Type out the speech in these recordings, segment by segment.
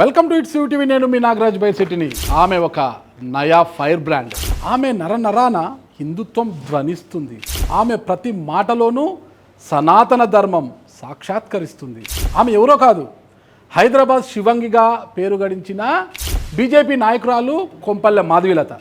Welcome to it's TV. నేను మీ నాగరాజ్ బైసిటీని. ఆమె ఒక నయా ఫైర్ బ్రాండ్. ఆమె నరనరాన హిందుత్వం ధ్వనిస్తుంది. ఆమె ప్రతి మాటలోనూ సనాతన ధర్మం సాక్షాత్కరిస్తుంది. ఆమె ఎవరో కాదు, హైదరాబాద్ శివంగిగా పేరు గడించిన బీజేపీ నాయకురాలు కొంపల్లె మాధవీలత.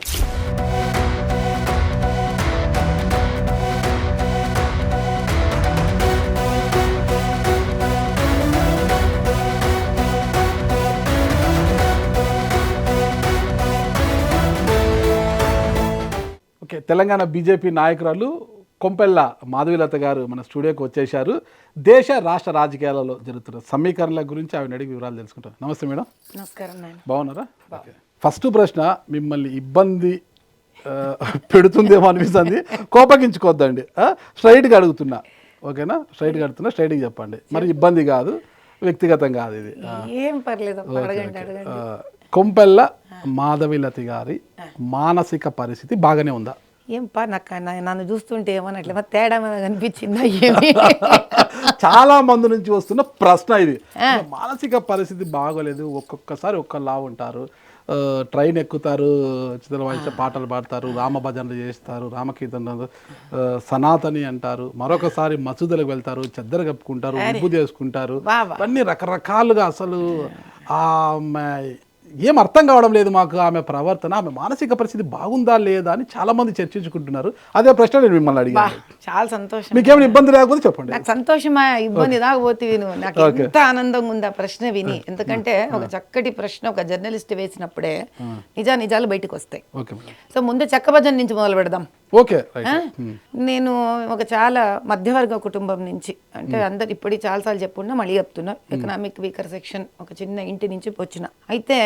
తెలంగాణ బీజేపీ నాయకురాలు కొంపెల్ల మాధవీలత గారు మన స్టూడియోకి వచ్చేశారు. దేశ రాష్ట్ర రాజకీయాలలో జరుగుతున్న సమీకరణల గురించి ఆవిడ అడిగి వివరాలు తెలుసుకుంటారు. నమస్తే మేడం. నమస్కారం. బాగున్నారా? ఫస్ట్ ప్రశ్న మిమ్మల్ని ఇబ్బంది పెడుతుందేమో అనిపిస్తుంది, కోపగించుకోవద్దండి. స్ట్రైట్గా అడుగుతున్నా, ఓకేనా? స్ట్రైట్గా అడుగుతున్నా, స్ట్రైట్గా చెప్పండి. మరి ఇబ్బంది కాదు, వ్యక్తిగతం కాదు, ఇది ఏం పర్లేదు. కొంపెల్ల మాధవీలత గారి మానసిక పరిస్థితి బాగానే ఉందా? ఏం పా, నాకు నన్ను చూస్తుంటే ఏమన్నట్లే తేడా కనిపించిందా? ఏమి చాలా మంది నుంచి వస్తున్న ప్రశ్న ఇది. మానసిక పరిస్థితి బాగోలేదు, ఒక్కొక్కసారి ఒక్కలా ఉంటారు, ట్రైన్ ఎక్కుతారు, చిత్ర వాయించే పాటలు పాడతారు, రామ భజనలు చేస్తారు, రామకీర్తనలు, సనాతని అంటారు, మరొకసారి మసూదలకు వెళ్తారు, చెద్దరు కప్పుకుంటారు, ఉప్పు చేసుకుంటారు, అన్ని రకరకాలుగా. అసలు ఏం అర్థం కావడం లేదు మాకు ఆమె ప్రవర్తన. ఆమె మానసిక పరిస్థితి బాగుందా లేదా అని చాలా మంది చర్చించుకుంటున్నారు. అదే ప్రశ్న నేను మిమ్మల్ని అడిగాను. చాలా సంతోషం. మీకేమైనా ఇబ్బంది లేకపోతే చెప్పండి. నాకు సంతోషమా, ఇబ్బంది దాకపోతే విను. నాకు ఎంత ఆనందంగా ఉంది ఆ ప్రశ్న విని. ఎందుకంటే ఒక చక్కటి ప్రశ్న ఒక జర్నలిస్ట్ వేసినప్పుడే నిజాలు బయటకు వస్తాయి. సో ముందు చెక్కభజన నుంచి మొదలు పెడదాం. ఓకే. నేను ఒక చాలా మధ్యవర్గ కుటుంబం నుంచి, అంటే అందరు ఇప్పటికి చాలాసార్లు చెప్పున్నా, మళ్ళీ చెప్తున్నా, ఎకనామిక్ వీకర్ సెక్షన్, ఒక చిన్న ఇంటి నుంచి వచ్చిన. అయితే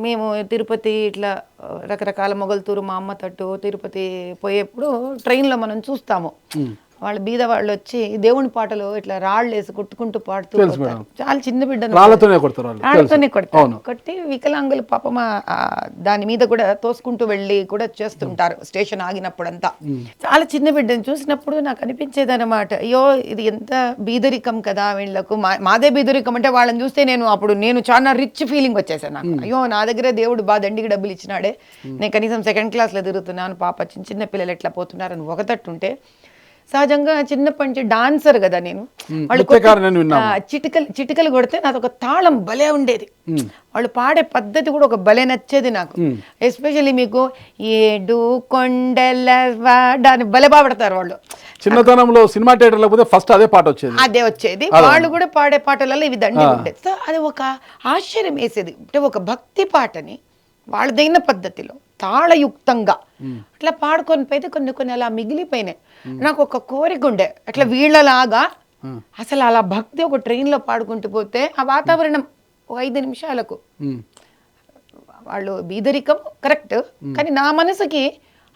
మేము తిరుపతి ఇట్లా రకరకాల మొగల్తూరు, మా అమ్మ తట్టు తిరుపతి పోయేప్పుడు ట్రైన్లో మనం చూస్తాము, వాళ్ళు బీద వాళ్ళు వచ్చి దేవుని పాటలు ఇట్లా రాళ్ళు వేసి కొట్టుకుంటూ పాడుతూ, చాలా చిన్న బిడ్డను రాళ్ళతోనే కొడతారు. కొట్టి వికలాంగులు పాపం దాని మీద కూడా తోసుకుంటూ వెళ్ళి కూడా చేస్తుంటారు స్టేషన్ ఆగినప్పుడంతా. చాలా చిన్న బిడ్డను చూసినప్పుడు నాకు అనిపించేది అనమాట, అయ్యో ఇది ఎంత బీదరికం కదా వీళ్ళకు. మాదే బీదరికం అంటే వాళ్ళని చూస్తే నేను చాలా రిచ్ ఫీలింగ్ వచ్చేసాను నాకు. అయ్యో నా దగ్గర దేవుడు బాగా దండికి డబ్బులు ఇచ్చినాడే, నేను కనీసం సెకండ్ క్లాస్లో తిరుగుతున్నాను, పాప చిన్న పిల్లలు ఎట్లా పోతున్నారని ఒకతట్టుంటే, సహజంగా చిన్నప్పటి నుంచి డాన్సర్ కదా నేను, వాళ్ళు చిటికలు కొడితే నాకు ఒక తాళం భలే ఉండేది. వాళ్ళు పాడే పద్ధతి కూడా ఒక భలే నచ్చేది నాకు. ఎస్పెషల్లీ మీకు ఏడు కొండల వాడని భలే పాడతారు వాళ్ళు. చిన్నతనంలో సినిమా థియేటర్ లేకపోతే ఫస్ట్ అదే పాట వచ్చేది. వాళ్ళు కూడా పాడే పాటలలో ఇవి దండి ఉండేది. సో అది ఒక ఆశ్చర్యం వేసేది. అంటే ఒక భక్తి పాటని వాళ్ళదైన పద్ధతిలో తాళయుక్తంగా అట్లా పాడుకొని పోయితే కొన్ని అలా మిగిలిపోయినాయి. నాకు ఒక కోరిక ఉండే, అట్లా వీళ్ళలాగా అసలు అలా భక్తి ఒక ట్రైన్లో పాడుకుంటూ పోతే ఆ వాతావరణం 5 నిమిషాలకు, వాళ్ళు బీదరికం కరెక్ట్, కానీ నా మనసుకి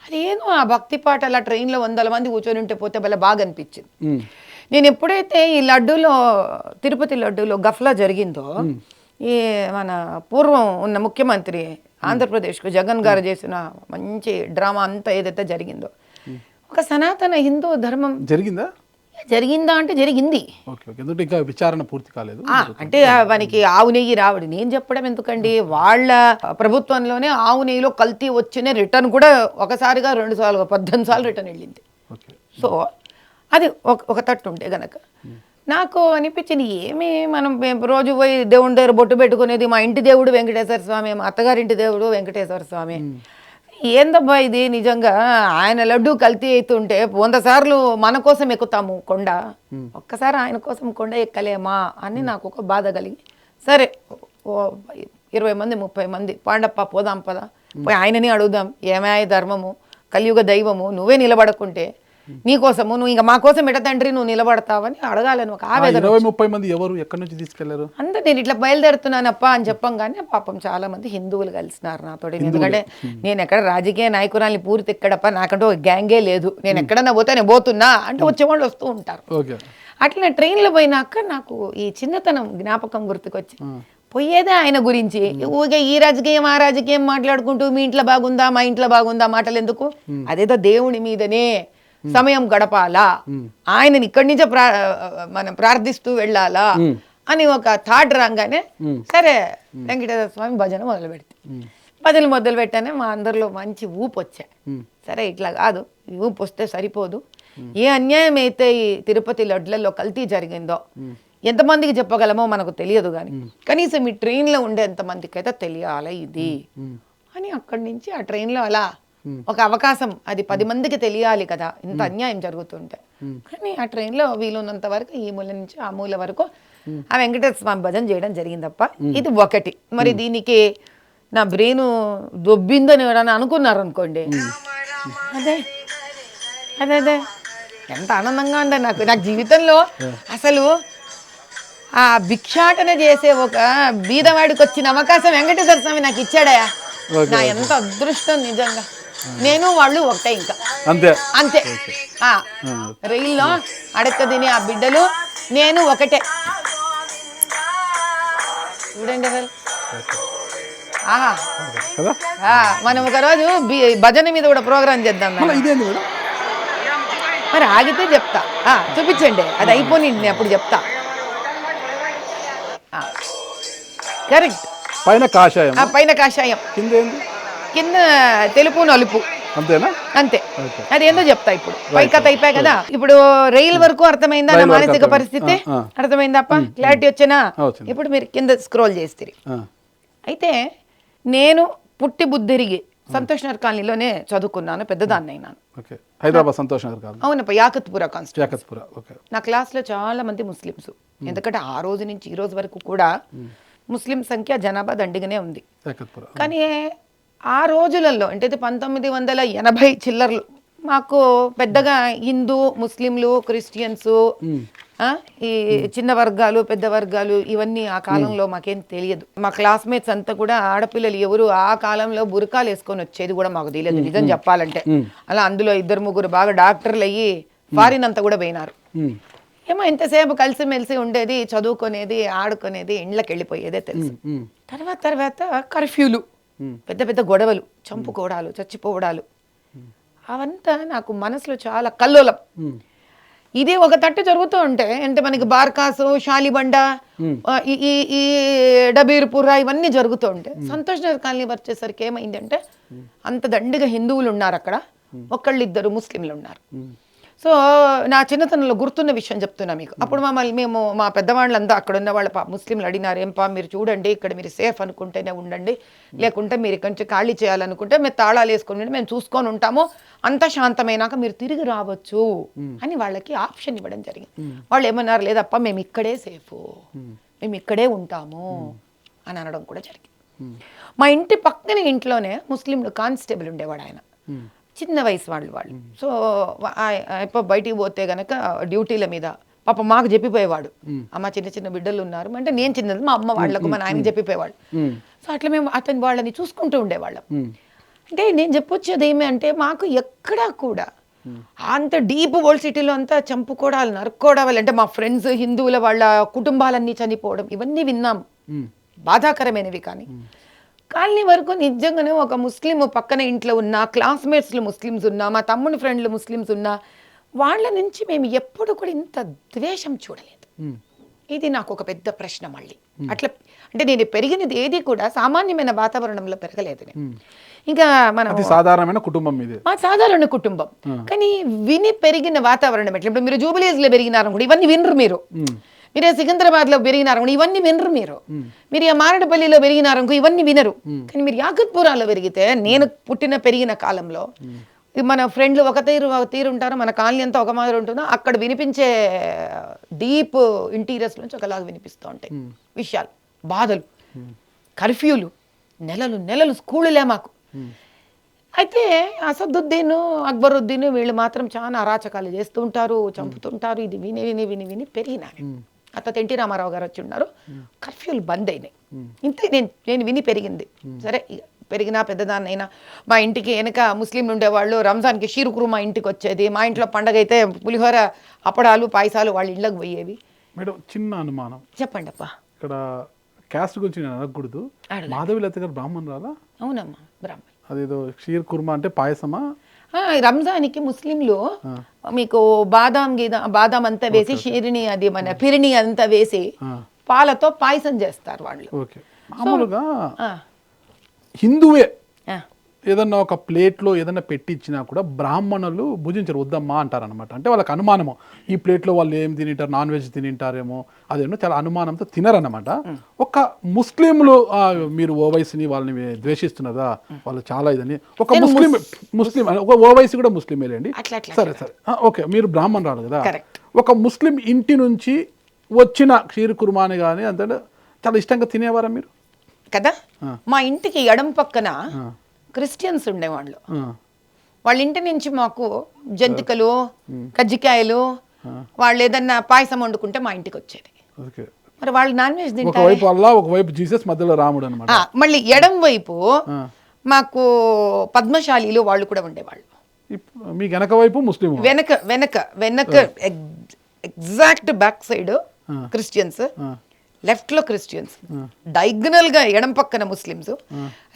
అదేనో ఆ భక్తి పాట అలా ట్రైన్లో 100 మంది కూర్చొని ఉంటే పోతే భలే బాగా అనిపించింది. నేను ఎప్పుడైతే ఈ లడ్డూలో, తిరుపతి లడ్డూలో గఫ్లా జరిగిందో, ఈ మన పూర్వం ఉన్న ముఖ్యమంత్రి ఆంధ్రప్రదేశ్కు జగన్ గారు చేసిన మంచి డ్రామా అంతా ఏదైతే జరిగిందో, ఒక సనాతన హిందూ ధర్మం జరిగిందా అంటే జరిగింది. విచారణ పూర్తి కాలేదు. అంటే మనకి ఆవు నెయ్యి రావడి నేను చెప్పడం ఎందుకండి, వాళ్ళ ప్రభుత్వంలోనే ఆవు నెయ్యిలో కల్తీ వచ్చిన రిటర్న్ కూడా ఒకసారిగా 2 సార్లు 18 సార్లు రిటర్న్ వెళ్ళింది. సో అది ఒక తట్టు ఉంటే గనక నాకు అనిపించింది, ఏమి మనం రోజు పోయి దేవుని దగ్గర బొట్టు పెట్టుకునేది, మా ఇంటి దేవుడు వెంకటేశ్వర స్వామి, మా అత్తగారింటి దేవుడు వెంకటేశ్వర స్వామి, ఏందబ్బా ఇది నిజంగా. ఆయన లడ్డు కల్తీ అవుతుంటే 100 సార్లు మన కోసం ఎక్కుతాము కొండ, ఒక్కసారి ఆయన కోసం కొండ ఎక్కలేమా అని నాకు ఒక బాధ కలిగి, సరే 20 మంది 30 మంది పాండప్ప పోదాం పదా, పోయి ఆయనని అడుగుదాం, ఏమాయ ధర్మము, కలియుగ దైవము, నువ్వే నిలబడకుంటే నీకోసము నువ్వు ఇంకా మా కోసం ఎట తండ్రి నువ్వు నిలబడతావని అడగాలని ఒక ఆవేదన. 20-30 మంది ఎవరు ఎక్కడి నుంచి తీసుకెళ్లారు? అంతే, నేను ఇట్లా బయలుదేరుతున్నానప్ప అని చెప్పంగానే పాపం చాలా మంది హిందువులు కలిసినారు నాతో. ఎందుకంటే నేను ఎక్కడ రాజకీయ నాయకురాల్ని పూర్తి ఎక్కడప్ప, నాకంటే ఒక గ్యాంగే లేదు, నేను ఎక్కడన్నా పోతే నేను పోతున్నా అంటే వచ్చేవాళ్ళు వస్తూ ఉంటారు. అట్లా ట్రైన్లో పోయినాక నాకు ఈ చిన్నతనం జ్ఞాపకం గుర్తుకొచ్చి, పోయేదే ఆయన గురించి, ఊగే ఈ రాజకీయం ఆ రాజకీయం మాట్లాడుకుంటూ మీ ఇంట్లో బాగుందా మా ఇంట్లో బాగుందా మాటలు ఎందుకు, అదేదో దేవుని మీదనే సమయం గడపాలా, ఆయనని ఇక్కడి నుంచే మనం ప్రార్థిస్తూ వెళ్ళాలా, అని ఒక థాట్ రాగానే సరే వెంకటేశ్వర స్వామి భజన మొదలు పెడితే భజనలు మొదలు పెట్టానే మా అందరిలో మంచి ఊపు వచ్చాయి. సరే ఇట్లా కాదు, ఈ ఊపు వస్తే సరిపోదు, ఏ అన్యాయం అయితే ఈ తిరుపతి లడ్లలో కల్తీ జరిగిందో ఎంతమందికి చెప్పగలమో మనకు తెలియదు, కానీ కనీసం ఈ ట్రైన్లో ఉండే ఎంతమందికి అయితే తెలియాలి ఇది అని అక్కడి నుంచి ఆ ట్రైన్లో అలా ఒక అవకాశం, అది 10 మందికి తెలియాలి కదా ఇంత అన్యాయం జరుగుతుంటే. కానీ ఆ ట్రైన్లో వీలున్నంత వరకు ఈ మూల నుంచి ఆ మూల వరకు ఆ వెంకటేశ్వర స్వామి భజన చేయడం జరిగిందప్ప. ఇది ఒకటి. మరి దీనికి నా బ్రెయిన్ దొబ్బిందని ఎవరైనా అనుకున్నారు అనుకోండి, అదే అదే అదే ఎంత ఆనందంగా ఉందో నాకు జీవితంలో. అసలు ఆ భిక్షాటన చేసే ఒక బీదవాడికి వచ్చిన అవకాశం వెంకటేశ్వర స్వామి నాకు ఇచ్చాడయా. నా ఎంత అదృష్టం నిజంగా. నేను వాళ్ళు ఒకటే, ఇంకా అంతే అంతే. రైల్లో అడక్క తిని ఆ బిడ్డలు నేను ఒకటే. చూడండి అసలు మనం ఒకరోజు భజన మీద కూడా ప్రోగ్రామ్ చేద్దాం. మరి ఆగితే చెప్తా, చూపించండి, అది అయిపోయింది నేను అప్పుడు చెప్తా. కరెక్ట్. పైన కాషాయం, పైన కాషాయం, కింద తెలుపు నలుపు, అంతేనా? అంతే. అది ఏందో చెప్తా ఇప్పుడు. పై కథ అయిపోయి కదా. ఇప్పుడు రైలు వరకు అర్థమైందా నా మానసిక పరిస్థితి? అర్థమైందా అప్ప? క్లారిటీ వచ్చేనా? ఇప్పుడు మీరు కింద స్క్రోల్ చేస్తారు. అయితే నేను పుట్టి బుద్ధిరిగి సంతోష్ నగర్ కాలనీలోనే చదువుకున్నాను, పెద్దదాన్ని అయినాను. హైదరాబాద్ సంతోష్ నగర్ కాలనీ. అవునప్ప, యాకత్పుర కాన్స్టిట్యూన్సీ. నా క్లాస్లో చాలా మంది ముస్లిమ్స్. ఎందుకంటే ఆ రోజు నుంచి ఈ రోజు వరకు కూడా ముస్లిం సంఖ్య జనాభా దండిగానే ఉంది. కానీ ఆ రోజులలో అంటే 1980 చిల్లర్లు మాకు పెద్దగా హిందూ, ముస్లింలు, క్రిస్టియన్స్, ఈ చిన్న వర్గాలు, పెద్ద వర్గాలు ఇవన్నీ ఆ కాలంలో మాకేం తెలియదు. మా క్లాస్మేట్స్ అంతా కూడా ఆడపిల్లలు ఎవరు ఆ కాలంలో బురకాలు వేసుకొని వచ్చేది కూడా మాకు తెలియదు నిజం చెప్పాలంటే. అలా అందులో 2-3 బాగా డాక్టర్లు అయ్యి ఫారిన్ అంతా కూడా పోయినారు. ఏమో ఎంతసేపు కలిసిమెలిసి ఉండేది, చదువుకునేది, ఆడుకునేది, ఇండ్లకి వెళ్ళిపోయేదే తెలుసు. తర్వాత కర్ఫ్యూలు, పెద్ద పెద్ద గొడవలు, చంపుకోవడాలు, చచ్చిపోవడాలు, అవంతా నాకు మనసులో చాలా కల్లోలం. ఇదే ఒక తట్టు జరుగుతూ ఉంటే అంటే మనకి బార్కాసు, షాలిబండ, ఈ డబీర్పుర ఇవన్నీ జరుగుతూ ఉంటే సంతోష్ నగర్ కాలనీ వచ్చేసరికి ఏమైందంటే అంత దండిగా హిందువులు ఉన్నారు అక్కడ, 1-2 ముస్లింలు ఉన్నారు. సో నా చిన్నతనంలో గుర్తున్న విషయం చెప్తున్నా మీకు. అప్పుడు మేము మా పెద్దవాళ్ళంతా అక్కడ ఉన్న వాళ్ళ ముస్లింలు అడిగినారు, ఏంపా మీరు చూడండి ఇక్కడ మీరు సేఫ్ అనుకుంటేనే ఉండండి, లేకుంటే మీరు ఇక్కడి నుంచి ఖాళీ చేయాలనుకుంటే మేము తాళాలు వేసుకొని మేము చూసుకొని ఉంటాము, అంతా శాంతమైనాక మీరు తిరిగి రావచ్చు అని వాళ్ళకి ఆప్షన్ ఇవ్వడం జరిగింది. వాళ్ళు ఏమన్నారు, లేదప్ప మేము ఇక్కడే సేఫ్, మేము ఇక్కడే ఉంటాము అని అనడం కూడా జరిగింది. మా ఇంటి పక్కన ఇంట్లోనే ముస్లింలు కానిస్టేబుల్ ఉండేవాడు, ఆయన చిన్న వయసు వాళ్ళు. సో బయటికి పోతే గనక డ్యూటీల మీద పాప మాకు చెప్పిపోయేవాడు, అమ్మ చిన్న చిన్న బిడ్డలు ఉన్నారు అంటే, నేను చిన్నది మా అమ్మ వాళ్ళకు మా నాయనకి చెప్పిపోయేవాడు. సో అట్లా మేము అతని వాళ్ళని చూసుకుంటూ ఉండేవాళ్ళం. అంటే నేను చెప్పొచ్చేది ఏమి అంటే, మాకు ఎక్కడా కూడా అంత డీప్ ఓల్డ్ సిటీలో అంతా చంపుకోవడాలు, నరుక్కోవడాలు, అంటే మా ఫ్రెండ్స్ హిందువుల వాళ్ళ కుటుంబాలన్నీ చనిపోవడం ఇవన్నీ విన్నాం, బాధాకరమైనవి. కానీ కాలనీ వరకు నిజంగానే ఒక ముస్లిం పక్కన ఇంట్లో ఉన్న క్లాస్మేట్స్లో ముస్లిమ్స్ ఉన్నా, మా తమ్ముని ఫ్రెండ్లు ముస్లిమ్స్ ఉన్నా, వాళ్ళ నుంచి మేము ఎప్పుడు కూడా ఇంత ద్వేషం చూడలేదు. ఇది నాకు ఒక పెద్ద ప్రశ్న మళ్ళీ. అట్లా అంటే నేను పెరిగినది ఏది కూడా సామాన్యమైన వాతావరణంలో పెరగలేదు నేను. ఇంకా మనం సాధారణమైన కుటుంబం, మా సాధారణ కుటుంబం, కానీ విని పెరిగిన వాతావరణం ఎట్లా. ఇప్పుడు మీరు జూబిలీస్లో పెరిగినారు కూడా ఇవన్నీ వినరు మీరు, మీరే సికింద్రాబాద్లో పెరిగినారు ఇవన్నీ వినరు మీరు, మీరు మారడపల్లిలో పెరిగినారు ఇవన్నీ వినరు. కానీ మీరు యాకత్పురాలో పెరిగితే, నేను పుట్టిన పెరిగిన కాలంలో మన ఫ్రెండ్లు ఒక తీరు ఉంటారు, మన కాలనీ అంతా ఒక మాదిరి ఉంటుందో, అక్కడ వినిపించే డీప్ ఇంటీరియర్స్ నుంచి ఒకలాగా వినిపిస్తూ ఉంటాయి విషయాలు, బాధలు, కర్ఫ్యూలు, నెలలు స్కూళ్ళే మాకు. అయితే అసదుద్దీన్, అక్బరుద్దీన్ వీళ్ళు మాత్రం చాలా అరాచకాలు చేస్తూ ఉంటారు, చంపుతుంటారు. ఇది విని విని విని విని పెరిగినాను. అత్త ఎన్టీ రామారావు గారు వచ్చి ఉన్నారు, కర్ఫ్యూలు బంద్ అయినాయి. ఇంతే నేను విని పెరిగింది. సరే పెరిగినా పెద్దదాన్నైనా మా ఇంటికి వెనక ముస్లింలు ఉండేవాళ్ళు, రంజాన్కి షీర్ కుర్మా ఇంటికి వచ్చేది, మా ఇంట్లో పండగ అయితే పులిహోర, అప్పడాలు, పాయసాలు వాళ్ళ ఇళ్ళకి పోయేవి. మేడం చిన్న అనుమానం చెప్పండి అప్ప. ఇక్కడ క్యాస్ట్ గురించి నేను అడగకూడదు, మాధవిలత గారు బ్రాహ్మణురాలా? అవునమ్మా, బ్రాహ్మణ్. అదేదో షీర్ కుర్మా అంటే పాయసమా? రంజాన్కి ముస్లింలు మీకు బాదాం అంతా వేసి, షీరిని అది మన పిరిని అంతా వేసి పాలతో పాయసం చేస్తారు వాళ్ళు. ఓకే. మామూలుగా ఆ, హిందువే ఆ, ఏదన్నా ఒక ప్లేట్లో ఏదన్నా పెట్టించినా కూడా బ్రాహ్మణులు భుజించరు, వద్దమ్మా అంటారనమాట. అంటే వాళ్ళకి అనుమానము, ఈ ప్లేట్లో వాళ్ళు ఏం తినింటారు, నాన్ వెజ్ తినింటారేమో, అదేమో చాలా అనుమానంతో తినరన్నమాట. ఒక ముస్లింలు మీరు ఓవైసీని వాళ్ళని ద్వేషిస్తున్నారా, వాళ్ళు చాలా ఇదని ఒక ముస్లిం ఒక ఓవైసీ కూడా ముస్లిమేలేండి, అట్లా అట్లా సరే సరే ఓకే, మీరు బ్రాహ్మణురాలు కదా, కరెక్ట్. ఒక ముస్లిం ఇంటి నుంచి వచ్చిన క్షీర్ కుర్మాని కానీ అంత చాలా ఇష్టంగా తినేవారా మీరు కదా? మా ఇంటికి ఎడం పక్కన క్రిస్టియన్స్ ఉండేవాళ్ళు. వాళ్ళ ఇంటి నుంచి మాకు జంతికలు, కజ్జికాయలు, వాళ్ళు ఏదన్నా పాయసం వండుకుంటే మా ఇంటికి వచ్చేది. ఓకే. మరి వాళ్ళు నాన్ వెజ్ తింటారు. ఒకవైపు అల్లా, ఒకవైపు జీసస్, మధ్యలో రాముడు అనమాట. మళ్ళీ ఎడం వైపు మాకు పద్మశాలీలు వాళ్ళు కూడా ఉండేవాళ్ళు. మీకు వెనక వైపు ముస్లిం, వెనక వెనక వెనక exact back side Christians, left లో క్రిస్టియన్స్, డయాగనల్ గా ఎడం పక్కన Muslims,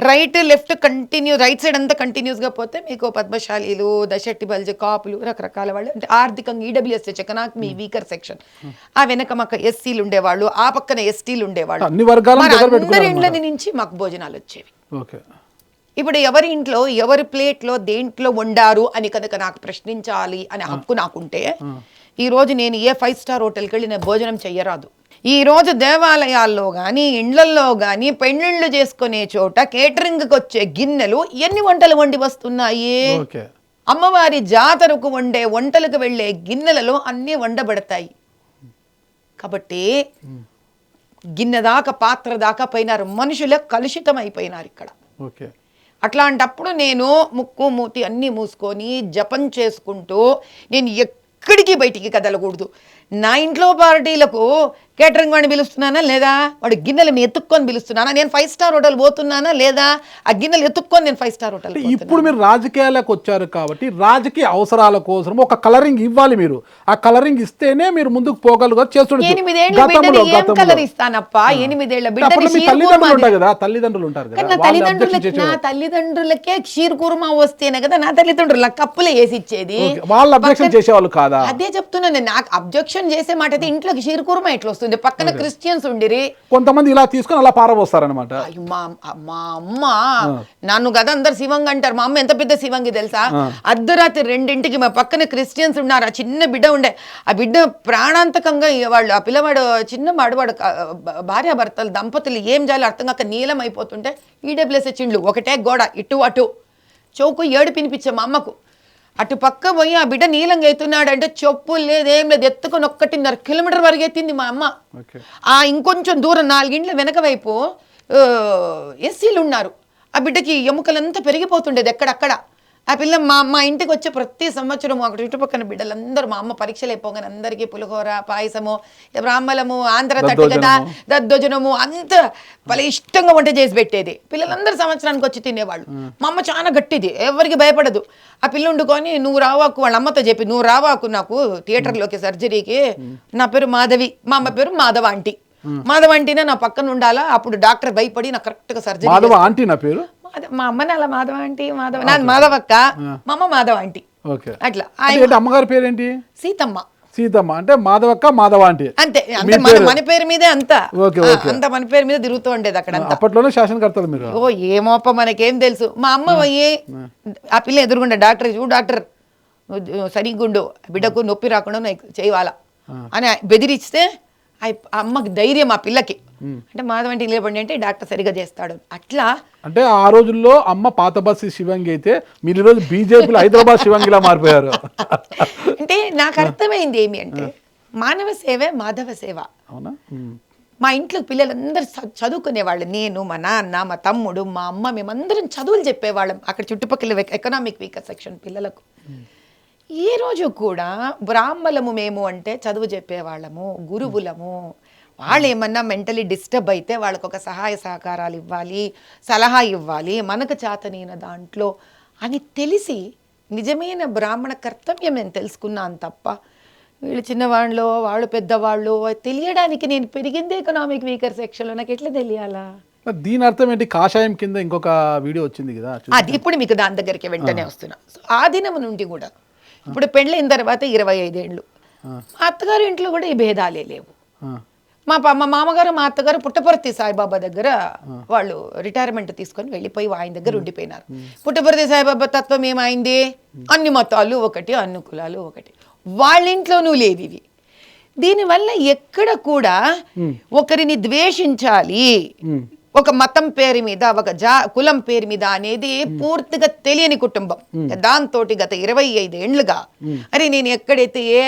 right left continue, right side అంతా కంటిన్యూస్ గా పోతే మీకు పద్మశాలీలు, దశెట్టి బల్జ, కాపులు, రకరకాల వాళ్ళు, అంటే ఆర్థికంగా ఈడబ్ల్యూఎస్ ఎకనామిక్ వీకర్ సెక్షన్. ఆ వెనక మాకు ఎస్సీలు ఉండేవాళ్ళు, ఆ పక్కన ఎస్టీలు ఉండేవాళ్ళు. అందరి ఇండ్ల నుంచి మాకు భోజనాలు వచ్చేవి. ఇప్పుడు ఎవరి ఇంట్లో ఎవరి ప్లేట్లో దేంట్లో వండారు అని కనుక నాకు ప్రశ్నించాలి అనే హక్కు నాకుంటే, ఈ రోజు నేను ఏ 5 స్టార్ హోటల్కి వెళ్ళి నేను భోజనం చెయ్యరాదు. ఈ రోజు దేవాలయాల్లో కానీ ఇండ్లల్లో కానీ పెళ్ళిళ్ళు చేసుకునే చోట కేటరింగ్కి వచ్చే గిన్నెలు ఎన్ని వంటలు వండి వస్తున్నాయి? అమ్మవారి జాతరకు వండే వంటలకు వెళ్ళే గిన్నెలలో అన్నీ వండబడతాయి. కాబట్టి గిన్నె దాకా పాత్ర దాకా పోయినారు, మనుషులే కలుషితం అయిపోయినారు ఇక్కడ. అట్లాంటప్పుడు నేను ముక్కు మూతి అన్నీ మూసుకొని జపం చేసుకుంటూ నేను ఎక్కడికి బయటికి కదలకూడదు. నా ఇంట్లో పార్టీలకు కేటరింగ్ వాడిని పిలుస్తున్నానా లేదా, వాడు గిన్నెలు ఎత్తుక్కొని పిలుస్తున్నానా, నేను 5 స్టార్ హోటల్ పోతున్నానా లేదా, ఆ గిన్నెలు ఎత్తుక్కొని నేను 5 స్టార్ హోటల్. ఇప్పుడు మీరు రాజకీయాలకు వచ్చారు కాబట్టి రాజకీయ అవసరాల కోసం ఒక కలరింగ్ ఇవ్వాలి. మీరు ఆ కలరింగ్ ఇస్తేనే మీరు ముందుకు పోగలరు. 8 ఏళ్ల బిడ్డని ఏం కలర్ ఇస్తానప్పా? 8 ఏళ్ల బిడ్డని తల్లిదండ్రులు ఉంటారు కదా, నా తల్లిదండ్రులకే క్షీర్ కుర్మా వస్తేనే కదా నా తల్లిదండ్రుల కప్పులే వేసి ఇచ్చేది. వాళ్ళు అబ్జెక్షన్ చేసేవాళ్ళు కాదా? అదే చెప్తున్నాను, నాకు అబ్జెక్షన్ చేసే మాట అయితే ఇంట్లో క్షీర్ కుర్మా ఎట్లా వస్తుంది? పక్కన క్రిస్టియన్స్ ఉండిరి, కొంతమంది ఇలా తీసుకొని అలా పారబోస్తారనమాట. మా అమ్మ నన్ను కదా అందరు శివంగి అంటారు. మా అమ్మ ఎంత పెద్ద శివంగి తెలుసా? అర్ధరాత్రి 2ంటికి మా పక్కన క్రిస్టియన్స్ ఉన్నారు, ఆ చిన్న బిడ్డ ఉండే, ఆ బిడ్డ ప్రాణాంతకంగా వాళ్ళు, ఆ పిల్లవాడు చిన్నవాడు, వాడు భార్యాభర్తలు దంపతులు ఏం చేయాలో అర్థం కాక నీలం అయిపోతుంటే ఈడబ్ల్యూఎస్ చిండ్లు ఒకటే గోడ ఇటు అటు చౌకు ఏడు పినిపించే మా అమ్మకు. అటు పక్క పోయి ఆ బిడ్డ నీలంగా అవుతున్నాడు అంటే చెప్పులు లేదు, ఏం లేదు, ఎత్తుకొని 1.5 కిలోమీటర్ వరకు ఎత్తింది మా అమ్మ. ఆ ఇంకొంచెం దూరం 4 ఇండ్ల వెనక వైపు ఎస్సీలు ఉన్నారు, ఆ బిడ్డకి ఎముకలంతా పెరిగిపోతుండేది ఎక్కడక్కడ. ఆ పిల్ల మా ఇంటికి వచ్చే ప్రతి సంవత్సరం అక్కడ చుట్టుపక్కల బిడ్డలందరూ, మా అమ్మ పరీక్షలు అయిపోగానే అందరికీ పులిహోర, పాయసము, బ్రాహ్మలము, ఆంధ్ర తట్టు కదా, దద్దోజనము అంత భలే ఇష్టంగా వంట చేసి పెట్టేది. పిల్లలందరూ సంవత్సరానికి వచ్చి తినేవాళ్ళు. మా అమ్మ చాలా గట్టిది, ఎవరికి భయపడదు. ఆ పిల్ల వండుకొని నువ్వు రావాకు, వాళ్ళ అమ్మతో చెప్పి నువ్వు రావాకు నాకు థియేటర్లోకి సర్జరీకి, నా పేరు మాధవి, మా అమ్మ పేరు మాధవ ఆంటీ, మాధవ ఆంటీనే నా పక్కన ఉండాలా. అప్పుడు డాక్టర్ భయపడి నాకు కరెక్ట్ గా సర్జరీ. ఆంటీ నా పేరు, మా అమ్మని అలా మాధవ ఆంటీ, నాది మాధవక్క, మా అమ్మ మాధవ ఆంటీ. అట్లా. అమ్మగారి పేరేంటి? సీతమ్మ. సీతమ్మ అంటే మాధవక్క, మాధవ ఆంటీ అంతే. అంటే మన పేరు మీదే అంతా మన పేరు మీద తిరుగుతూ ఉండేది అక్కడ. అప్పట్లోనే శాసనకర్తలు మీరు. ఓ ఏమోప్ప మనకేం తెలుసు. మా అమ్మ పోయి ఆ పిల్ల ఎదురుగుండా డాక్టర్, డాక్టర్ సరిగుండు, బిడ్డకు నొప్పి రాకుండా చేయవాలా అని బెదిరిస్తే అమ్మకి ధైర్యం ఆ పిల్లకి. అంటే మాధవంటి నిలబడి అంటే డాక్టర్ సరిగా చేస్తాడు. అట్లా అంటే ఆ రోజుల్లో అమ్మ పాత బస్సు శివంగి అయితే మీరు ఈరోజు బీజేపీలో హైదరాబాద్ శివంగిలా మారిపోయారు. అంటే నాకు అర్థమైంది ఏమి అంటే మానవ సేవే మాధవ సేవ. అవునా? మా ఇంట్లో పిల్లలందరూ చదువుకునేవాళ్ళు. నేను, మా నాన్న, మా తమ్ముడు, మా అమ్మ, మేమందరం చదువులు చెప్పేవాళ్ళం అక్కడ చుట్టుపక్కల ఎకనామిక్ వీకర్ సెక్షన్ పిల్లలకు. ఈ రోజు కూడా బ్రాహ్మలము మేము అంటే చదువు చెప్పేవాళ్ళము, గురువులము. వాళ్ళు ఏమన్నా మెంటలీ డిస్టర్బ్ అయితే వాళ్ళకు ఒక సహాయ సహకారాలు ఇవ్వాలి, సలహా ఇవ్వాలి, మనకు చేతనైన దాంట్లో అని తెలిసి నిజమైన బ్రాహ్మణ కర్తవ్యం నేను తెలుసుకున్నాను తప్ప వీళ్ళు చిన్నవాళ్ళు వాళ్ళు పెద్దవాళ్ళు తెలియడానికి నేను పెరిగింది ఎకనామిక్ వీకర్ సెక్షన్లో, నాకు ఎట్లా తెలియాలా? దీని అర్థం ఏంటి? కాషాయం కింద ఇంకొక వీడియో వచ్చింది కదా, అది ఇప్పుడు మీకు దాని దగ్గరికి వెంటనే వస్తున్నా. ఆ దినం నుండి కూడా ఇప్పుడు పెళ్ళైన తర్వాత 25 ఏళ్ళు మా అత్తగారి ఇంట్లో కూడా ఈ భేదాలే లేవు. మా మామగారు మా అత్తగారు పుట్టపర్తి సాయిబాబా దగ్గర వాళ్ళు రిటైర్మెంట్ తీసుకొని వెళ్ళిపోయి ఆయన దగ్గర ఉండిపోయినారు. పుట్టపర్తి సాయిబాబా తత్వం ఏమైంది, అన్ని మతాలు ఒకటి, అన్ని కులాలు ఒకటి, వాళ్ళ ఇంట్లోనూ లేదు ఇవి. దీనివల్ల ఎక్కడ కూడా ఒకరిని ద్వేషించాలి ఒక మతం పేరు మీద, ఒక కులం పేరు మీద అనేది పూర్తిగా తెలియని కుటుంబం. దాంతో గత 25 ఏళ్లుగా అరే నేను ఎక్కడైతే ఏ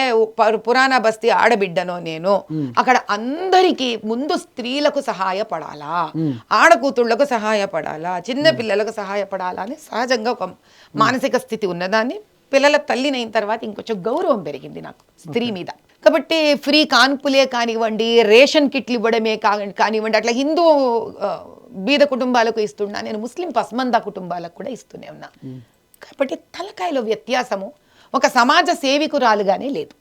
పురాణ బస్తీ ఆడబిడ్డనో నేను అక్కడ అందరికీ ముందు స్త్రీలకు సహాయపడాలా, ఆడకూతుళ్లకు సహాయపడాలా, చిన్న పిల్లలకు సహాయపడాలా అని సహజంగా ఒక మానసిక స్థితి ఉన్నదాన్ని. పిల్లల తల్లినైన తర్వాత ఇంకొంచెం గౌరవం పెరిగింది నాకు స్త్రీ మీద. కాబట్టి ఫ్రీ కాన్పులే కానివ్వండి, రేషన్ కిట్లు ఇవ్వడమే కానివ్వండి, అట్లా హిందూ బీద కుటుంబాలకు ఇస్తున్నా, నేను ముస్లిం పస్మందా కుటుంబాలకు కూడా ఇస్తూనే ఉన్నా. కాబట్టి తలకాయలో వ్యత్యాసము ఒక సమాజ సేవికురాలుగానే లేదు.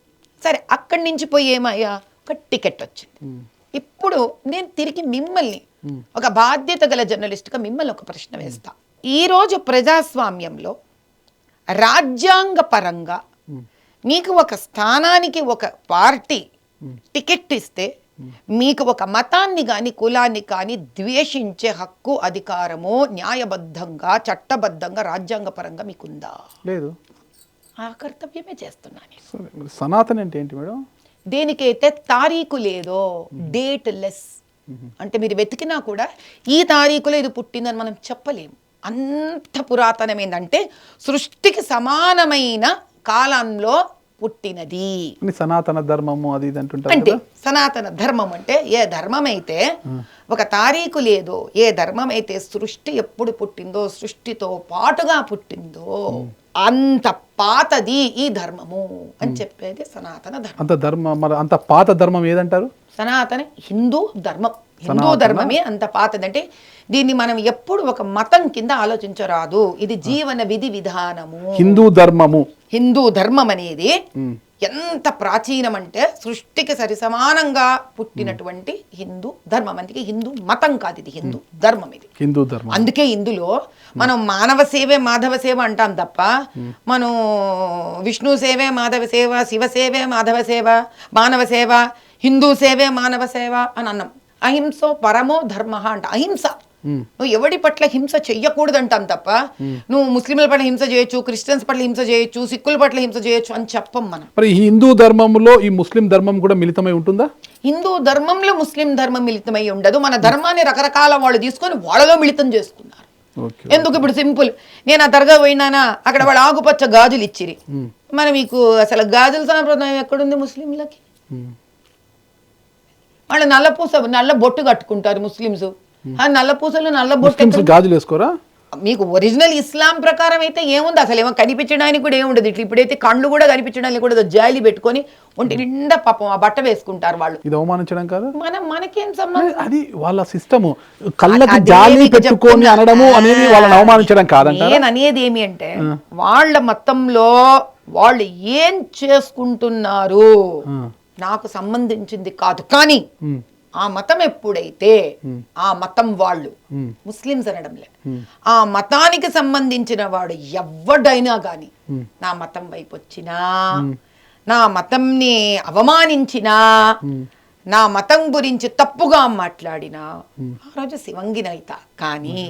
సరే, అక్కడి నుంచి పోయి ఏమయ్యా, ఒక టికెట్ వచ్చింది. ఇప్పుడు నేను తిరిగి మిమ్మల్ని ఒక బాధ్యత గల జర్నలిస్ట్గా మిమ్మల్ని ఒక ప్రశ్న వేస్తా. ఈరోజు ప్రజాస్వామ్యంలో రాజ్యాంగ పరంగా మీకు ఒక స్థానానికి ఒక పార్టీ టికెట్ ఇస్తే మీకు ఒక మతాన్ని కానీ కులాన్ని కానీ ద్వేషించే హక్కు, అధికారము న్యాయబద్ధంగా చట్టబద్ధంగా రాజ్యాంగపరంగా మీకుందా? లేదు. ఆ కర్తవ్యమే చేస్తున్నాను. సనాతన అంటే ఏంటి మేడం? దేనికైతే తారీఖు లేదో, డేట్ లెస్ అంటే మీరు వెతికినా కూడా ఈ తారీఖులో ఇది పుట్టిందని మనం చెప్పలేము. అంత పురాతనమైందంటే సృష్టికి సమానమైన కాలంలో పుట్టినది సనాతన ధర్మము అది ఇది అంటుంటారు. అంటే సనాతన ధర్మం అంటే ఏ ధర్మం అయితే ఒక తారీఖు లేదో, ఏ ధర్మం అయితే సృష్టి ఎప్పుడు పుట్టిందో, సృష్టితో పాటుగా పుట్టిందో అంత పాతది ఈ ధర్మము అని చెప్పేది సనాతన ధర్మం. అంత పాత ధర్మం ఏదంటారు? సనాతన హిందూ ధర్మం. హిందూ ధర్మమే అంత పాతదంటే దీన్ని మనం ఎప్పుడు ఒక మతం కింద ఆలోచించరాదు. ఇది జీవన విధి విధానము. హిందూ ధర్మం అనేది ఎంత ప్రాచీనం అంటే సృష్టికి సరిసమానంగా పుట్టినటువంటి హిందూ ధర్మం. అందుకే హిందూ మతం కాదు, ఇది హిందూ ధర్మం. ఇది హిందూ ధర్మం. అందుకే ఇందులో మనం మానవ సేవే మాధవ సేవ అంటాం తప్ప మనం విష్ణు సేవే మాధవ సేవ, శివ సేవే మాధవ సేవ, మానవ సేవ, హిందూ సేవే మానవ సేవ అని అన్నాం. అహింసో పరమో ధర్మ అంట. అహింస, నువ్వు ఎవడి పట్ల హింస చెయ్యకూడదు అంటాం తప్ప నువ్వు ముస్లింల పట్ల హింస చేయొచ్చు, క్రిస్టియన్స్ పట్ల హింస చేయొచ్చు, సిక్కుల పట్ల హింస చేయొచ్చు అని చెప్పం మనం. మరి హిందూ ధర్మంలో ఈ ముస్లిం ధర్మం కూడా మిళితమై ఉంటుందా? హిందూ ధర్మంలో ముస్లిం ధర్మం మిళితమై ఉండదు. మన ధర్మాన్ని రకరకాల వాళ్ళు తీసుకొని వాళ్ళలో మిళితం చేసుకున్నారు. ఎందుకు? ఇప్పుడు సింపుల్, నేను ఆ దర్గా పోయినానా, అక్కడ వాళ్ళు ఆకుపచ్చ గాజులు ఇచ్చిరి. మరి మీకు అసలు గాజుల సాంప్రదాయం ఎక్కడుంది ముస్లింలకి? వాళ్ళు నల్ల బొట్టు కట్టుకుంటారు ముస్లింస్. ఆ నల్ల పూసలు నల్ల బొట్టు గాజులు వేసుకోరా? మీకు ఒరిజినల్ ఇస్లాం ప్రకారం అయితే ఏముంది, అసలు ఏమో కనిపించడానికి కూడా ఏముండదు. ఇట్లా ఇప్పుడైతే కళ్ళు కూడా కనిపించడానికి కూడా జాలి పెట్టుకొని ఒంటి నిండా పాపం ఆ బట్ట వేసుకుంటారు వాళ్ళు. ఇది అవమానించడం కాదు, మనకేం సంబంధం? అది వాళ్ళ సిస్టమ్. కళ్ళకి జాలి పెట్టుకొని అనడము అనేది వాళ్ళని అవమానించడం కాదంట. నేను అనేది ఏమి అంటే వాళ్ళ మతంలో వాళ్ళు ఏం చేసుకుంటున్నారు నాకు సంబంధించింది కాదు. కానీ ఆ మతం ఎప్పుడైతే ఆ మతం వాళ్ళు ముస్లిమ్స్ అనడంలే, ఆ మతానికి సంబంధించిన వాడు ఎవడైనా గాని నా మతం వైపు వచ్చినా, నా మతంని అవమానించినా, నా మతం గురించి తప్పుగా మాట్లాడినా ఆ రోజు శివంగినైతా. కానీ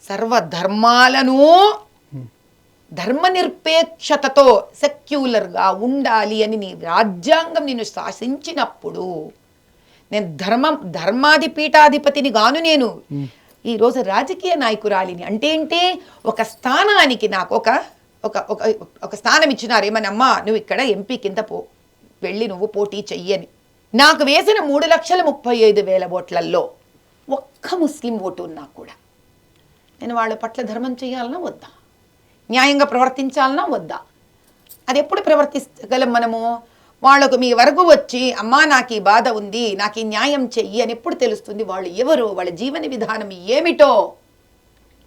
సర్వధర్మాలను ధర్మనిరపేక్షతతో సెక్యులర్గా ఉండాలి అని నీ రాజ్యాంగం నిన్ను శాసించినప్పుడు నేను ధర్మాది పీఠాధిపతిని గాను. నేను ఈరోజు రాజకీయ నాయకురాలిని అంటే ఏంటి, ఒక స్థానానికి నాకు ఒక స్థానం ఇచ్చినారు. ఏమనమ్మా నువ్వు ఇక్కడ ఎంపీ కింద వెళ్ళి నువ్వు పోటీ చెయ్యని. నాకు వేసిన 3,35,000 ఓట్లల్లో ఒక్క ముస్లిం ఓటు ఉన్నా కూడా నేను వాళ్ళ పట్ల ధర్మం చేయాలన్నా వద్దా, న్యాయంగా ప్రవర్తించాలన్నా వద్దా? అది ఎప్పుడు ప్రవర్తించగలం మనము? వాళ్ళకు మీ వరకు వచ్చి అమ్మా నాకు ఈ బాధ ఉంది, నాకు ఈ న్యాయం చెయ్యి అని ఎప్పుడు తెలుస్తుంది? వాళ్ళు ఎవరు, వాళ్ళ జీవన విధానం ఏమిటో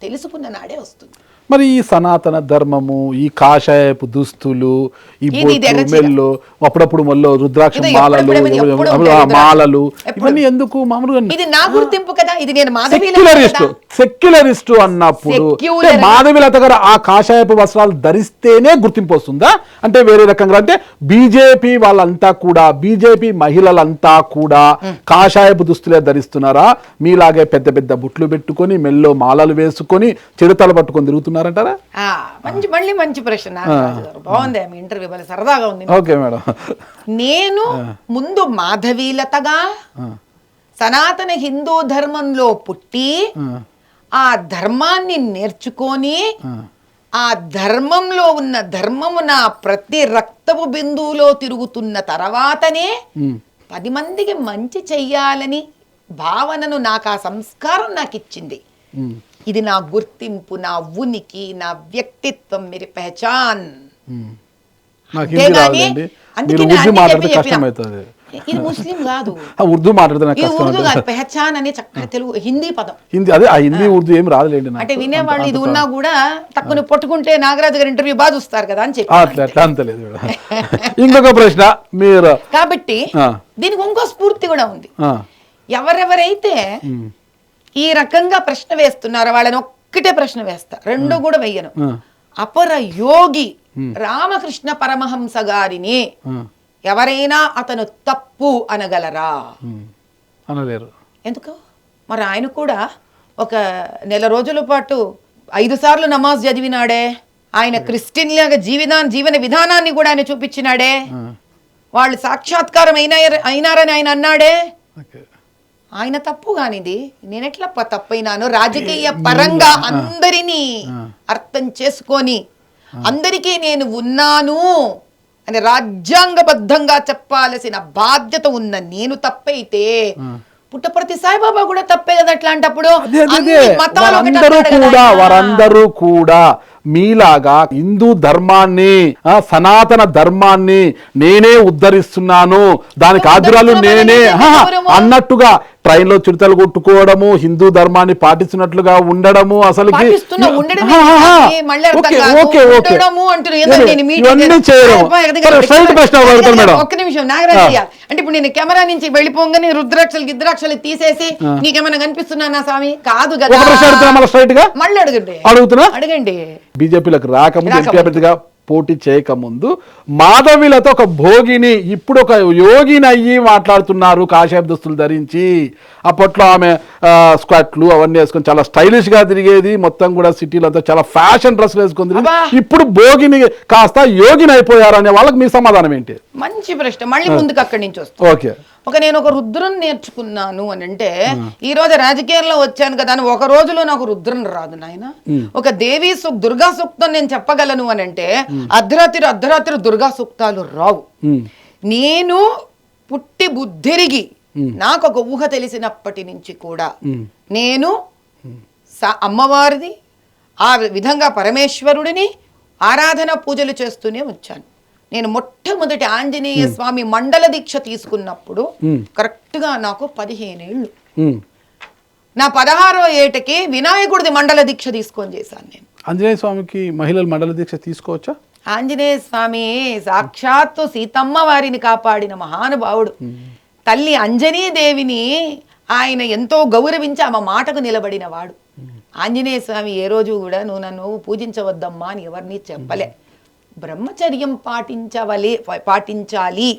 తెలుసుకున్న నాడే వస్తుంది. మరి ఈ సనాతన ధర్మము, ఈ కాషాయపు దుస్తులు, ఈ బొట్టు, మెల్లు, అప్పుడప్పుడు మళ్ళీ రుద్రాక్ష మాలలు ఇవన్నీ ఎందుకు? మామూలుగా ఇది నా గుర్తింపు కదా, ఇది నేను సెక్యులరిస్టు అన్నప్పుడు మాధవీలత గారు ఆ కాషాయపు వస్త్రాలు ధరిస్తేనే గుర్తింపు వస్తుందా? అంటే వేరే రకంగా అంటే బీజేపీ వాళ్ళంతా కూడా, బీజేపీ మహిళలంతా కూడా కాషాయపు దుస్తులే ధరిస్తున్నారా? మీలాగే పెద్ద పెద్ద బుట్లు పెట్టుకొని మెల్లో మాలలు వేసుకొని చిడతలు పట్టుకొని తిరుగుతున్నారంటారా? మళ్ళీ మంచి ప్రశ్న, బాగుంది మీ ఇంటర్వ్యూ, సరదాగా ఉంది. Okay madam. నేను ముందు మాధవీలతగా సనాతన హిందూ ధర్మంలో పుట్టి ఆ ధర్మాన్ని నేర్చుకొని ఆ ధర్మంలో ఉన్న ధర్మము నా ప్రతి రక్తపు బిందువులో తిరుగుతున్న తర్వాతనే 10 మందికి మంచి చెయ్యాలని భావనను నాకు ఆ సంస్కారం నాకు ఇచ్చింది. ఇది నా గుర్తింపు, నా ఉనికి, నా వ్యక్తిత్వం, మేరీ పెహచాన్. ఇది ముస్లిం కాదు, ఉర్దూ మాట్లాడుతున్నా, ఉర్దూ కాదు, పెహచాన్ అనే చక్కగా తెలుగు హిందీ పదం. హిందీ అదే హిందీ ఉర్దూ ఏం రాదులేండి. అంటే వినేవాళ్ళు ఇది ఉన్నా కూడా తక్కువ పట్టుకుంటే నాగరాజు గారి ఇంటర్వ్యూ బాగా చూస్తారు కదా అని చెప్పి అట్లా అంతలేదు. ఇంకొక ప్రశ్న మీరు, కాబట్టి దీనికి ఇంకో స్ఫూర్తి కూడా ఉంది. ఎవరెవరైతే ఈ రకంగా ప్రశ్న వేస్తున్నారో వాళ్ళని ఒక్కటే ప్రశ్న వేస్తా, రెండు కూడా వెయ్యను. అపర యోగి రామకృష్ణ పరమహంస గారిని ఎవరైనా అతను తప్పు అనగలరా? అనలేరు. ఎందుకు? మరి ఆయన కూడా ఒక నెల రోజుల పాటు 5 సార్లు నమాజ్ చదివినాడే, ఆయన క్రిస్టియన్ లాగా జీవన విధానాన్ని కూడా ఆయన చూపించినాడే, వాళ్ళు సాక్షాత్కారం అయినారని ఆయన అన్నాడే. ఆయన తప్పు కానిది నేనెట్లా తప్పైనాను? రాజకీయ పరంగా అందరినీ అర్థం చేసుకొని అందరికీ నేను ఉన్నాను అని రాజ్యాంగబద్ధంగా చెప్పాల్సిన బాధ్యత ఉన్న నేను తప్పైతే పుట్టపర్తి సాయిబాబా కూడా తప్పే కదా. అట్లాంటప్పుడు వారందరూ కూడా మీలాగా హిందూ ధర్మాన్ని, సనాతన ధర్మాన్ని నేనే ఉద్ధరిస్తున్నాను, దానికి ఆధారాలు నేనే అన్నట్టుగా ట్రైన్ లో చిడతలు కొట్టుకోవడము, హిందూ ధర్మాన్ని పాటిస్తున్నట్లుగా ఉండడము, అసలు ఒక్క నిమిషం నాగరాజయ్య, అంటే ఇప్పుడు నేను కెమెరా నుంచి వెళ్ళిపోగానే రుద్రాక్షలు తీసేసి నీకేమైనా కనిపిస్తున్నానా స్వామి? కాదు కదా. మళ్ళీ అడగండి. బీజేపీలకు రాకముందు ఎంపీ అభ్యర్థిగా పోటీ చేయకముందు మాధవీలతో ఒక భోగిని, ఇప్పుడు ఒక యోగిని అయ్యి మాట్లాడుతున్నారు కాషాయపు దుస్తులు ధరించి. అప్పట్లో ఆమె స్క్వాట్లు అవన్నీ వేసుకొని చాలా స్టైలిష్ గా తిరిగేది, మొత్తం కూడా సిటీలో అంతా చాలా ఫ్యాషన్ డ్రెస్లు వేసుకుంది. ఇప్పుడు భోగిని కాస్త యోగిని అయిపోయారు అనే వాళ్ళకి మీ సమాధానం ఏంటి? మంచి ప్రశ్న. మళ్ళీ ముందుకు అక్కడి నుంచి వస్తాం. ఓకే, నేను ఒక రుద్రం నేర్చుకున్నాను అని అంటే, ఈ రోజు రాజకీయాల్లో వచ్చాను కదా అని ఒక రోజులో నాకు రుద్రం రాదు నాయన. ఒక దేవీ దుర్గా సూక్తం నేను చెప్పగలను అని అంటే అర్ధరాత్రి దుర్గా సూక్తాలు రావు. నేను పుట్టి బుద్ధిరిగి నాకు ఒక ఊహ తెలిసినప్పటి నుంచి కూడా నేను అమ్మవారిది ఆ విధంగా పరమేశ్వరుడిని ఆరాధన పూజలు చేస్తూనే వచ్చాను. నేను మొట్టమొదటి ఆంజనేయ స్వామి మండల దీక్ష తీసుకున్నప్పుడు కరెక్ట్ గా నాకు 15 ఏళ్ళు. నా 16వ ఏటకి వినాయకుడిది మండల దీక్ష తీసుకొని చేశాను నేను. ఆంజనేయ స్వామికి మహిళలు మండల దీక్ష తీసుకోవచ్చా? ఆంజనేయ స్వామి సాక్షాత్తు సీతమ్మ వారిని కాపాడిన మహానుభావుడు. తల్లి అంజనీదేవిని ఆయన ఎంతో గౌరవించి ఆమె మాటకు నిలబడిన వాడు. ఆంజనేయ స్వామి ఏ రోజు కూడా నువ్వు నన్ను పూజించవద్దమ్మా అని ఎవరిని చెప్పలే. బ్రహ్మచర్యం పాటించాలి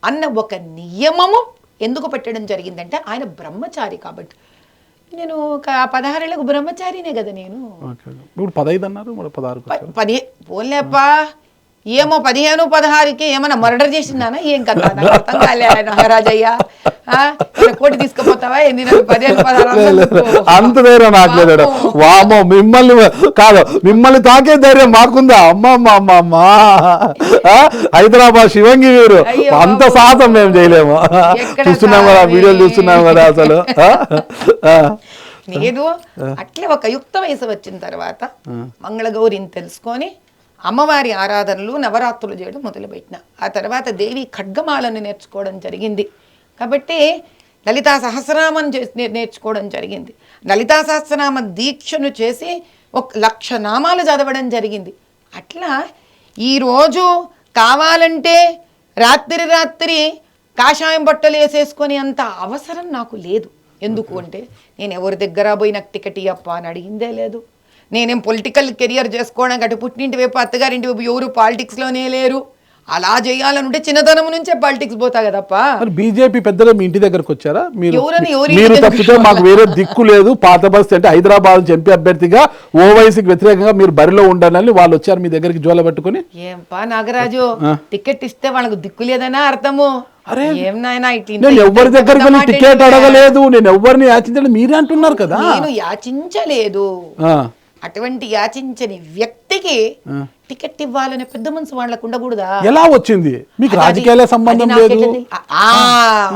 అన్న ఒక నియమము ఎందుకు పెట్టడం జరిగిందంటే ఆయన బ్రహ్మచారి కాబట్టి. నేను ఒక 16 ఏళ్ళకు బ్రహ్మచారినే కదా నేను. ఇప్పుడు 15 అన్నారు, 16 పోలేప్పా. ఏమో 15, 16కి ఏమన్నా మర్డర్ చేసిందానా ఏం కదా నాకు అర్థం కాలే నాగరాజయ్య. కోటి తీసుకుపోతావా ఏంది? 15, 16 అంత ధైర్యం నాకు లేదు. వామో మిమ్మల్ని తాకే ధైర్యం మాకుందా? అమ్మమ్మ హైదరాబాద్ శివంగి వీరు, అంత సాహసం మేము చేయలేము. చూస్తున్నాం కదా, వీడియోలు చూస్తున్నాం కదా. అసలు లేదు. అట్లే ఒక యుక్త వయసు వచ్చిన తర్వాత మంగళగౌరిని తెలుసుకొని అమ్మవారి ఆరాధనలు నవరాత్రులు చేయడం మొదలుపెట్టిన. ఆ తర్వాత దేవి ఖడ్గమాలను నేర్చుకోవడం జరిగింది. కాబట్టి లలితా సహస్రనామం నేర్చుకోవడం జరిగింది. లలితా సహస్రనామ దీక్షను చేసి 1,00,000 నామాలు చదవడం జరిగింది. అట్లా ఈరోజు కావాలంటే రాత్రి కాషాయం బట్టలు వేసేసుకొని అంత అవసరం నాకు లేదు. ఎందుకు అంటే నేను ఎవరి దగ్గర పోయి నాకు టికెట్ ఇయ్యప్ప అని అడిగిందే లేదు. నేనేం పొలిటికల్ కెరియర్ చేసుకోవడానికి అటు పుట్టింటి వైపు అత్తగారింటి వైపు ఎవరు పాలిటిక్స్లోనే లేరు. అలా చేయాలనుంటే చిన్నతనం నుంచే పాలిటిక్స్ పోతా కదప్ప. బీజేపీ పెద్దగా మీ ఇంటి దగ్గరకు వచ్చారా? ఎవరు మీరు తప్పితే మాకు వేరే దిక్కు లేదు. పాత బస్తీ అంటే హైదరాబాద్ ఎంపీ అభ్యర్థిగా ఓవైసీకి వ్యతిరేకంగా మీరు బరిలో ఉండాలని వాళ్ళు వచ్చారు మీ దగ్గరికి జోల పట్టుకుని. ఏంపా నాగరాజు, టికెట్ ఇస్తే వాళ్ళకు దిక్కు లేదనా అర్థము? ఏం నాయనా నేను ఎవరి దగ్గరికి వెళ్ళి టికెట్ అడగలేదు, నేను ఎవరిని యాచించలేదు మీరే అంటున్నారు కదా. నేను యాచించలేదు. అటువంటి యాచించని వ్యక్తికి టికెట్ ఇవ్వాలనే పెద్ద మనసు వాళ్ళకు ఉండకూడదా? ఎలా వచ్చింది మీకు? రాజకీయాల సంబంధం లేదు.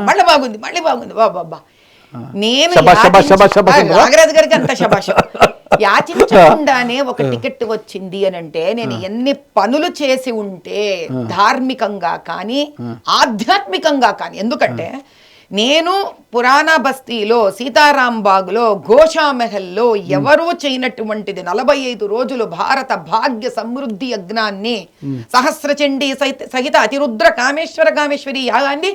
మళ్ళీ బాగుంది బాబా. నేను నాగరాజు గారికి అంత శబాష. యాచించకుండానే ఒక టికెట్ వచ్చింది అని అంటే నేను ఎన్ని పనులు చేసి ఉంటే ధార్మికంగా కానీ ఆధ్యాత్మికంగా కానీ. ఎందుకంటే నేను పురాణా బస్తీలో, సీతారాంబాగులో, గోషామెహల్లో ఎవరూ చేయనటువంటిది 45 రోజులు భారత భాగ్య సమృద్ధి యజ్ఞాన్ని, సహస్రచండీ సహిత అతిరుద్ర కామేశ్వరి యాగాన్ని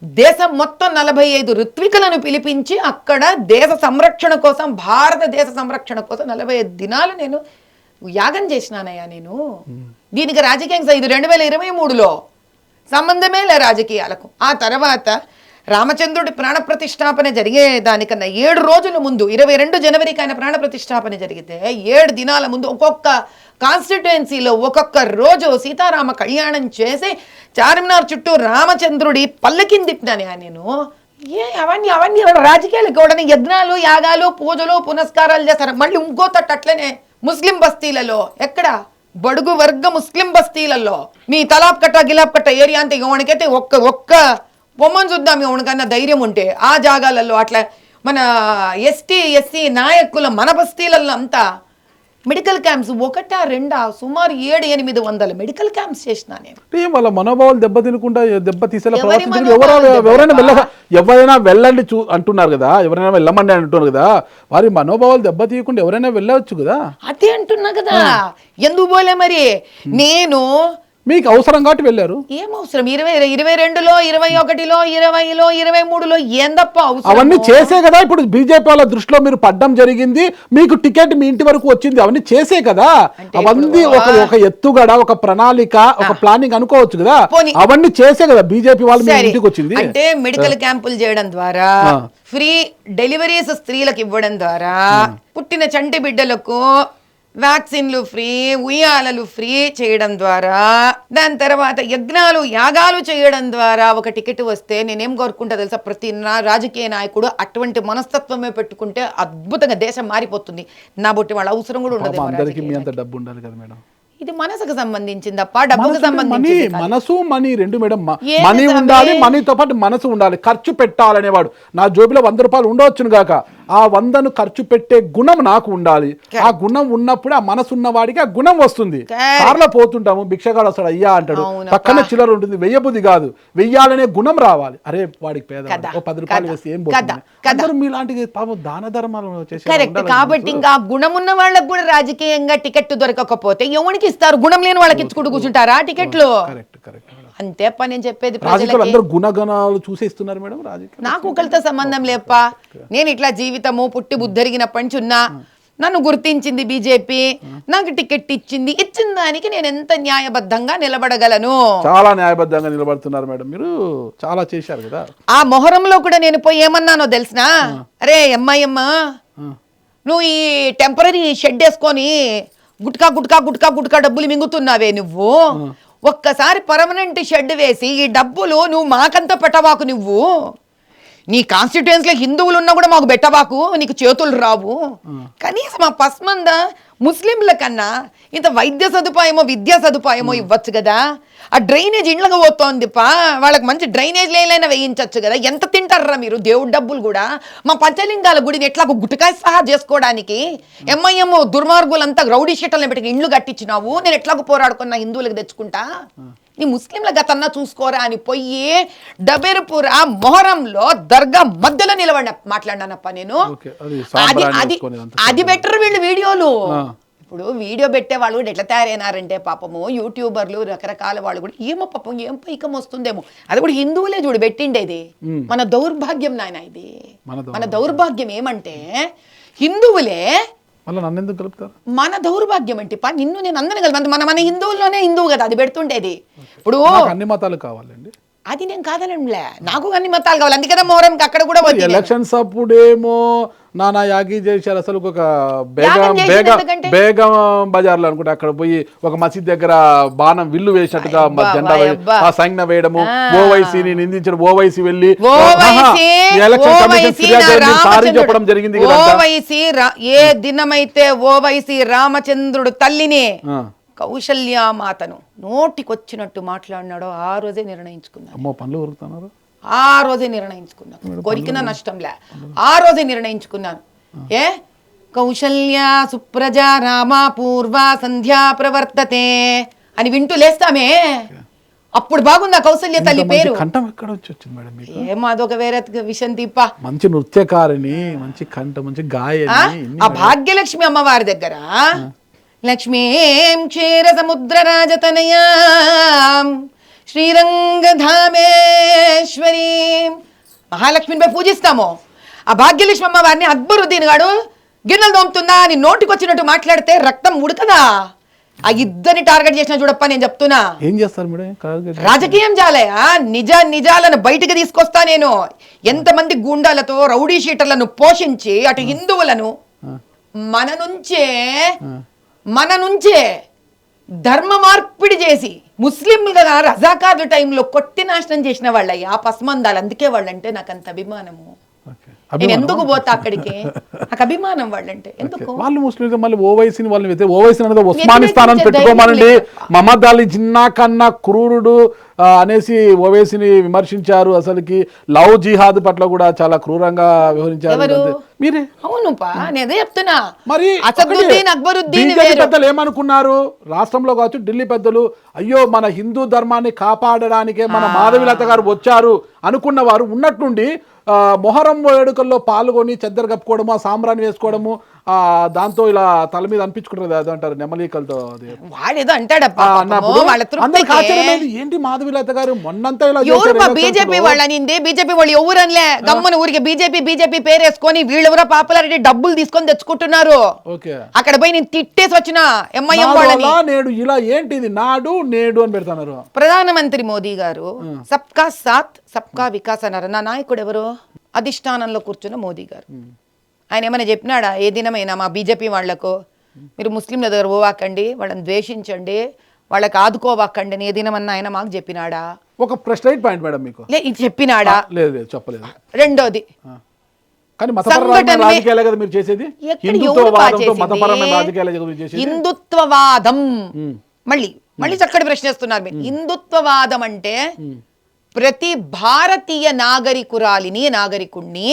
దేశం మొత్తం 45 ఋత్వికులను పిలిపించి అక్కడ దేశ సంరక్షణ కోసం, భారతదేశ సంరక్షణ కోసం 45 దినాలు నేను యాగం చేసినానయ్యా. నేను దీనికి రాజకీయం ఇది 2023లో సంబంధమే లే రాజకీయాలకు. ఆ తర్వాత రామచంద్రుడి ప్రాణ ప్రతిష్టాపన జరిగే దానికన్నా 7 రోజుల ముందు 22 జనవరికి ఆయన ప్రాణ ప్రతిష్టాపన జరిగితే 7 దినాల ముందు ఒక్కొక్క కాన్స్టిట్యుయెన్సీలో ఒక్కొక్క రోజు సీతారామ కళ్యాణం చేసి చార్మినార్ చుట్టూ రామచంద్రుడి పల్లకిని తిట్టినాను నేను. అవన్నీ రాజకీయాలు కూడా యజ్ఞాలు, యాగాలు, పూజలు, పునస్కారాలు చేస్తారు. మళ్ళీ ఇంకో తట్టు అట్లనే ముస్లిం బస్తీలలో, ఎక్కడ బడుగు వర్గ ముస్లిం బస్తీలలో మీ తలాప్ కట్ట గిలాప్ కట్ట ఏరియా అంతా ఎవరికైతే ఒక్క బొమ్మను చూద్దాం ఎవరికన్నా ధైర్యం ఉంటే ఆ జాగాలలో అట్లా మన ఎస్సీ నాయకుల మన బస్తీలలో అంతా మెడికల్ క్యాంప్స్ 1-2 సుమారు 700-800 మెడికల్ క్యాంప్స్ చేసిన నేను. వాళ్ళ మనోభావాలు దెబ్బతీసేలా ఎవరైనా వెళ్ళండి అంటున్నారు కదా, ఎవరైనా వెళ్ళమండి అంటున్నారు కదా, వారి మనోభావాలు దెబ్బతీయకుండా ఎవరైనా వెళ్ళవచ్చు కదా. అదే అంటున్నా కదా. ఎందుకు పోలే మరి? నేను మీకు అవసరం కాబట్టి వెళ్ళారు. ఏం అవసరం? 22లో 21లో 20లో 23లో ఏందప్ప అవసరం? అవన్నీ చేసే కదా. ఇప్పుడు బీజేపీ వాళ్ళ దృష్టిలో మీరు పడ్డం జరిగింది, మీకు టికెట్ మీ ఇంటి వరకు వచ్చింది, అవన్నీ చేసే కదా. అవన్నీ ఒక ఎత్తుగడ, ఒక ప్రణాళిక, ఒక ప్లానింగ్ అనుకోవచ్చు కదా. అవన్నీ చేసే కదా బీజేపీ వాళ్ళు మీ ఇంటికి వచ్చింది. అంటే మెడికల్ క్యాంపులు చేయడం ద్వారా, ఫ్రీ డెలివరీస్ స్త్రీలకు ఇవ్వడం ద్వారా, పుట్టిన చంటి బిడ్డలకు వ్యాక్సిన్లు ఫ్రీ, ఉయ్యాలలు ఫ్రీ చేయడం ద్వారా, దాని తర్వాత యజ్ఞాలు, యాగాలు చేయడం ద్వారా ఒక టికెట్ వస్తే నేనేం కోరుకుంటా తెలుసా? ప్రతి రాజకీయ నాయకుడు అటువంటి మనస్తత్వమే పెట్టుకుంటే అద్భుతంగా దేశం మారిపోతుంది. నా బొట్టి వాళ్ళ అవసరం కూడా ఉండదు. డబ్బు ఉండాలి కదా మేడం. ఇది మనసుకు సంబంధించిందప్ప, డబ్బుకు సంబంధించింది. మనసు మనీ రెండు మేడం. మనీ ఉండాలి, మనీతో పాటు మనసు ఉండాలి. ఖర్చు పెట్టాలనేవాడు నా జోబిలో 100 రూపాయలు ఉండవచ్చును గాక, ఆ 100ను ఖర్చు పెట్టే గుణం నాకు ఉండాలి. ఆ గుణం ఉన్నప్పుడు ఆ మనసు ఉన్న వాడికి ఆ గుణం వస్తుంది. కార్లో పోతుంటాము, భిక్షగాడు వస్తాడు అయ్యా అంటాడు, పక్కన చిల్లర ఉంటుంది, వెయ్యబుద్ధి కాదు, వెయ్యాలనే గుణం రావాలి. అరే వాడికి పేద 10 రూపాయలు వేస్తే ఏం పోతుంది. అందరూ మీలాంటి పాపం దాన ధర్మాలు చేసే. కాబట్టి ఇంకా గుణం ఉన్న వాళ్ళకు కూడా రాజకీయంగా టికెట్ దొరకకపోతే ఎవరికి ఇస్తారు? గుణం లేని వాళ్ళకి ఇచ్చుకుంటూ కూర్చుంటారా టికెట్లు? అంతే పని నేను చెప్పేది. అందరూ గుణగణాలు చూసేస్తున్నారు మేడం రాజకీయ. నాకు ఒకరితో సంబంధం లేప్ప. నేను ఇట్లా జీవితము పుట్టి బుద్ధరిగినప్పటి నుంచి ఉన్నా, నన్ను గుర్తించింది బీజేపీ, నాకు టికెట్ ఇచ్చింది. ఇచ్చిన దానికి నేను ఎంత న్యాయబద్ధంగా నిలబడగలను? చాలా న్యాయబద్ధంగా నిలబడుతున్నారు మేడం, మీరు చాలా చేశారు కదా. ఆ మొహరంలో కూడా నేను పోయి ఏమన్నానో తెలిసినా, అరే అమ్మాయమ్మ నువ్వు ఈ టెంపరీ షెడ్ వేసుకొని గుట్కా డబ్బులు మింగుతున్నావే నువ్వు, ఒక్కసారి పర్మనెంట్ షెడ్ వేసి ఈ డబ్బులు నువ్వు మాకంతా పెట్టవాకు, నువ్వు నీ కాన్స్టిట్యుయెన్సీలో హిందువులు ఉన్నా కూడా మాకు పెట్టవాకు, నీకు చేతులు రావు. కనీసం ఆ పస్మంద ముస్లింల కన్నా ఇంత వైద్య సదుపాయమో విద్యా సదుపాయమో ఇవ్వచ్చు కదా. ఆ డ్రైనేజ్ ఇండ్లకు పోతోంది వాళ్ళకి మంచి డ్రైనేజ్ లైన్లైనా వేయించవచ్చు కదా. ఎంత తింటారా మీరు దేవుడి డబ్బులు కూడా? మా పంచలింగాల గుడిని ఎట్లా గుట్టకాయ సహా చేసుకోవడానికి ఎంఐఎం దుర్మార్గులంతా రౌడీ షీటలను పెట్టి ఇండ్లు కట్టించినావు, నేను ఎట్లాగో పోరాడుకున్నా హిందువులకు తెచ్చుకుంటా. నీ ముస్లింల గతన్నా చూసుకోరా అని పోయి డబెర్పుర మొహరంలో దర్గా మధ్యలో నిలబడి మాట్లాడినానప్ప నేను. అది బెటర్ వీళ్ళు వీడియోలు. ఇప్పుడు వీడియో పెట్టే వాళ్ళు కూడా ఎట్లా తయారైనారంటే పాపము యూట్యూబర్లు రకరకాల వాళ్ళు కూడా ఏమో పాపం ఏం పైకం వస్తుందేమో, అది కూడా హిందువులే చూడు పెట్టిండేది. మన దౌర్భాగ్యం నాయన ఇది. మన దౌర్భాగ్యం ఏమంటే హిందువులే మన దౌర్భాగ్యం అంటే నిన్ను నేను అందరిని కలిపి మన హిందువుల్లోనే హిందువు కదా అది పెడుతుండేది. ఇప్పుడు అన్ని మతాలు కావాలండి, అది నేను కాదనంలే, నాకు అన్ని మతాలు కావాలి. అందుకనే మొహరంకి అక్కడ కూడా ఎలక్షన్స్ అప్పుడేమో నానా యాగి చేశారు. అసలు ఒక బేగం బజార్ లో అనుకుంటే అక్కడ పోయి ఒక మసీద్ దగ్గర బాణం విల్లు వేసినట్టుగా జెండా సంజ్ఞ వేయడము, ఓవైసీని నిందించడం, ఓవైసీ వెళ్ళి ఎలక్షన్ కమిషన్ ఫిర్యాదు సారీ చెప్పడం జరిగింది. ఓవైసీ ఏ దినమైతే ఓవైసీ రామచంద్రుడు తల్లిని కౌశల్యామాతను నోటికొచ్చినట్టు మాట్లాడినాడో ఆ రోజే నిర్ణయించుకున్నాను. ఆ రోజే నిర్ణయించుకున్నాను, కొరికిన నష్టంలే. ఆ రోజే నిర్ణయించుకున్నాను. ఏ కౌశల్య సుప్రజా రామ పూర్వ సంధ్యా ప్రవర్తతే అని వింటూ లేస్తామే, అప్పుడు బాగుందా కౌశల్య తల్లి పేరు. కంఠం ఎక్కడ వచ్చింది మేడం? ఏమో అదొక వేరే విషయం దీప. మంచి నృత్యకారిని, మంచి కంఠం, మంచి గాయని. ఆ భాగ్యలక్ష్మి అమ్మవారి దగ్గర లక్ష్మీం క్షీర సముద్ర రాజతనయాం శ్రీరంగధామేశ్వరి మహాలక్ష్మిని పోయి పూజిస్తాము. ఆ భాగ్యలక్ష్మి అమ్మవారిని అక్బరుద్దీన్ గాడు గిన్నెలు దోముతుందా అని నోటికొచ్చినట్టు మాట్లాడితే రక్తం ఉడకదా? ఆ ఇద్దరిని టార్గెట్ చేసిన చూడప్ప నేను చెప్తున్నా. ఏం చేస్తారు మేడం? రాజకీయం జాలయా? నిజాలను బయటకు తీసుకొస్తా నేను. ఎంతమంది గూండాలతో రౌడీ షీటర్లను పోషించి అటు హిందువులను మన నుంచే ధర్మ మార్పిడి చేసి ముస్లింలుగా రజాకార్ల టైంలో కొట్టి నాశనం చేసిన వాళ్ళయ్యా పస్మందాలు. అందుకే వాళ్ళంటే నాకు అంత అభిమానము. నేను ఎందుకు పోతా అక్కడికి? నాకు అభిమానం వాళ్ళంటే. ఎందుకు? వాళ్ళు ముస్లింస్ మళ్ళీ ఓవైసీని వాళ్ళని ఓవైసీ అనేది ఉస్మానిస్తాన్ అని పెట్టుకోమనండి. మహమ్మద్ అలీ జిన్నా కన్నా క్రూరుడు అనేసి ఓవైసీని విమర్శించారు. అసలుకి లవ్ జిహాద్ పట్ల కూడా చాలా క్రూరంగా వ్యవహరించారు మీరే. అవును నేనే చెప్తున్నా. మరి అసదుద్దీన్ అక్బరుద్దీన్ పెద్దలు ఏమనుకున్నారు? రాష్ట్రంలో కావచ్చు ఢిల్లీ పెద్దలు, అయ్యో మన హిందూ ధర్మాన్ని కాపాడడానికే మన మాధవిలత గారు వచ్చారు అనుకున్న వారు ఉన్నట్టుండి మొహరం వేడుకల్లో పాల్గొని చెద్దరు కప్పుకోవడము, సాంబ్రాన్ని వేసుకోవడము, దాంతో ఇలా తల మీద అనిపించుకుంటారు అది అంటారు నెమలీకలతో. వాడేదో అంటాడప్ప. ఏంటి మాధవిలత గారు మొన్నంతా ఇలా బీజేపీ వాళ్ళు అనింది. బీజేపీ వాళ్ళు ఎవరనిలే గమ్మున ఊరికి బీజేపీ పేరేసుకొని వీళ్ళెవరో పాపులారిటీ డబ్బులు తీసుకొని తెచ్చుకుంటున్నారు. అక్కడ పోయి నేను తిట్టేసి వచ్చిన ఎంఐఎం వాళ్ళని. నేడు ఇలా ఏంటిది నాడు నేడు అని పెడతారు. ప్రధానమంత్రి మోదీ గారు సబ్కా సాత్ సబ్కా వికాస్ అన్నారు. నా నాయకుడు ఎవరు? అధిష్టానంలో కూర్చున్న మోదీ గారు. ఆయన ఏమైనా చెప్పినాడా ఏ దినమైనా మా బీజేపీ వాళ్లకు మీరు ముస్లింల దగ్గర పోవాకండి, వాళ్ళని ద్వేషించండి, వాళ్ళకి ఆదుకోవాకండి అని ఏ దినమన్నా ఆయన మాకు చెప్పినాడా? ఒక స్ట్రైట్ పాయింట్ మేడం మీకు ఇది చెప్పినాడా? లేదు చెప్పలేదు. రెండోది హిందుత్వవాదం. మళ్ళీ చక్కటి ప్రశ్నిస్తున్నారు మీరు. హిందుత్వవాదం అంటే ప్రతి భారతీయ నాగరికుణ్ణి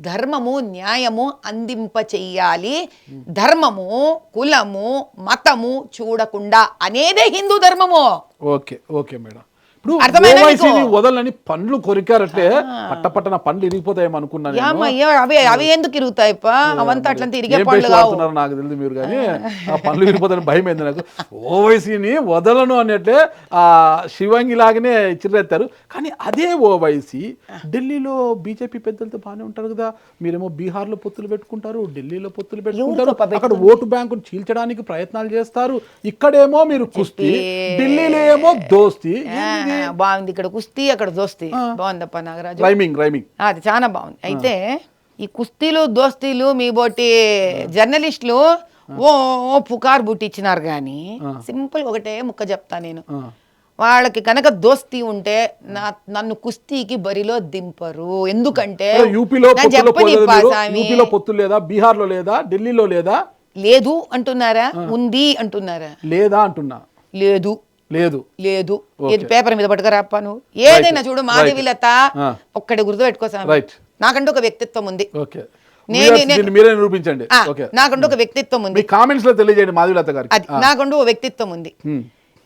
ధర్మము న్యాయము అందింప చెయ్యాలి, ధర్మము కులము మతము చూడకుండా అనేదే హిందూ ధర్మము. Okay okay madam. ఇప్పుడు వదలని పండ్లు కొరికారంటే పట్టపట్టన పండ్లు ఇరిగిపోతాయేమో అనుకున్నాను. అవి ఎందుకు ఇరుగుతాయి? అవంతా అట్లా ఇరిగే పండ్లు నాకు తెలియదు మీరు, కానీ ఆ పండ్లు ఇరిగిపోతాయని భయం అయింది నాకు. ఓవైసీని వదలను అన్నట్టే ఆ శివంగి లాగానే చిరెత్తారు. కానీ అదే ఓవైసీ ఢిల్లీలో బీజేపీ పెద్దలతో బాగానే ఉంటారు కదా. మీరేమో బీహార్లో పొత్తులు పెట్టుకుంటారు, ఢిల్లీలో పొత్తులు పెట్టుకుంటారు, అక్కడ ఓటు బ్యాంకును చీల్చడానికి ప్రయత్నాలు చేస్తారు. ఇక్కడేమో మీరు కుస్తీ, ఢిల్లీలో ఏమో దోస్తీ. బాగుంది, ఇక్కడ కుస్తీ అక్కడ దోస్తీ. బాగుందప్ప నాగరాజు. అది చాలా బాగుంది. అయితే ఈ కుస్తీలు దోస్తీలు మీ బోటి జర్నలిస్టులు ఓ పుకార్ బుట్టిచ్చినారు కానీ సింపుల్ ఒకటే ముక్క చెప్తా నేను. వాళ్ళకి కనుక దోస్తీ ఉంటే నన్ను కుస్తీకి బరిలో దింపరు. ఎందుకంటే బీహార్లో లేదా ఢిల్లీలో లేదా లేదు అంటున్నారా, ఉంది అంటున్నారా? లేదా అంటున్నా. లేదు లేదు లేదు ఏది పేపర్ మీద పట్టుకురాప్ప. నువ్వు ఏదైనా చూడు మాధవిలత ఒక్కటి గుర్తు పెట్టుకోసాను. నాకంటూ ఒక వ్యక్తిత్వం ఉంది. నాకంటూ ఒక వ్యక్తిత్వం ఉంది. కామెంట్స్ లో తెలియజేయండి మాధవిలత గారు. నాకంటూ ఒక వ్యక్తిత్వం ఉంది.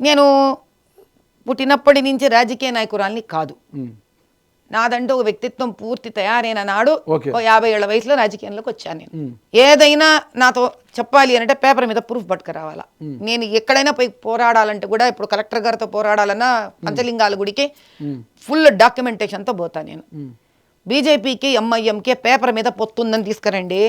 నేను పుట్టినప్పటి నుంచి రాజకీయ నాయకురాల్ని కాదు. ఉమ్. నాదంటూ ఒక వ్యక్తిత్వం పూర్తి తయారైన నాడు ఓకే. 50 ఏళ్ల వయసులో రాజకీయంలోకి వచ్చాను నేను. ఏదైనా నాతో చెప్పాలి అంటే పేపర్ మీద ప్రూఫ్ పట్టుకురావాలా. నేను ఎక్కడైనా పోయి పోరాడాలంటే కూడా ఇప్పుడు కలెక్టర్ గారితో పోరాడాలన్నా పంచలింగాల గుడికి ఫుల్ డాక్యుమెంటేషన్తో పోతా నేను. బీజేపీకి ఎంఐఎంకి పేపర్ మీద పొత్తుందని తీసుకురండి,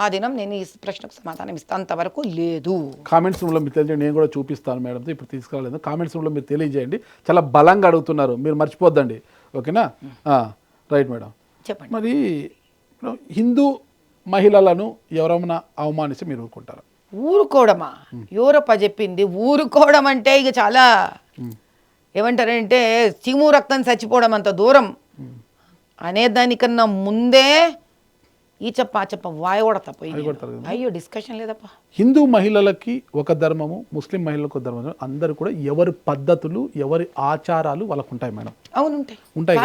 ఆ దినం నేను ఈ ప్రశ్నకు సమాధానం ఇస్తాను. అంతవరకు లేదు. కామెంట్స్ రూమ్లో మీరు తెలియజేయండి, నేను కూడా చూపిస్తాను మేడం. ఇప్పుడు తీసుకురాలేదు. కామెంట్స్ రూమ్లో మీరు తెలియజేయండి. చాలా బలంగా అడుగుతున్నారు, మీరు మర్చిపోద్దండి. ఓకేనా? రైట్ మేడం, చెప్పండి. మరి ఇప్పుడు హిందూ మహిళలను ఎవరైనా అవమానిస్తే మీరు ఊరుకుంటారా? ఊరుకోవడమా? యూరప్ప చెప్పింది ఊరుకోవడం అంటే ఇక చాలా ఏమంటారంటే చీము రక్తం చచ్చిపోవడం అంత దూరం అనేదానికన్నా ముందే ఈ చెప్ప ఆ చెప్ప వాయగొడ తప్ప అయ్యో డిస్కషన్ లేదప్ప. హిందూ మహిళలకి ఒక ధర్మము, ముస్లిం మహిళలకు ఒక ధర్మము, అందరూ కూడా ఎవరి పద్ధతులు ఎవరి ఆచారాలు వాళ్ళకు ఉంటాయి మేడం. అవును ఉంటాయి. ఉంటాయి.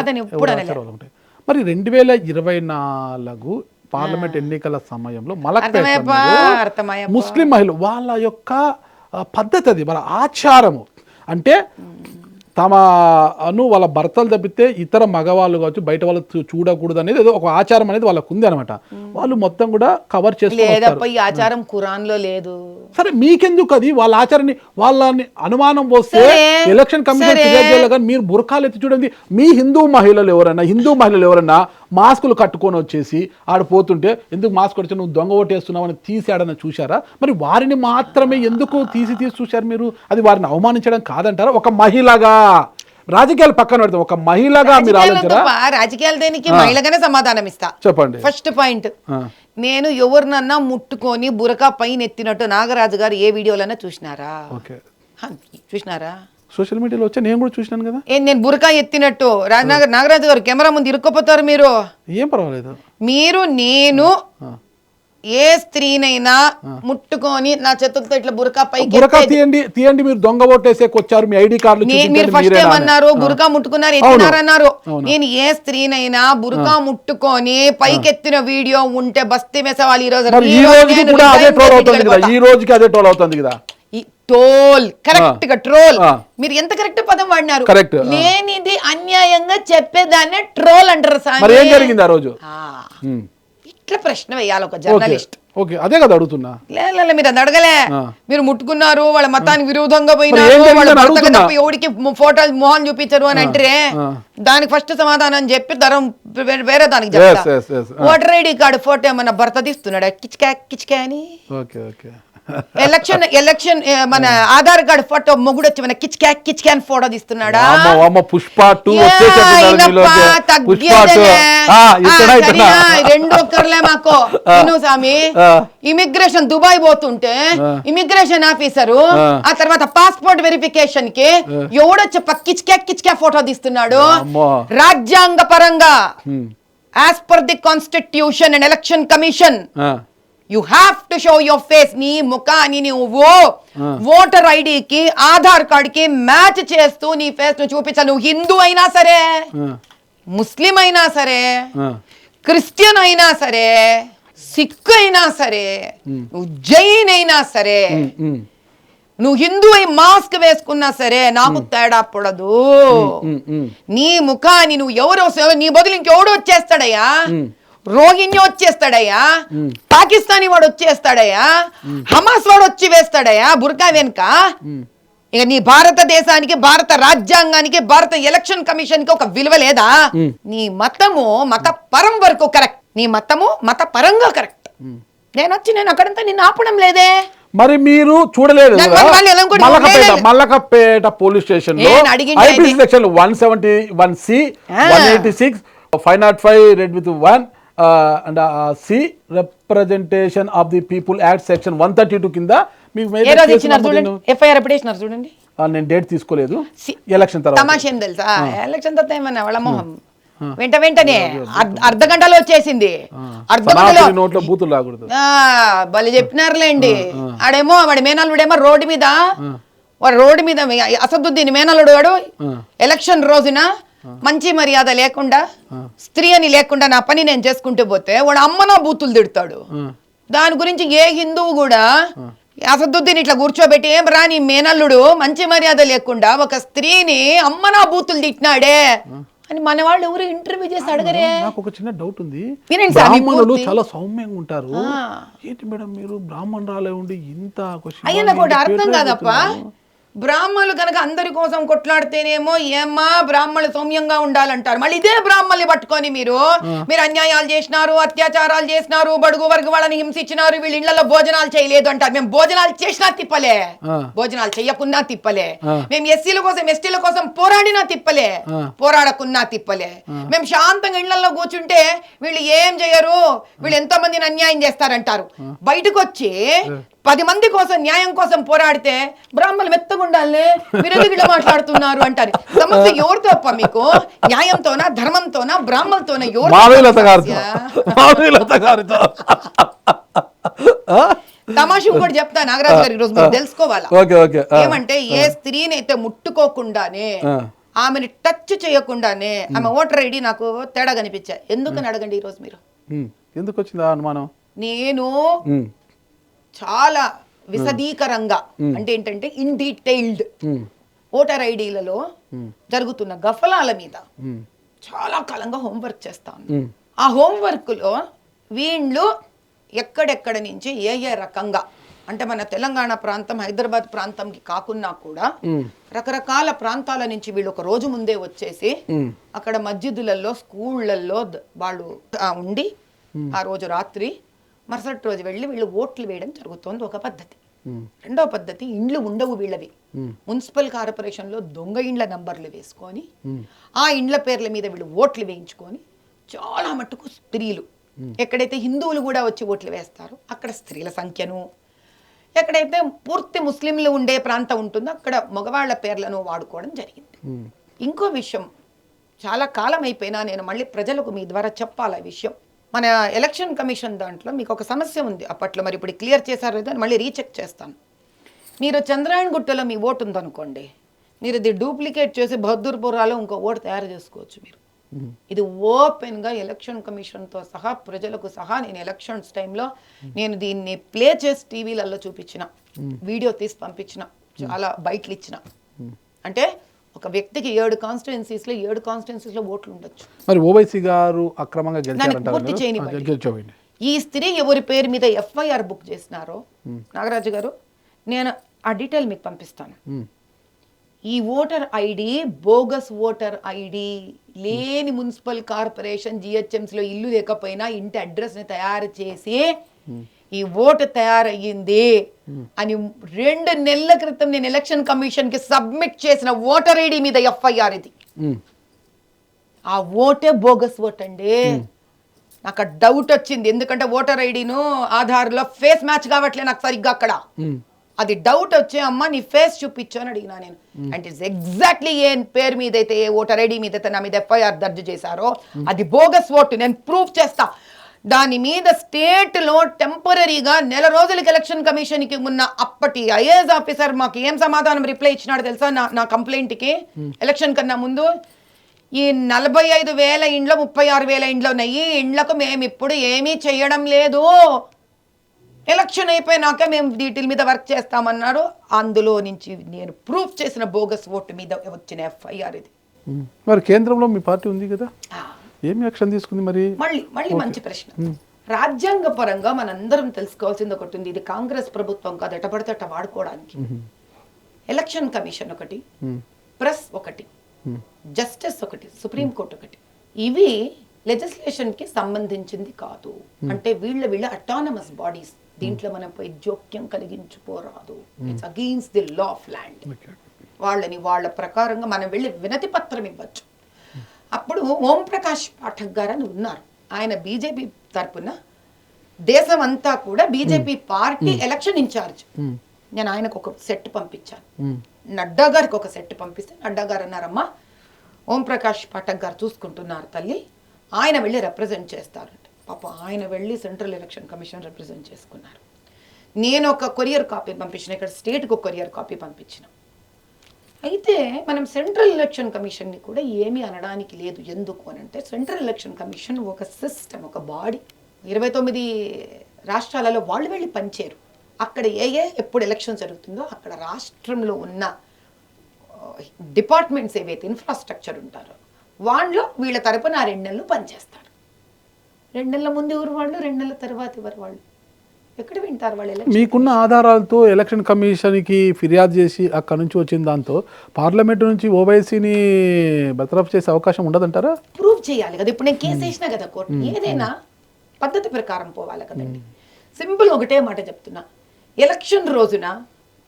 మరి 2024 పార్లమెంట్ ఎన్నికల సమయంలో మలక్పేట ముస్లిం మహిళలు వాళ్ళ యొక్క పద్ధతి, అది వాళ్ళ ఆచారము. అంటే తమను వాళ్ళ భర్తలు తప్పితే ఇతర మగవాళ్ళు కావచ్చు బయట వాళ్ళు చూడకూడదు అనేది ఏదో ఒక ఆచారం అనేది వాళ్ళకు ఉంది అనమాట. వాళ్ళు మొత్తం కూడా కవర్ చేసుకుంటారు. ఈ ఆచారం ఖురాన్ లో లేదు. సరే మీకెందుకు అది? వాళ్ళ ఆచారాన్ని వాళ్ళని అనుమానం వస్తే ఎలక్షన్ కమిషన్ ఫిర్యాదు కానీ మీరు బుర్కాలు ఎత్తి చూడండి. మీ హిందూ మహిళలు ఎవరన్నా మాస్కులు కట్టుకొని వచ్చేసి ఆడిపోతుంటే ఎందుకు మాస్క్ వచ్చి నువ్వు దొంగ ఓటేస్తున్నావు అని తీసాడని చూశారా? మరి వారిని మాత్రమే ఎందుకు తీసి చూశారు మీరు? అది వారిని అవమానించడం కాదంటారా? ఒక మహిళగా, రాజకీయాలు పక్కన పెడతాం, ఒక మహిళగా మీరు ఆలోచన. రాజకీయాలు దేనికి? మహిళగానే సమాధానం ఇస్తా. చెప్పండి. ఫస్ట్ పాయింట్, నేను ఎవరినన్నా ముట్టుకొని బురకా పైన ఎత్తినట్టు నాగరాజు గారు ఏ వీడియోలన్నా చూసినారా? చూసినారా? సోషల్ మీడియాలో వచ్చా, నేను కూడా చూసినాను కదా. నేను బురకా ఎత్తినట్టు నాగరాజు గారు కెమెరా ముందు ఇరుక్కపోతారు మీరు. ఏం పర్వాలేదు. మీరు నేను ఏ స్త్రీనైనా ముట్టుకొని నా చేతులతో ఇట్లా బురకా పైకి తీయండి మీరు దొంగ ఓటేసేకి వచ్చారు, మీ ఐడి కార్డు మీరు ఫస్ట్ ఏమన్నారు? బురకా ముట్టుకున్నారు, ఎత్తినారన్నారు. నేను ఏ స్త్రీనైనా బురకా ముట్టుకొని పైకెత్తిన వీడియో ఉంటే బస్తీ మెసవాలి. ఈ రోజు అదే ట్రోల్ అవుతుంది కదా. ట్రోల్ కరెక్ట్ గా ట్రోల్. మీరు ఎంత కరెక్ట్ పదం వాడినారు. లేనిది అన్యాయంగా చెప్పేదాన్నే ట్రోల్ అంటారు. ఏం జరిగింది ఆ రోజు? ఇట్లా ప్రశ్న వేయాలి ఒక జర్నలిస్ట్. అదే కదా అడుగుతున్నా. లేదు మీరు అది అడగలే. మీరు ముట్టుకున్నారు, వాళ్ళ మతానికి విరుద్ధంగా పోయినారు, వాళ్ళ భర్తకు ఎవడికి ఫోటోలు మొహం చూపించారు అని అంటే దానికి ఫస్ట్ సమాధానం చెప్పి ధరం వేరే దానికి చెప్తా. ఓటర్ ఐడి కార్డు ఫోటో ఏమన్నా భర్త తీస్తున్నాడా కిచ్కా అని? ఎలక్షన్ మన ఆధార్ కార్డు ఫోటో మొగుడు వచ్చి మన కిచ్కా అని ఫోటో తీస్తున్నాడా? రెండు ఒక్కర్లే మాకు. స్వామి ఇమిగ్రేషన్ దుబాయ్ పోతుంటే ఇమిగ్రేషన్ ఆఫీసరు ఆ తర్వాత పాస్పోర్ట్ వెరిఫికేషన్ కి ఎవడొచ్చి కిచ్కా ఫోటో తీస్తున్నాడు. రాజ్యాంగ పరంగా as per the constitution and election commission you have to show your face. నీ ముఖాన్ని నువ్వు ఓటర్ ఐడికి ఆధార్ కార్డ్ కి మ్యాచ్ చేస్తూ నీ ఫేస్ ను చూపించాలి. నువ్వు హిందూ అయినా సరే, ముస్లిం అయినా సరే, క్రిస్టియన్ అయినా సరే, సిక్ అయినా సరే, నువ్వు జైన్ అయినా సరే, నువ్వు హిందూ అయి మాస్క్ వేసుకున్నా సరే నాకు తేడా పడదు. నీ ముఖాన్ని నువ్వు ఎవరో నీ బదులు ఇంకెవడో వచ్చేస్తాడయ్యా, రోహింగ్యా వచ్చేస్తాడయ్యా, పాకిస్తానీ వాడు వచ్చేస్తాడయ్యా, హమాస్ వాడు వచ్చి వేస్తాడయ్యా బుర్కా వెనుక. ఇక నీ భారతదేశానికి, భారత రాజ్యాంగానికి, భారత ఎలక్షన్ కమిషన్ కి ఒక విలువ లేదా? నీ మతము మత పరం వరకు కరెక్ట్, నీ మతము మత పరంగా కరెక్ట్. నేను అక్కడంతా నిన్ను ఆపడం లేదే. మరి మీరు చూడలేదు మల్లకపేట పోలీస్ స్టేషన్ లో IPC section 171C 186 505 read with 1 and C representation of the people act section 132 కింద మీకు ఎఫ్ఐఆర్ ఎప్పుడు వేసినారు చూడండి. నేను డేట్ తీసుకోలేదు. ఎలక్షన్ తర్వాత తమాషా ఏం తెలుసా? ఎలక్షన్ తర్వాత ఏమన్నా వాళ్ళ మొహం వెంటనే అర్ధ గంటలో వచ్చేసింది. అర్ధ గంటలో నోట్లో బూతులు రాకూడదు వాళ్ళు చెప్పినారులేండి. ఆడేమో వాడి మేనల్లుడేమో రోడ్డు మీద అసదుద్దీన్ మేనల్లుడు వాడు ఎలక్షన్ రోజున మంచి మర్యాద లేకుండా, స్త్రీ అని లేకుండా నా పని నేను చేసుకుంటూ పోతే వాడు అమ్మనా బూతులు తిడతాడు. దాని గురించి ఏ హిందువు కూడా అసదుద్దీన్ ఇట్లా కూర్చోబెట్టి ఏం రాని మేనల్లుడు మంచి మర్యాద లేకుండా ఒక స్త్రీని అమ్మనా బూతులు తిట్టినాడే అని మన వాళ్ళు ఎవరు ఇంటర్వ్యూ చేసి అడగరే. నాకు ఒక చిన్న డౌట్ ఉంది, వినండి సార్, బ్రాహ్మణులు చాలా సౌమ్యంగా ఉంటారు, ఏంటి మేడం మీరు బ్రాహ్మణురాలే ఉండి ఇంత అయ్యా నాకు ఒకటి అర్థం కాదప్ప. బ్రాహ్మణులు కనుక అందరి కోసం కొట్లాడితేనేమో ఏమ్మా బ్రాహ్మణులు సౌమ్యంగా ఉండాలంటారు, మళ్ళీ ఇదే బ్రాహ్మణుల్ని పట్టుకొని మీరు అన్యాయాలు చేసినారు, అత్యాచారాలు చేసినారు, బడుగు వర్గ వాళ్ళని హింసించినారు, వీళ్ళ ఇళ్లలో భోజనాలు చేయలేదు అంటారు. మేము భోజనాలు చేసినా తిప్పలే, భోజనాలు చెయ్యకున్నా తిప్పలే, మేము ఎస్సీల కోసం ఎస్టీల కోసం పోరాడినా తిప్పలే, పోరాడకున్నా తిప్పలే. మేము శాంతంగా ఇళ్లలో కూర్చుంటే వీళ్ళు ఏం చేయరు, వీళ్ళు ఎంతో మందిని అన్యాయం చేస్తారంటారు. బయటకు వచ్చి 10 మంది కోసం న్యాయం కోసం పోరాడితే బ్రాహ్మణులు మెత్తగుండాలే విరగిడ మాట్లాడుతున్నారు అంటారు. సమస్య ఎవరితో అప్ప మీకు? న్యాయంతోనా, ధర్మంతోనా, బ్రాహ్మణులతోనా? తమాషా కూడా చెప్తా నాగరాజు గారు, ఈరోజు మీరు తెలుసుకోవాలా. ఏమంటే ఏ స్త్రీని అయితే ముట్టుకోకుండానే, ఆమెని టచ్ చేయకుండానే ఆమె ఓటర్ ఐడి నాకు తేడా కనిపించా. ఎందుకని అడగండి ఈరోజు మీరు. ఎందుకు వచ్చిందా అనుమానం? నేను చాలా విశదీకరంగా అంటే ఏంటంటే ఇన్ డీటెయిల్డ్ ఓటర్ ఐడీలలో జరుగుతున్న గఫలాల మీద చాలా కాలంగా హోంవర్క్ చేస్తాను. ఆ హోంవర్క్ లో వీళ్ళు ఎక్కడెక్కడ నుంచి ఏ ఏ రకంగా అంటే మన తెలంగాణ ప్రాంతం హైదరాబాద్ ప్రాంతంకి కాకున్నా కూడా రకరకాల ప్రాంతాల నుంచి వీళ్ళు ఒక రోజు ముందే వచ్చేసి అక్కడ మస్జిదులలో స్కూళ్లలో వాళ్ళు ఉండి ఆ రోజు రాత్రి మరుసటి రోజు వెళ్ళి వీళ్ళు ఓట్లు వేయడం జరుగుతోంది. ఒక పద్ధతి. రెండో పద్ధతి, ఇండ్లు ఉండవు వీళ్ళవి, మున్సిపల్ కార్పొరేషన్ లో దొంగ ఇండ్ల నంబర్లు వేసుకొని ఆ ఇండ్ల పేర్ల మీద వీళ్ళు ఓట్లు వేయించుకొని చాలా మట్టుకు స్త్రీలు, ఎక్కడైతే హిందువులు కూడా వచ్చి ఓట్లు వేస్తారో అక్కడ స్త్రీల సంఖ్యను, ఎక్కడైతే పూర్తి ముస్లింలు ఉండే ప్రాంతం ఉంటుందో అక్కడ మగవాళ్ల పేర్లను వాడుకోవడం జరిగింది. ఇంకో విషయం, చాలా కాలం అయిపోయినా నేను మళ్ళీ ప్రజలకు మీ ద్వారా చెప్పాలి ఆ విషయం. మన ఎలక్షన్ కమిషన్ దాంట్లో మీకు ఒక సమస్య ఉంది అప్పట్లో, మరి ఇప్పుడు క్లియర్ చేశారు లేదా మళ్ళీ రీచెక్ చేస్తాను. మీరు చంద్రాయణ గుట్టలో మీ ఓటు ఉందనుకోండి, మీరు ఇది డూప్లికేట్ చేసి బహదూర్పురాలో ఇంకో ఓటు తయారు చేసుకోవచ్చు మీరు. ఇది ఓపెన్గా ఎలక్షన్ కమిషన్తో సహా ప్రజలకు సహా నేను ఎలక్షన్స్ టైంలో నేను దీన్ని ప్లే చేసి టీవీలలో చూపించిన, వీడియో తీసి పంపించిన, చాలా బయటలు ఇచ్చిన. అంటే ఒక వ్యక్తికి 7 కాన్స్టిట్యుయెన్సీస్లో 7 కాన్స్టిట్యుయెన్సీస్లో ఓట్లు ఉండొచ్చు. మరి ఓవైసీ గారు అక్రమంగా పూర్తి చేయని ఈ స్త్రీ ఎవరి పేరు మీద ఎఫ్ఐఆర్ బుక్ చేసినారో నాగరాజు గారు నేను ఆ డీటెయిల్ మీకు పంపిస్తాను. ఈ voter ID bogus voter ID, లేని మున్సిపల్ కార్పొరేషన్ జిహెచ్ఎంసీలో ఇల్లు లేకపోయినా ఇంటి అడ్రస్ ని తయారు చేసి ఈ ఓటు తయారయ్యింది అని 2 నెలల క్రితం నేను ఎలక్షన్ కమిషన్ కి సబ్మిట్ చేసిన ఓటర్ ఐడి మీద ఎఫ్ఐఆర్ ఇది. ఆ ఓటే బోగస్ ఓట్ అండి. నాకు డౌట్ వచ్చింది, ఎందుకంటే ఓటర్ ఐడిను ఆధార్లో ఫేస్ మ్యాచ్ కావట్లే నాకు సరిగ్గా అక్కడ. అది డౌట్ వచ్చే అమ్మ నీ ఫేస్ చూపించు అని అడిగినా నేను. అంటే ఎగ్జాక్ట్లీ ఏ పేరు మీద అయితే ఏ ఓటర్ ఐడి మీద అయితే నా మీద ఎఫ్ఐఆర్ దర్జు చేశారో అది బోగస్ ఓటు, నేను ప్రూఫ్ చేస్తా. దాని మీద స్టేట్ లో టెంపరీగా 1 నెల రోజులకి ఎలక్షన్ కమిషన్ కి ఉన్న అప్పటి ఐఏఎస్ ఆఫీసర్ మాకు ఏం సమాధానం రిప్లై ఇచ్చినాడు తెలుసా నా కంప్లైంట్ కి? ఎలక్షన్ కన్నా ముందు ఈ 45,000 ఇండ్లు 36,000 ఇండ్లు ఉన్నాయి, ఇండ్లకు మేము ఇప్పుడు ఏమీ చేయడం లేదు, ఎలక్షన్ అయిపోయినాక మేము వీటి మీద వర్క్ చేస్తామన్నారు. అందులో నుంచి నేను ప్రూఫ్ చేసిన బోగస్ ఓటు మీద వచ్చిన ఎఫ్ఐఆర్ ఇది. మరి కేంద్రంలో మీ పార్టీ ఉంది కదా, ఏమి యాక్షన్ తీసుకుంది? మరి మళ్ళీ మంచి ప్రశ్న. రాజ్యాంగ పరంగా మనందరం తెలుసుకోవాల్సింది ఒకటి ఉంది, ఇది కాంగ్రెస్ ప్రభుత్వం కాదు ఎట పడితే అట్ట వాడుకోవడానికి. ఎలక్షన్ కమిషన్ ఒకటి, ప్రెస్ ఒకటి, జస్టిస్ ఒకటి, సుప్రీంకోర్టు ఒకటి, ఇవి లెజిస్లేషన్ కి సంబంధించింది కాదు. అంటే వీళ్ళ అటానమస్ బాడీస్, దీంట్లో మనం పోయి జోక్యం కలిగించుకోరాదు. It's against the law of land. వాళ్ళని వాళ్ళ ప్రకారంగా మనం వెళ్ళి వినతి పత్రం ఇవ్వచ్చు. అప్పుడు ఓం ప్రకాష్ పాఠక్ గారు అని ఉన్నారు, ఆయన బీజేపీ తరపున దేశం అంతా కూడా బీజేపీ పార్టీ ఎలక్షన్ ఇన్ఛార్జ్. నేను ఆయనకు ఒక సెట్ పంపించాను, నడ్డా గారికి ఒక సెట్ పంపిస్తే నడ్డా గారు అన్నారమ్మా ఓం ప్రకాష్ పాఠక్ గారు చూసుకుంటున్నారు తల్లి, ఆయన వెళ్ళి రిప్రజెంట్ చేస్తారంట. పాప ఆయన వెళ్ళి సెంట్రల్ ఎలక్షన్ కమిషన్ రిప్రజెంట్ చేసుకున్నారు. నేను ఒక కొరియర్ కాపీ పంపించిన, ఇక్కడ స్టేట్కి ఒక కొరియర్ కాపీ పంపించిన. అయితే మనం సెంట్రల్ ఎలక్షన్ కమిషన్ని కూడా ఏమీ అనడానికి లేదు. ఎందుకు అని అంటే సెంట్రల్ ఎలక్షన్ కమిషన్ ఒక సిస్టమ్, ఒక బాడీ. 29 రాష్ట్రాలలో వాళ్ళు వెళ్ళి పనిచేయరు, అక్కడ ఎప్పుడు ఎలక్షన్ జరుగుతుందో అక్కడ రాష్ట్రంలో ఉన్న డిపార్ట్మెంట్స్ ఏవైతే ఇన్ఫ్రాస్ట్రక్చర్ ఉంటారో వాళ్ళు వీళ్ళ తరపున 2 నెలలు పనిచేస్తారు. 2 నెలల ముందు ఎవరు వాళ్ళు, 2 నెలల తర్వాత ఎవరు వాళ్ళు, ఎక్కడ వింటారు వాళ్ళు? మీకున్న ఆధారాలతో ఎలక్షన్ కమిషన్కి ఫిర్యాదు చేసి అక్కడ నుంచి వచ్చిన దాంతో పార్లమెంట్ నుంచి ఓవైసీని బర్తరఫ్ చేసే అవకాశం ఉండదంటారా? ప్రూవ్ చేయాలి కదా. ఇప్పుడు నేను కేసు వేసినా కదా కోర్టు, ఏదైనా పద్ధతి ప్రకారం పోవాలి కదండి. సింపుల్ ఒకటే మాట చెప్తున్నా, ఎలక్షన్ రోజున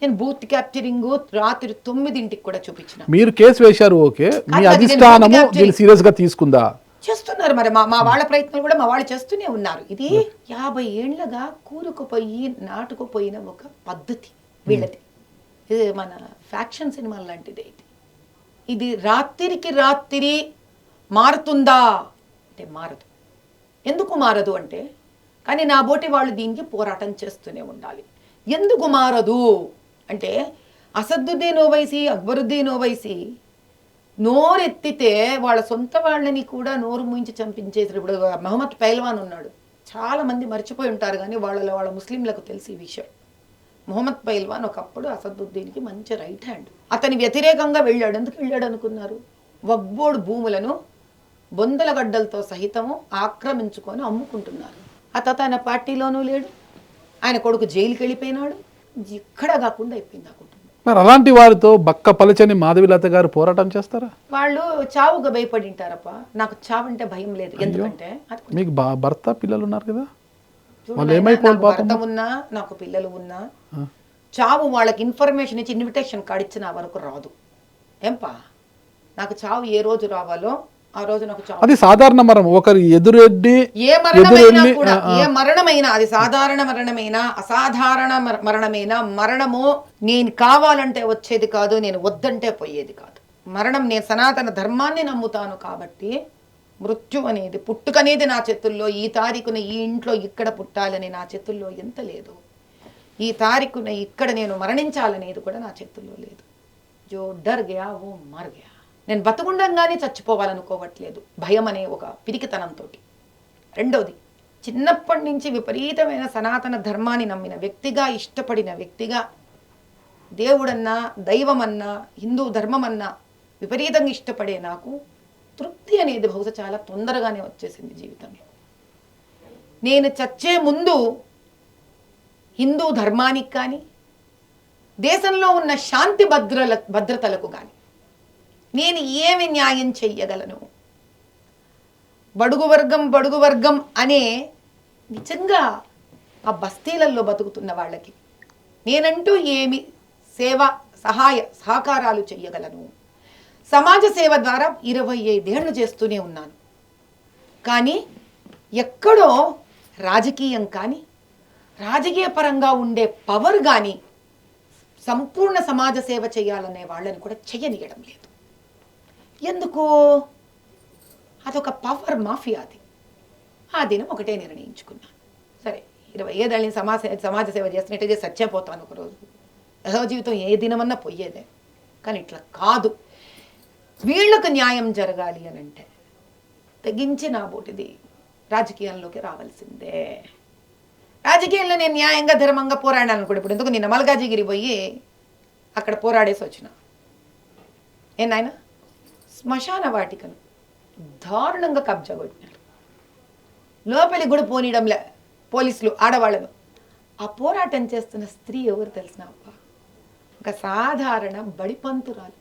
నేను బూత్ క్యాప్చరింగ్ రాత్రి 9ంటికి కూడా చూపించిన. మీరు కేసు వేశారు, ఓకే, మీ అధిష్టానము దీన్ని సీరియస్ గా తీసుకుందా? చేస్తున్నారు మరి మా వాళ్ళ ప్రయత్నాలు కూడా మా వాళ్ళు చేస్తూనే ఉన్నారు. ఇది 50 ఏళ్లగా కూరుకుపోయి నాటుకుపోయిన ఒక పద్ధతి వీళ్ళది. ఇది మన ఫ్యాక్షన్ సినిమా లాంటిది. ఇది రాత్రికి రాత్రి మారుతుందా అంటే మారదు. ఎందుకు మారదు అంటే, కానీ నా బోటి వాళ్ళు దీనికి పోరాటం చేస్తూనే ఉండాలి. ఎందుకు మారదు అంటే, అసదుద్దీన్ ఓవైసీ, అక్బరుద్దీన్ ఓవైసీ నోరెత్తితే వాళ్ళ సొంత వాళ్ళని కూడా నోరు మూయించి చంపించేసారు. ఇప్పుడు మహమ్మద్ పైల్వాన్ ఉన్నాడు, చాలా మంది మర్చిపోయి ఉంటారు, కానీ వాళ్ళ ముస్లింలకు తెలిసి ఈ విషయం. మొహమ్మద్ పైల్వాన్ ఒకప్పుడు అసదుద్దీన్కి మంచి రైట్ హ్యాండ్. అతని వ్యతిరేకంగా వెళ్ళాడు. ఎందుకు వెళ్ళాడు అనుకున్నారు? వక్బోర్డు భూములను బొందల గడ్డలతో సహితము ఆక్రమించుకొని అమ్ముకుంటున్నారు. తన పార్టీలోనూ లేడు, ఆయన కొడుకు జైలుకి వెళ్ళిపోయినాడు, ఎక్కడ కాకుండా అయిపోయింది ఆ కుటుంబం. మరి అలాంటి వారితో బక్క పలచని మాధవిలత గారు పోరాటం చేస్తారా? వాళ్ళు చావుగా భయపడి ఉంటారప్ప. నాకు చావు అంటే భయం లేదు. ఎందుకంటే మీకు భర్త పిల్లలు ఉన్నారు కదా, భర్త ఉన్నా నాకు పిల్లలు ఉన్నా చావు వాళ్ళకి ఇన్ఫర్మేషన్ ఇచ్చి ఇన్విటేషన్ కార్డు ఇచ్చి నా వరకు రాదు. ఏంపా, నాకు చావు ఏ రోజు రావాలో ఆ రోజు నాకు చావు. అది సాధారణ మరణం, ఒకరు ఎదురెడ్డి ఏ మరణమైనా కూడా, ఏ మరణమైనా, అది సాధారణ మరణమైనా అసాధారణ మరణమైనా, మరణము నేను కావాలంటే వచ్చేది కాదు, నేను వద్దంటే పోయేది కాదు. మరణం, నేను సనాతన ధర్మాన్ని నమ్ముతాను కాబట్టి మృత్యు అనేది, పుట్టుకనేది నా చేతుల్లో, ఈ తారీఖున ఈ ఇంట్లో ఇక్కడ పుట్టాలని నా చేతుల్లో ఎంత లేదు, ఈ తారీఖున ఇక్కడ నేను మరణించాలనేది కూడా నా చేతుల్లో లేదు. జో డర్ గయా ఓ మర్ గయా. నేను బతుకుండంగానే చచ్చిపోవాలనుకోవట్లేదు, భయం అనే ఒక పిరికితనంతో. రెండోది, చిన్నప్పటి నుంచి విపరీతమైన సనాతన ధర్మాన్ని నమ్మిన వ్యక్తిగా, ఇష్టపడిన వ్యక్తిగా, దేవుడన్నా దైవమన్నా హిందూ ధర్మమన్నా విపరీతంగా ఇష్టపడే నాకు తృప్తి అనేది బహుశా చాలా తొందరగానే వచ్చేసింది జీవితంలో. నేను చచ్చే ముందు హిందూ ధర్మానికి కానీ, దేశంలో ఉన్న శాంతి భద్రతలకు కానీ నేను ఏమి న్యాయం చెయ్యగలను? బడుగు వర్గం అనే నిజంగా ఆ బస్తీలలో బతుకుతున్న వాళ్ళకి నేనంటూ ఏమి సేవ, సహకారాలు చెయ్యగలను? సమాజ సేవ ద్వారా 25 ఏళ్ళు చేస్తూనే ఉన్నాను. కానీ ఎక్కడో రాజకీయం కానీ, రాజకీయ పరంగా ఉండే పవర్ కానీ సంపూర్ణ సమాజ సేవ చేయాలనే వాళ్ళని కూడా చెయ్యనియడం లేదు. ఎందుకు? అదొక పవర్ మాఫియా. అది ఆ దినం ఒకటే నిర్ణయించుకున్నాను, సరే 25 ఏళ్ళని సమాజ సేవ చేస్తున్నట్టే చచ్చిపోతాను ఒకరోజు. యహో జీవితం ఏ దినమన్నా పోయేదే, కానీ ఇట్లా కాదు, వీళ్ళకు న్యాయం జరగాలి అని అంటే తెగించి నా బోటిది రాజకీయంలోకి రావాల్సిందే. రాజకీయంలో నేను న్యాయంగా ధర్మంగా పోరాడాను కూడా. ఇప్పుడు ఎందుకు, నిన్న మల్కాజిగిరి పోయి అక్కడ పోరాడేసి వచ్చిన. నాయన, శ్మశాన వాటికను దారుణంగా కబ్జా కొట్టినారు, లోపలికి కూడా పోనీయడంలే పోలీసులు ఆడవాళ్ళను. ఆ పోరాటం చేస్తున్న స్త్రీ ఎవరు తెలిసిన అప్ప? ఒక సాధారణ బడిపంతురాలు.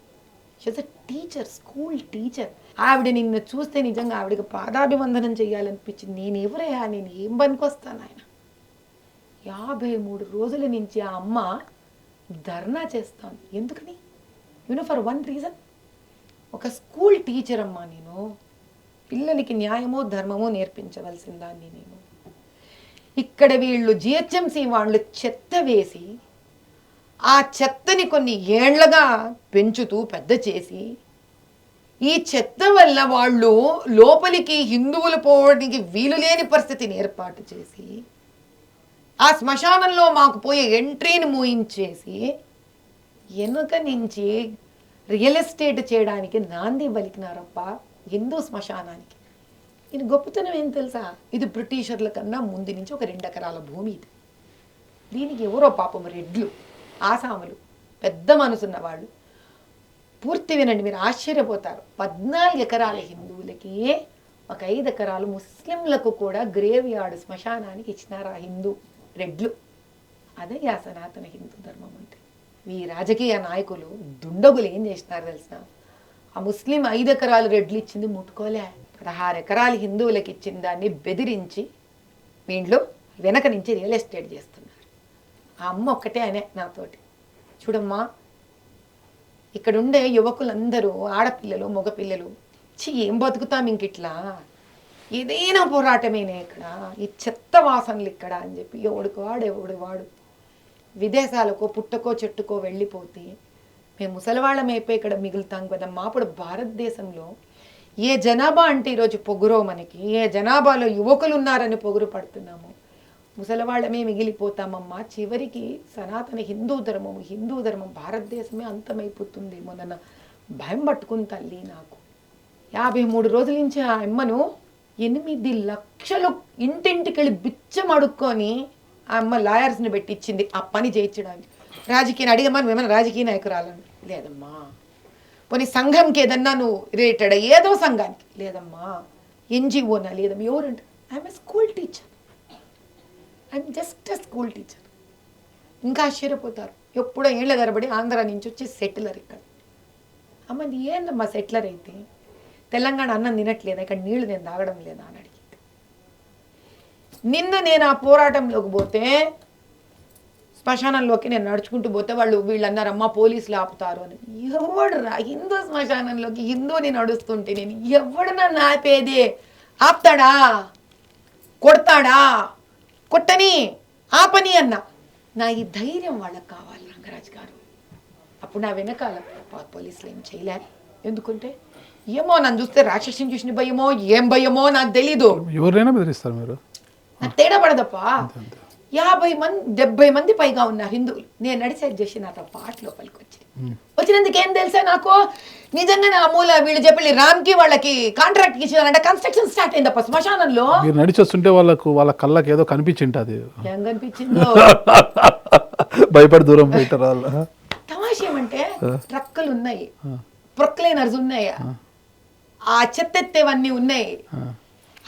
She's a teacher, school teacher. ఆవిడ నిన్ను చూస్తే నిజంగా ఆవిడకి పాదాభివందనం చేయాలనిపించింది. నేను ఎవరయ్యా, నేను ఏం పనికొస్తాను ఆయన? 53 రోజుల నుంచి ఆ అమ్మ ధర్నా చేస్తాను. ఎందుకని? For one reason. ఒక స్కూల్ టీచర్ అమ్మా నేను, పిల్లలకి న్యాయమో ధర్మమో నేర్పించవలసిందాన్ని నేను. ఇక్కడ వీళ్ళు జిహెచ్ఎంసీ వాళ్ళు చెత్త వేసి, ఆ చెత్తని కొన్ని ఏళ్లగా పెంచుతూ పెద్ద చేసి, ఈ చెత్త వల్ల వాళ్ళు లోపలికి హిందువులు పోవడానికి వీలు లేని పరిస్థితిని ఏర్పాటు చేసి, ఆ శ్మశానంలో మాకు పోయే ఎంట్రీని మూయించేసి, వెనుక నుంచి రియల్ ఎస్టేట్ చేయడానికి నాంది పలికినారప్ప హిందూ శ్మశానానికి. ఇది గొప్పతనం ఏం తెలుసా? ఇది బ్రిటిషర్ల కన్నా ముందు నుంచి ఒక 2 ఎకరాల భూమి. ఇది దీనికి ఎవరో పాపం రెడ్లు, ఆసాములు, పెద్ద మనసున్న వాళ్ళు. పూర్తి వినండి, మీరు ఆశ్చర్యపోతారు. 14 ఎకరాల హిందువులకి 5 ఎకరాలు ముస్లింలకు కూడా గ్రేవ్ యార్డ్ శ్మశానానికి ఇచ్చినారు ఆ హిందూ రెడ్లు. అదే ఆ సనాతన హిందూ ధర్మం అంటే. ఈ రాజకీయ నాయకులు దుండగులు ఏం చేసినారు తెలిసిన, ఆ ముస్లిం 5 ఎకరాలు రెడ్లు ఇచ్చింది ముట్టుకోలే, 16 ఎకరాలు హిందువులకు ఇచ్చిన దాన్ని బెదిరించి వీళ్ళు వెనక నుంచి రియల్ ఎస్టేట్ చేస్తున్నారు. ఆ అమ్మ ఒక్కటే అనే నాతోటి, చూడమ్మా ఇక్కడ ఉండే యువకులందరూ ఆడపిల్లలు మగపిల్లలు ఏం బతుకుతాం ఇంకిట్లా, ఏదైనా పోరాటమేనే ఇక్కడ, ఈ చెత్త వాసనలు ఇక్కడ అని చెప్పి ఎవడు వాడు విదేశాలకో పుట్టకో చెట్టుకో వెళ్ళిపోతే మేము ముసలివాళ్ళం అయిపోయి ఇక్కడ మిగులుతాం కదమ్మా. అప్పుడు భారతదేశంలో ఏ జనాభా అంటే ఈరోజు పొగురో మనకి, ఏ జనాభాలో యువకులు ఉన్నారని పొగురు పడుతున్నాము, ముసలివాళ్ళమే మిగిలిపోతామమ్మా. చివరికి సనాతన హిందూ ధర్మం భారతదేశమే అంతమైపోతుంది మొన్న భయం పట్టుకుని తల్లి నాకు. 53 రోజుల నుంచి ఆ అమ్మను 8 లక్షలు ఇంటింటికి వెళ్ళి బిచ్చం అడుక్కొని ఆ అమ్మ లాయర్స్ని పెట్టించింది ఆ పని చేయించడానికి. రాజకీయ అడిగమ్మా నువ్వేమైనా రాజకీయ నాయకురాలని, లేదమ్మా. పోనీ సంఘంకి ఏదన్నా నువ్వు రిలేటెడ్ ఏదో సంఘానికి, లేదమ్మా. ఎన్జిఓనా, లేదమ్మా. ఎవరంటే I'm a school teacher, I'm just a school teacher. ఇంకా ఆశ్చర్యపోతారు, ఎప్పుడో ఏళ్ళ తరబడి ఆంధ్ర నుంచి వచ్చి సెటిలర్ ఇక్కడ. అమ్మ ఏందమ్మా సెటిలర్ అయితే, తెలంగాణ అన్నం తినట్లేదా, ఇక్కడ నీళ్లు నేను తాగడం లేదా అని అడిగింది. నిన్న నేను ఆ పోరాటంలోకి పోతే, శ్మశానంలోకి నేను నడుచుకుంటూ పోతే వీళ్ళు అన్నారు అమ్మ పోలీసులు ఆపుతారు అని. ఎవడురా హిందూ శ్మశానంలోకి హిందూని నడుస్తుంటే నేను ఎవడు నన్ను ఆపేదే, ఆపుతాడా, కొడతాడా, కొట్టని ఆపని అన్నా. నా ఈ ధైర్యం వాళ్ళకి కావాలి రంగరాజు గారు. అప్పుడు నా వెనకాల పోలీసులు ఏం చేయలేరు, ఎందుకంటే ఏమో నన్ను చూస్తే రాక్షసిని చూసిన భయమో ఏం భయమో నాకు తెలీదు. ఎవరైనా బెదిరిస్తారు మీరు, నాకు తేడా పడదప్ప. 50 మంది 70 మంది పైగా ఉన్నారు హిందువులు. నేను నడిచేది చేసి నాతో పాట లోపలికి వచ్చినందుకు ఏం తెలుసా నాకు, నిజంగా నా మూల వీళ్ళు చెప్పి రామ్కి వాళ్ళకి కాంట్రాక్ట్ ఇచ్చారంటే కన్స్ట్రక్షన్ స్టార్ట్ అయిందప్ప శ్మశానంలో. మీరు నడిచి వస్తుంటే వాళ్ళ కళ్ళకి ఏదో కనిపించింటది. ఏం కనిపించిందో, భయపడి దూరం పెట్టారు వాళ్ళు. తమాష ఏమంటే ట్రక్కులు ఉన్నాయి, ప్రొక్లైనర్స్ ఉన్నాయి, ఆ చెత్తెత్తేవన్నీ ఉన్నాయి,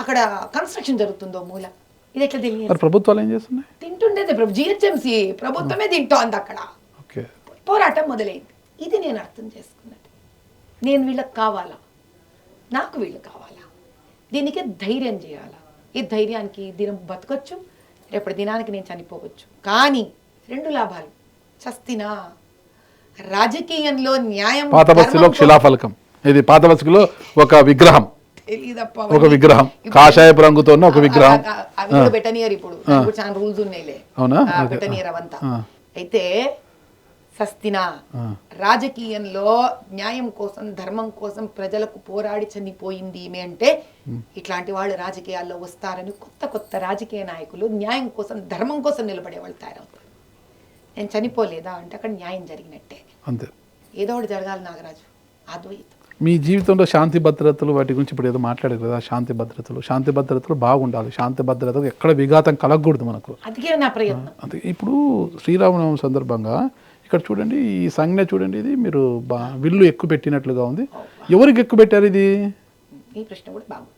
అక్కడ కన్స్ట్రక్షన్ జరుగుతుందో మూల. ఇది ఎట్లా తెలియదు. ప్రభుత్వాలు ఏం చేస్తున్నాయి, తింటుండేది జిహెచ్ఎంసీ ప్రభుత్వమే తింటోంది అక్కడ. పోరాటం మొదలైంది. ఇది నేను అర్థం చేసుకున్నది. నేను వీళ్ళకి కావాలా, నాకు వీళ్ళు కావాలా, దీనికి ధైర్యం చేయాలా. ఈ ధైర్యానికి దినం బతకొచ్చు, రేపటి దినానికి నేను చనిపోవచ్చు. కానీ 2 లాభాలు, చస్తినా రాజకీయంలో న్యాయం. పాత బస్తీలో శిలాఫలకం, ఇది పాత బస్తీలో ఒక విగ్రహం, ఒక విగ్రహం కాషాయపు రంగుతో ఒక విగ్రహం బెటనియర్. ఇప్పుడు చాలా రూల్స్ ఉన్నాయిలే, బెటనియర్ అవంతా. అయితే సస్తినా రాజకీయంలో న్యాయం కోసం ధర్మం కోసం ప్రజలకు పోరాడి చనిపోయింది ఈమె అంటే ఇట్లాంటి వాళ్ళు రాజకీయాల్లో వస్తారని కొత్త రాజకీయ నాయకులు న్యాయం కోసం ధర్మం కోసం నిలబడే వాళ్ళు తయారవుతారు. నేను చనిపోలేదా అంటే అక్కడ న్యాయం జరిగినట్టే, అంతే. ఏదో ఒకటి జరగాలి నాగరాజు. అద్వైతం. మీ జీవితంలో శాంతి భద్రతలు వాటి గురించి ఇప్పుడు ఏదో మాట్లాడారు కదా, శాంతి భద్రతలు బాగుండాలి, శాంతి భద్రతలు ఎక్కడ విఘాతం కలగకూడదు మనకు. అదిగే నా ప్రయత్నం. అంతే. ఇప్పుడు శ్రీరామనవమి సందర్భంగా ఇక్కడ చూడండి, ఈ సంజ్ఞ చూడండి, ఇది మీరు విల్లు ఎక్కువ పెట్టినట్లుగా ఉంది. ఎవరికి ఎక్కువ పెట్టారు ఇది? ఈ ప్రశ్న కూడా బాగుంది.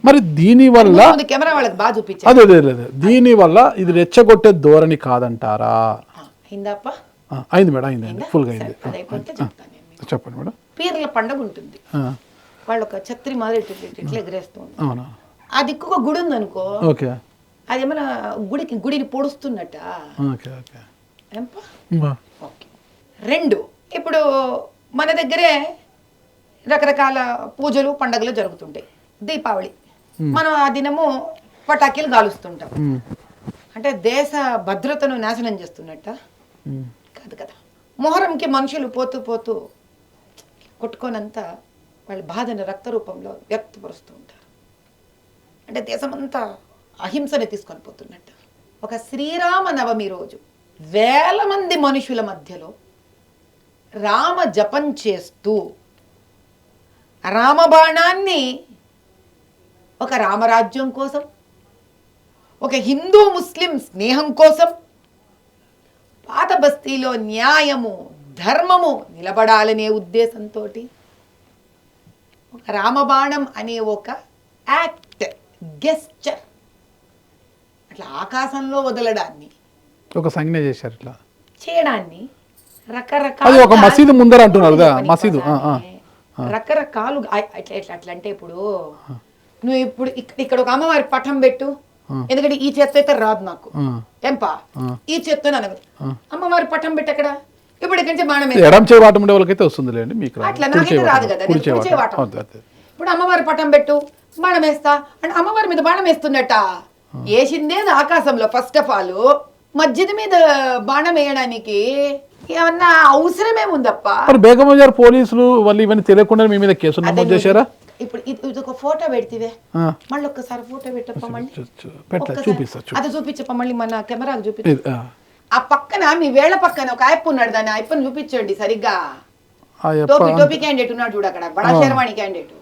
మరి దీనివల్ల కెమెరా వాళ్ళకి బాగా చూపించారు. అదే దీనివల్ల ఇది రెచ్చగొట్టే ధోరణి కాదంటారా? అయింది మేడం, అయింది, ఫుల్గా అయింది. చెప్పండి మేడం. పీర్ల పండుగ ఉంటుంది, వాళ్ళు ఒక ఛత్రి మాదిరి ఇట్లా ఎగరేస్తుంది. ఆ దిక్కుగా గుడి ఉంది అనుకో, అది ఏమైనా గుడిని పొడుస్తున్నట్ట. 2 ఇప్పుడు మన దగ్గరే రకరకాల పూజలు పండుగలు జరుగుతుంటాయి. దీపావళి మనం ఆ దినము పటాకీలు కాలుస్తుంటాం. అంటే దేశ భద్రతను నాశనం చేస్తున్నట్ట కాదు కదా. మొహరంకి మనుషులు పోతూ కొట్టుకోనంతా వాళ్ళ బాధను రక్త రూపంలో వ్యక్తపరుస్తూ ఉంటారు. అంటే దేశమంతా అహింసని తీసుకొని పోతున్నట్టు. ఒక శ్రీరామ నవమి రోజు వేల మంది మనుషుల మధ్యలో రామ జపం చేస్తూ రామబాణాన్ని ఒక రామరాజ్యం కోసం, ఒక హిందూ ముస్లిం స్నేహం కోసం పాత బస్తీలో న్యాయము ధర్మము నిలబడాలనే ఉద్దేశంతో ఒక రామబాణం అనే ఒక యాక్ట్ గెస్చర్ అట్లా ఆకాశంలో వదలడాన్ని ఒక సంజ్ఞ చేశారు ఇట్లా చేయడాన్ని అది రకరకాల ఒక మసీదు ముందర అంటున్నారు కదా, మసీదు రకరకాలు అట్లా ఎట్లా అట్లా అంటే ఇప్పుడు నువ్వు ఇప్పుడు ఇక్కడ ఒక అమ్మవారి పటం పెట్టు, ఎందుకంటే ఈ చేత్తో అయితే రాదు నాకు ఏంపా, ఈ చేత్తో అనదు అమ్మవారి పటం పెట్టు అక్కడ, ఇప్పుడు ఇక్కడి నుంచి బాణం ఎడం చేయవాటం ఉండే వాళ్ళకైతే వస్తుందిలేండి, మీకు అట్లా నాకైతే రాదు కదా, నేను కుడి చేయవాటం. ఇప్పుడు అమ్మవారి పటం పెట్టు బాణం వేస్తా అంటే అమ్మవారి మీద బాణం వేస్తున్నట్ట, వేసిందే ఆకాశంలో ఫస్ట్ ఆఫ్ ఆల్, మస్జిద్ మీద బాణం వేయడానికి ఏమన్నా అవసరమేముందప్ప. మరి బేగం బజార్ పోలీసులు వాళ్ళు ఇవన్నీ తెలియకుండా మీ మీద కేసు నమోదు చేశారా? ఇప్పుడు ఇది ఒక ఫోటో పెడితే మళ్ళీ ఒక్కసారి ఫోటో పెట్టప్ప, మళ్ళీ అది చూపించప్ప, మళ్ళీ మన కెమెరాకు చూపి. ఆ పక్కన మీ వేళ్ల పక్కన ఒక ఆయప్ప ఉన్నాడు, దాన్ని ఆయప్పని చూపించండి సరిగ్గా. టోపీ క్యాండిడేట్ ఉన్నాడు చూడు అక్కడ, బడా శర్వాణి క్యాండిడేట్.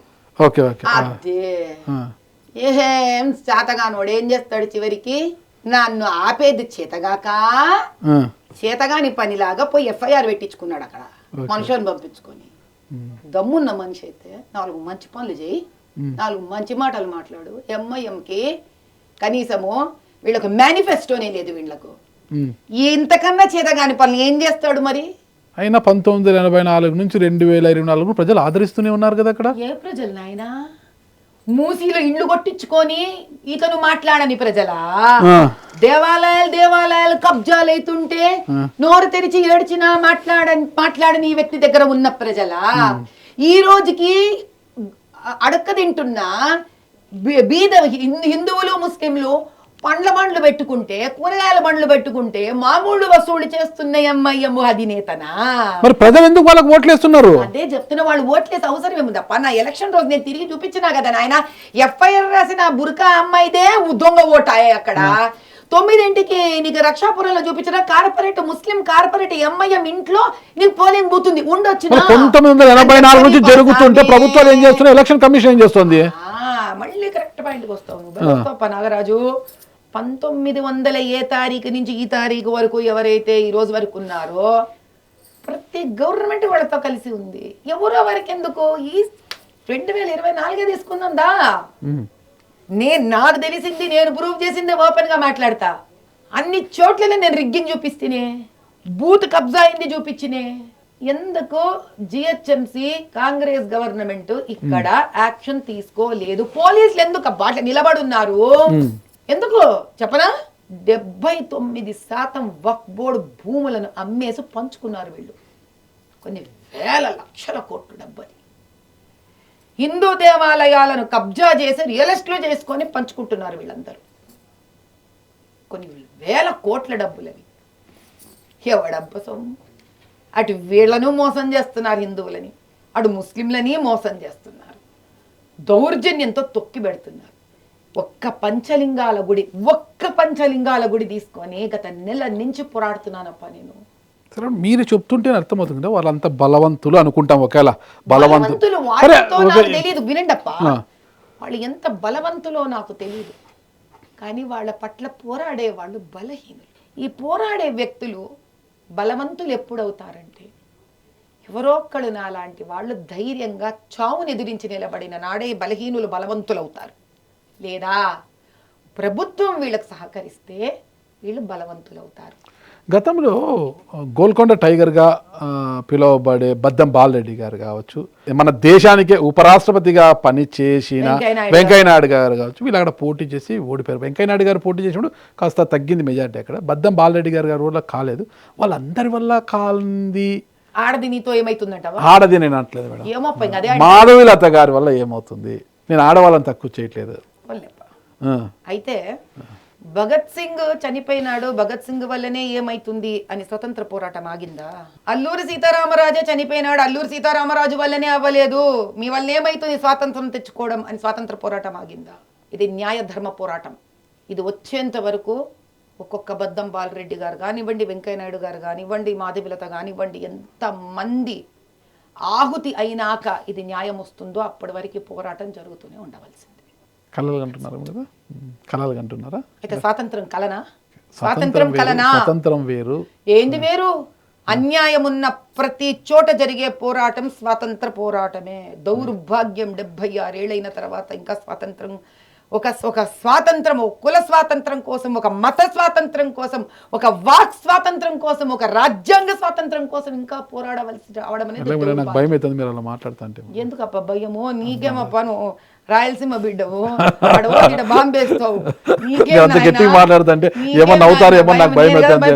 అదే ఏం చేతగానోడు ఏం చేస్తాడు చివరికి, నన్ను ఆపేది చేతగాని పనిలాగా పోయి ఎఫ్ఐఆర్ పెట్టించుకున్నాడు అక్కడ మనుషులను పంపించుకొని. దమ్మున్న మనిషి అయితే 4 మంచి పనులు చేయి, 4 మంచి మాటలు మాట్లాడు. ఎంఐఎంకి కనీసము వీళ్ళకు మేనిఫెస్టోనే లేదు, వీళ్ళకు ఇంతకన్నా చేతగాని పనులు ఏం చేస్తాడు మరి. అయినా 1984 నుంచి 2024 ప్రజలు ఆదరిస్తూనే ఉన్నారు కదా అక్కడ. ఏ ప్రజలు నాయనా, మూసీలో ఇళ్ళు కొట్టించుకొని ఇతను మాట్లాడని ప్రజలా, దేవాలయాలు కబ్జాలు అవుతుంటే నోరు తెరిచి ఏడ్చినా మాట్లాడని ఈ వ్యక్తి దగ్గర ఉన్న ప్రజలా, ఈ రోజుకి అడక్క తింటున్న బీద హిందువులు ముస్లింలు పండ్ల బండ్లు పెట్టుకుంటే, కూరగాయల బండ్లు పెట్టుకుంటే మామూలు వసూలు చేస్తున్న ఎంఐఎం అధినేతనా? మరి ప్రజలు ఎందుకు వాళ్ళకి ఓట్లేస్తున్నారు? అదే చెప్తున్న, వాళ్ళు ఓట్లేసి అవసరం ఏముందప్ప. నా ఎలక్షన్ రోజు నేను తిరిగి చూపించినా కదా నాయన, ఎఫ్ఐఆర్ రాసిన బుర్కా అమ్మాయిదే దొంగ ఓటాయే అక్కడ. 9ంటికి నీకు రక్షాపురంలో చూపించిన కార్పొరేట్ ముస్లిం కార్పొరేట్ ఎంఐఎం ఇంట్లో నీకు పోలింగ్ బూత్ ఉంది, ఉండొచ్చు. 1984 నుంచి జరుగుతుంటే ప్రభుత్వాలు ఏం చేస్తున్నాయి, ఎలక్షన్ కమిషన్ ఏం చేస్తుంది? మళ్ళీ కరెక్ట్ పాయింట్కి వస్తావు నాగరాజు. 1900 ఏ తారీఖు నుంచి ఈ తారీఖు వరకు ఎవరైతే ఈ రోజు వరకు ఉన్నారో ప్రతి గవర్నమెంట్ వాళ్ళతో కలిసి ఉంది. ఎవరో వరకు ఎందుకు, ఈ 2024 తీసుకుందా? నాకు తెలిసింది, నేను ప్రూవ్ చేసింది ఓపెన్ గా మాట్లాడతా. అన్ని చోట్లనే నేను రిగ్గింగ్ చూపిస్తేనే, బూత్ కబ్జా అయింది చూపించినే. ఎందుకు జిహెచ్ఎంసి కాంగ్రెస్ గవర్నమెంట్ ఇక్కడ యాక్షన్ తీసుకోలేదు? పోలీసులు ఎందుకు అట్లా నిలబడున్నారు? ఎందుకు చెప్పనా? 79% వక్ఫ్ బోర్డు భూములను అమ్మేసి పంచుకున్నారు వీళ్ళు, కొన్ని వేల లక్షల కోట్ల డబ్బని. హిందూ దేవాలయాలను కబ్జా చేసి రియల్ ఎస్టేట్ చేసుకొని పంచుకుంటున్నారు వీళ్ళందరూ, కొన్ని వేల కోట్ల డబ్బులని. ఎవడబ్బ సొమ్ము? అటు వీళ్ళను మోసం చేస్తున్నారు హిందువులని, అటు ముస్లింలని మోసం చేస్తున్నారు, దౌర్జన్యంతో తొక్కి పెడుతున్నారు. ఒక్క పంచలింగాల గుడి తీసుకొని గత నెల నుంచి పోరాడుతున్నానప్ప నేను. మీరు చెప్తుంటే అర్థమవుతుంది వాళ్ళంతా బలవంతులు అనుకుంటాం. ఒకవేళ బలవంతులు తెలియదు, వినండప్ప, వాళ్ళు ఎంత బలవంతులో నాకు తెలియదు, కానీ వాళ్ళ పట్ల పోరాడే వాళ్ళు బలహీనులు. ఈ పోరాడే వ్యక్తులు బలవంతులు ఎప్పుడవుతారంటే, ఎవరో ఒక్కడు నాలాంటి వాళ్ళు ధైర్యంగా చావును ఎదిరించి నిలబడిన నాడే బలహీనులు బలవంతులు అవుతారు. లేదా ప్రభుత్వం వీళ్ళకి సహకరిస్తే వీళ్ళు బలవంతులు అవుతారు. గతంలో గోల్కొండ టైగర్గా పిలువబడే బద్దం బాలరెడ్డి గారు కావచ్చు, మన దేశానికే ఉపరాష్ట్రపతిగా పనిచేసిన వెంకయ్యనాయుడు గారు కావచ్చు, వీళ్ళు అక్కడ పోటీ చేసి ఓడిపోయారు. వెంకయ్యనాయుడు గారు పోటీ చేసినప్పుడు కాస్త తగ్గింది మెజార్టీ, అక్కడ బద్దం బాలరెడ్డి గారు వల్ల కాలేదు. వాళ్ళందరి వల్ల కాలింది. ఆడది నీతో ఏమైతుందంట? ఆడది నేను అనట్లేదు మేడం, మాధవీలత గారి వల్ల ఏమవుతుంది. నేను ఆడవాళ్ళని తక్కువ చేయట్లేదు. అయితే భగత్ సింగ్ చనిపోయినాడు, భగత్ సింగ్ వల్లనే ఏమైతుంది అని స్వతంత్ర పోరాటం ఆగిందా? అల్లూరి సీతారామరాజే చనిపోయినాడు, అల్లూరి సీతారామరాజు వల్లనే అవ్వలేదు, మీ వల్ల ఏమైతుంది స్వాతంత్రం తెచ్చుకోవడం అని స్వాతంత్ర పోరాటం ఆగిందా? ఇది న్యాయ ధర్మ పోరాటం. ఇది వచ్చేంత వరకు ఒక్కొక్క బద్దం బాలరెడ్డి గారు కానివ్వండి, వెంకయ్యనాయుడు గారు కానివ్వండి, మాధవిలత కానివ్వండి, ఎంతమంది ఆహుతి అయినాక ఇది న్యాయం వస్తుందో అప్పటి వరకు పోరాటం జరుగుతూనే ఉండవలసింది. కళలు అంటున్నారు కదా, కళలు అంటున్నారా? అయితే స్వాతంత్రం కలనా? స్వాతంత్రం కలనా? స్వతంత్రం వేరు. ఏంది వేరు? అన్యాయమున్న ప్రతి చోట జరిగే పోరాటం స్వాతంత్ర పోరాటమే. దౌర్భాగ్యం 76 ఏళ్ళైన తర్వాత ఇంకా స్వాతంత్రం, ఒక స్వాతంత్రం, ఒక కుల స్వాతంత్రం కోసం, ఒక మత స్వాతంత్రం కోసం, ఒక వాక్ స్వాతంత్రం కోసం, ఒక రాజ్యాంగ స్వాతంత్రం కోసం ఇంకా పోరాడవలసి రావడం అనేది నాకు భయం అవుతుంది మీరు అలా మాట్లాడుతుంటే. ఎందుకప్ప భయమో? నీకేమప్పా, నువ్వు రాయలసీమ బిడ్డవు, బాంబేస్తావు, మాట్లాడుతుంటే ఏమన్నా అవుతారు, ఏమన్నా నాకు భయం అవుతుంది.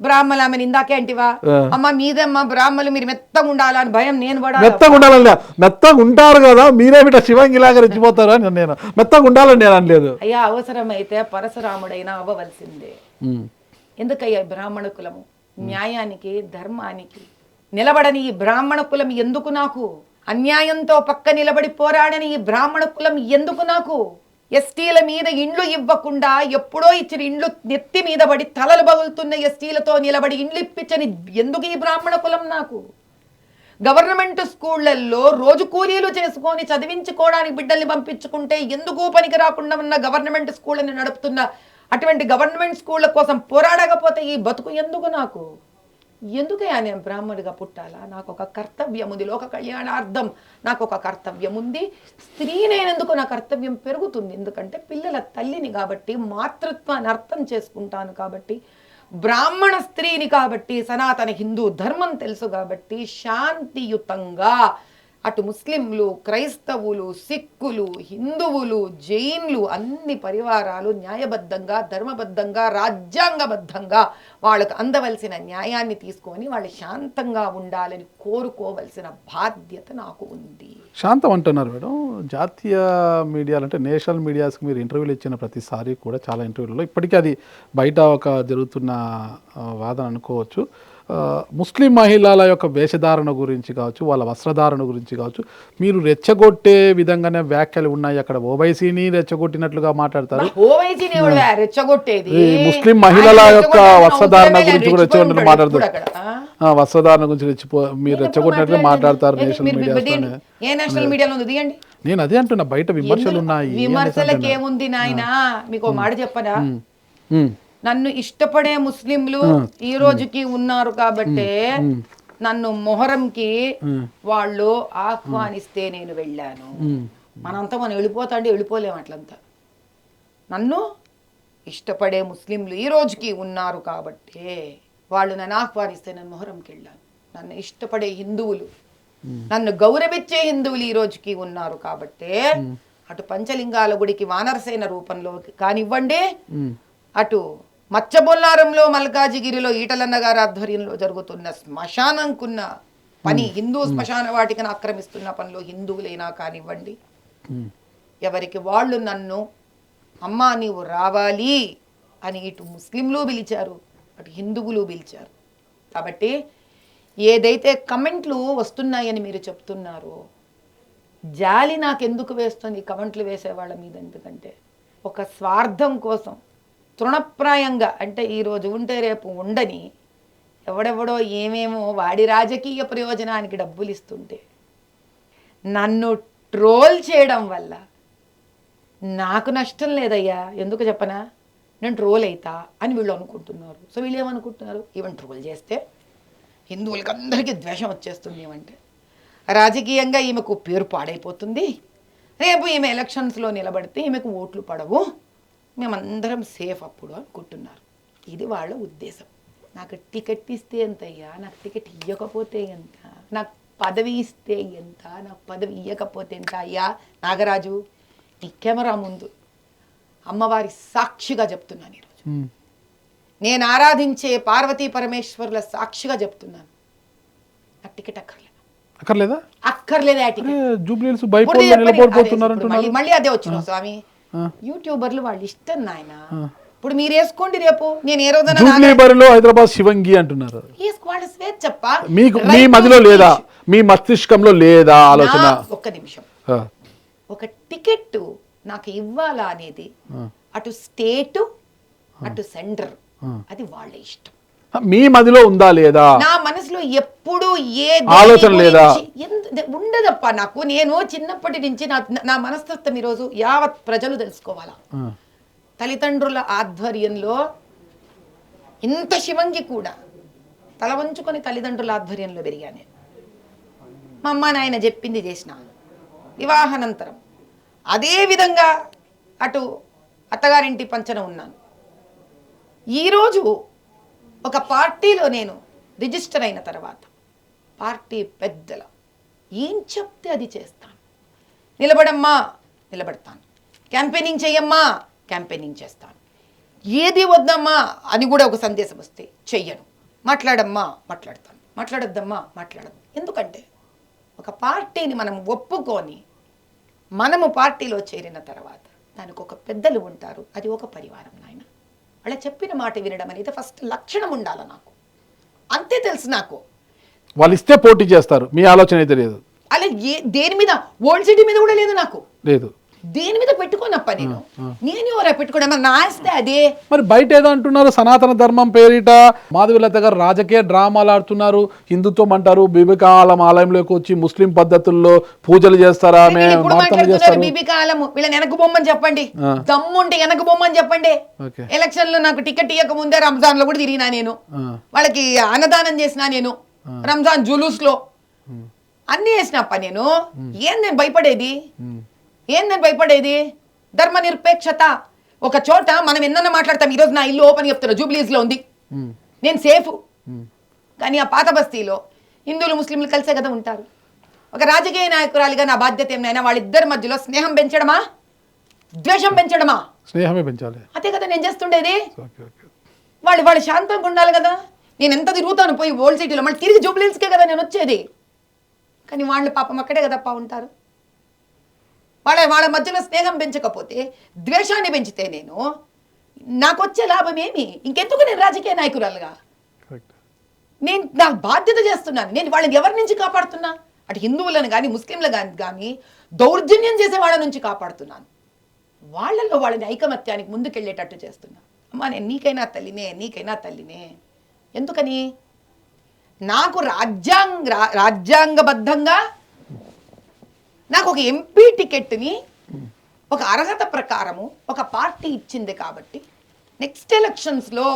బ్రాహ్మలు ఆమెను ఇందాకే అంటివా, అమ్మ మీదమ్మా బ్రాహ్మలు మీరు మెత్తగా ఉండాలా అని భయం. నేను పడాలి మెత్తగా ఉండాలండి, మెత్తగా ఉంటారు కదా మీరే బిడ్డ శివంగిలాగా రెచ్చిపోతారు అని నేను మెత్తగా ఉండాలని నేను అనలేదు. అయ్యా అవసరమైతే పరశురాముడైనా అవ్వవలసిందే. ఎందుకయ్యా బ్రాహ్మణ కులము? న్యాయానికి ధర్మానికి నిలబడని ఈ బ్రాహ్మణ కులం ఎందుకు నాకు? అన్యాయంతో పక్క నిలబడి పోరాడని ఈ బ్రాహ్మణ కులం ఎందుకు నాకు? ఎస్టీల మీద ఇండ్లు ఇవ్వకుండా ఎప్పుడో ఇచ్చిన ఇండ్లు నెత్తి మీద పడి తలలు పగులుతున్న ఎస్టీలతో నిలబడి ఇండ్లు ఇప్పించని ఎందుకు ఈ బ్రాహ్మణ కులం నాకు? గవర్నమెంట్ స్కూళ్లలో రోజు కూలీలు చేసుకొని చదివించుకోవడానికి బిడ్డల్ని పంపించుకుంటే ఎందుకు పనికి రాకుండా ఉన్న గవర్నమెంట్ స్కూళ్ళని నడుపుతున్న అటువంటి గవర్నమెంట్ స్కూళ్ళ కోసం పోరాడకపోతే ఈ బతుకు ఎందుకు నాకు? ఎందుకయ్యా నేను బ్రాహ్మణుడిగా పుట్టాలా? నాకు ఒక కర్తవ్యం ఉంది, లోక కళ్యాణార్థం నాకు ఒక కర్తవ్యం ఉంది. స్త్రీనైనందుకు నా కర్తవ్యం పెరుగుతుంది, ఎందుకంటే పిల్లల తల్లిని కాబట్టి, మాతృత్వాన్ని అర్థం చేసుకుంటాను కాబట్టి, బ్రాహ్మణ స్త్రీని కాబట్టి, సనాతన హిందూ ధర్మం తెలుసు కాబట్టి శాంతియుతంగా అటు ముస్లింలు, క్రైస్తవులు, సిక్కులు, హిందువులు, జైన్లు అన్ని పరివారాలు న్యాయబద్ధంగా, ధర్మబద్ధంగా, రాజ్యాంగబద్ధంగా వాళ్ళకు అందవలసిన న్యాయాన్ని తీసుకొని వాళ్ళు శాంతంగా ఉండాలని కోరుకోవలసిన బాధ్యత నాకు ఉంది. శాంతం అంటున్నారు మేడం. జాతీయ మీడియాలు అంటే నేషనల్ మీడియాస్కి మీరు ఇంటర్వ్యూలు ఇచ్చిన ప్రతిసారి కూడా చాలా ఇంటర్వ్యూలలో ఇప్పటికీ అది బయట ఒక జరుగుతున్న వాదన అనుకోవచ్చు. ముస్లిం మహిళల యొక్క వేషధారణ గురించి కావచ్చు, వాళ్ళ వస్త్రధారణ గురించి కావచ్చు, మీరు రెచ్చగొట్టే విధంగానే వ్యాఖ్యలు ఉన్నాయి. అక్కడ ఓవైసీని రెచ్చగొట్టినట్లుగా మాట్లాడతారు. ముస్లిం మహిళల యొక్క వస్త్రధారణ గురించి కూడా రెచ్చగొట్టినట్లు మాట్లాడతారు. వస్త్రధారణ గురించి మీరు రెచ్చగొట్టినట్లు మాట్లాడతారు నేషనల్ మీడియాలో. నేను అదే అంటున్నా, బయట విమర్శలు ఉన్నాయి. విమర్శలకు ఏముంది నాయన? మీకు మాట చెప్పనా, నన్ను ఇష్టపడే ముస్లింలు ఈ రోజుకి ఉన్నారు కాబట్టే నన్ను మొహరంకి వాళ్ళు ఆహ్వానిస్తే నేను వెళ్ళాను. మనం వెళ్ళిపోతా అంటే వెళ్ళిపోలేము అట్లంతా. నన్ను ఇష్టపడే ముస్లింలు ఈ రోజుకి ఉన్నారు కాబట్టే వాళ్ళు నన్ను ఆహ్వానిస్తే నేను మొహరంకి వెళ్ళాను. నన్ను ఇష్టపడే హిందువులు, నన్ను గౌరవించే హిందువులు ఈ రోజుకి ఉన్నారు కాబట్టే అటు పంచలింగాల గుడికి వానరసేన రూపంలో కానివ్వండి, అటు మచ్చబొల్లారంలో మల్కాజిగిరిలో ఈటలన్న గారి ఆధ్వర్యంలో జరుగుతున్న శ్మశానంకున్న పని, హిందూ శ్మశాన వాటికను ఆక్రమిస్తున్న పనిలో హిందువులైనా కానివ్వండి, ఎవరికి వాళ్ళు నన్ను అమ్మా నీవు రావాలి అని ఇటు ముస్లింలు పిలిచారు, అటు హిందువులు పిలిచారు. కాబట్టి ఏదైతే కమెంట్లు వస్తున్నాయని మీరు చెప్తున్నారో, జాలి నాకెందుకు వేస్తుంది కమెంట్లు వేసేవాళ్ళ మీద? ఎందుకంటే ఒక స్వార్థం కోసం తృణప్రాయంగా, అంటే ఈరోజు ఉంటే రేపు ఉండని, ఎవడెవడో ఏమేమో వాడి రాజకీయ ప్రయోజనానికి డబ్బులు ఇస్తుంటే నన్ను ట్రోల్ చేయడం వల్ల నాకు నష్టం లేదయ్యా. ఎందుకు చెప్పనా, నేను ట్రోల్ అవుతా అని వీళ్ళు అనుకుంటున్నారు. సో వీళ్ళు ఏమనుకుంటున్నారు, ఈవెన్ ట్రోల్ చేస్తే హిందువులకి అందరికీ ద్వేషం వచ్చేస్తుంది, ఏమంటే రాజకీయంగా ఈమెకు పేరు పాడైపోతుంది, రేపు ఈమె ఎలక్షన్స్లో నిలబడితే ఈమెకు ఓట్లు పడవు, మేమందరం సేఫ్ అప్పుడు అనుకుంటున్నారు. ఇది వాళ్ళ ఉద్దేశం. నాకు టికెట్ ఇస్తే ఎంతయ్యా, నాకు టికెట్ ఇవ్వకపోతే ఎంత, నాకు పదవి ఇస్తే ఎంత, నాకు పదవి ఇవ్వకపోతే ఎంత? అయ్యా నాగరాజు, ఈ కెమెరా ముందు అమ్మవారి సాక్షిగా చెప్తున్నాను, ఈరోజు నేను ఆరాధించే పార్వతీ పరమేశ్వరుల సాక్షిగా చెప్తున్నాను, నాకు టికెట్ అక్కర్లేదా? అక్కర్లేదా టికెట్? మళ్ళీ అదే వచ్చిన స్వామి, యూట్యూబర్లు వాళ్ళ ఇష్టం నాయన. ఇప్పుడు మీరు వేసుకోండి, రేపు నేను ఏ రోజున హైదరాబాద్ శివంగి అంటున్నారు, వేసుకోవాలి స్వేచ్ఛప్ప. మీకు మీ మదిలో లేదా, మీ మస్తిష్కంలో లేదా ఆలోచన? ఒక్క నిమిషం. ఒక టికెట్ నాకు ఇవ్వాలా అనేది అటు స్టేట్ అటు సెంటర్, అది వాళ్ళ ఇష్టం. మీ మదిలో ఉందా లేదా? నా మనసులో ఎప్పుడు ఏ ఆలోచన లేదా? ఉండదప్ప. నాకు నేను చిన్నప్పటి నుంచి నా మనస్తత్వం ఈరోజు యావత్ ప్రజలు తెలుసుకోవాలా. తల్లిదండ్రుల ఆధ్వర్యంలో ఇంత శివంగి కూడా తల వంచుకొని తల్లిదండ్రుల ఆధ్వర్యంలో పెరిగాను. మా అమ్మ నాయన చెప్పింది చేసిన. వివాహానంతరం అదే విధంగా అటు అత్తగారింటి పంచన ఉన్నాను. ఈరోజు ఒక పార్టీలో నేను రిజిస్టర్ అయిన తర్వాత పార్టీ పెద్దల ఏం చెప్తే అది చేస్తాను. నిలబడమ్మా నిలబడతాను, క్యాంపెయినింగ్ చెయ్యమ్మా క్యాంపెయినింగ్ చేస్తాను, ఏది వద్దమ్మా అని కూడా ఒక సందేశం వస్తే చెయ్యను, మాట్లాడమ్మా మాట్లాడతాను, మాట్లాడొద్దమ్మా మాట్లాడద్దు. ఎందుకంటే ఒక పార్టీని మనం ఒప్పుకొని మనము పార్టీలో చేరిన తర్వాత దానికి ఒక పెద్దలు ఉంటారు, అది ఒక పరివారం. నాయన వాళ్ళ చెప్పిన మాట వినడం అనేది ఫస్ట్ లక్షణం ఉండాలి నాకు, అంతే తెలుసు నాకు. వాళ్ళు ఇస్తే పోటీ చేస్తారు, మీ ఆలోచన అయితే లేదు. అలా దేని మీద ఓల్డ్ సిటీ మీద కూడా లేదు నాకు, లేదు. దేని మీద పెట్టుకోనప్ప నేను ఎవరా పెట్టుకోవడం, నా ఆస్తే అదే. మరి బయట ఏదో అంటున్నారు, సనాతన ధర్మం పేరిట మాధవీలత గారు రాజకీయ డ్రామాలు ఆడుతున్నారు, హిందుత్వం అంటారు, బీబికా ఆలం ఆలయంలోకి వచ్చి ముస్లిం పద్ధతుల్లో పూజలు చేస్తారా, బీబికా ఆలం వీళ్ళని వెనక బొమ్మని చెప్పండి, దమ్ముంటే వెనక బొమ్మని చెప్పండి. ఎలక్షన్ లో నాకు టికెట్ ఇవ్వక ముందే రంజాన్ లో కూడా తిరిగినా నేను, వాళ్ళకి అన్నదానం చేసినా నేను, రంజాన్ జులూస్ లో అన్ని చేసినప్ప నేను. నేను భయపడేది ధర్మ నిరపేక్షత. ఒక చోట మనం ఎన్న మాట్లాడతాం. ఈరోజు నా ఇల్లు ఓపెన్ చెప్తున్నా, జూబ్లీస్ లో ఉంది, నేను సేఫ్. కానీ ఆ పాత బస్తీలో హిందువులు ముస్లింలు కలిసే కదా ఉంటారు. ఒక రాజకీయ నాయకురాలిగా నా బాధ్యత ఏమైనా వాళ్ళిద్దరి మధ్యలో స్నేహం పెంచడమా ద్వేషం పెంచడమా? స్నేహమే పెంచాలి, అదే కదా నేను చేస్తుండేది. వాళ్ళు శాంతంగా ఉండాలి కదా. నేను ఎంత తిరుగుతాను పోయి ఓల్డ్ సిటీలో, మళ్ళీ తిరిగి జూబ్లీస్కే కదా నేను వచ్చేది. కానీ వాళ్ళు పాపం అక్కడే కదప్పా ఉంటారు. వాళ్ళ మధ్యలో స్నేహం పెంచకపోతే ద్వేషాన్ని పెంచితే నాకు వచ్చే లాభం ఏమి? ఇంకెందుకు నేను రాజకీయ నాయకురాలుగా? నేను నా బాధ్యత చేస్తున్నాను. నేను వాళ్ళని ఎవరి నుంచి కాపాడుతున్నా? అటు హిందువులను కానీ ముస్లింలను కానీ దౌర్జన్యం చేసే వాళ్ళ నుంచి కాపాడుతున్నాను. వాళ్ళల్లో వాళ్ళని ఐకమత్యానికి ముందుకెళ్ళేటట్టు చేస్తున్నా. అమ్మా నేను నీకైనా తల్లినే. ఎందుకని? నాకు రాజ్యాంగబద్ధంగా నాకు ఒక ఎంపీ టికెట్ని ఒక అర్హత ప్రకారము ఒక పార్టీ ఇచ్చింది కాబట్టి నెక్స్ట్ ఎలక్షన్స్లో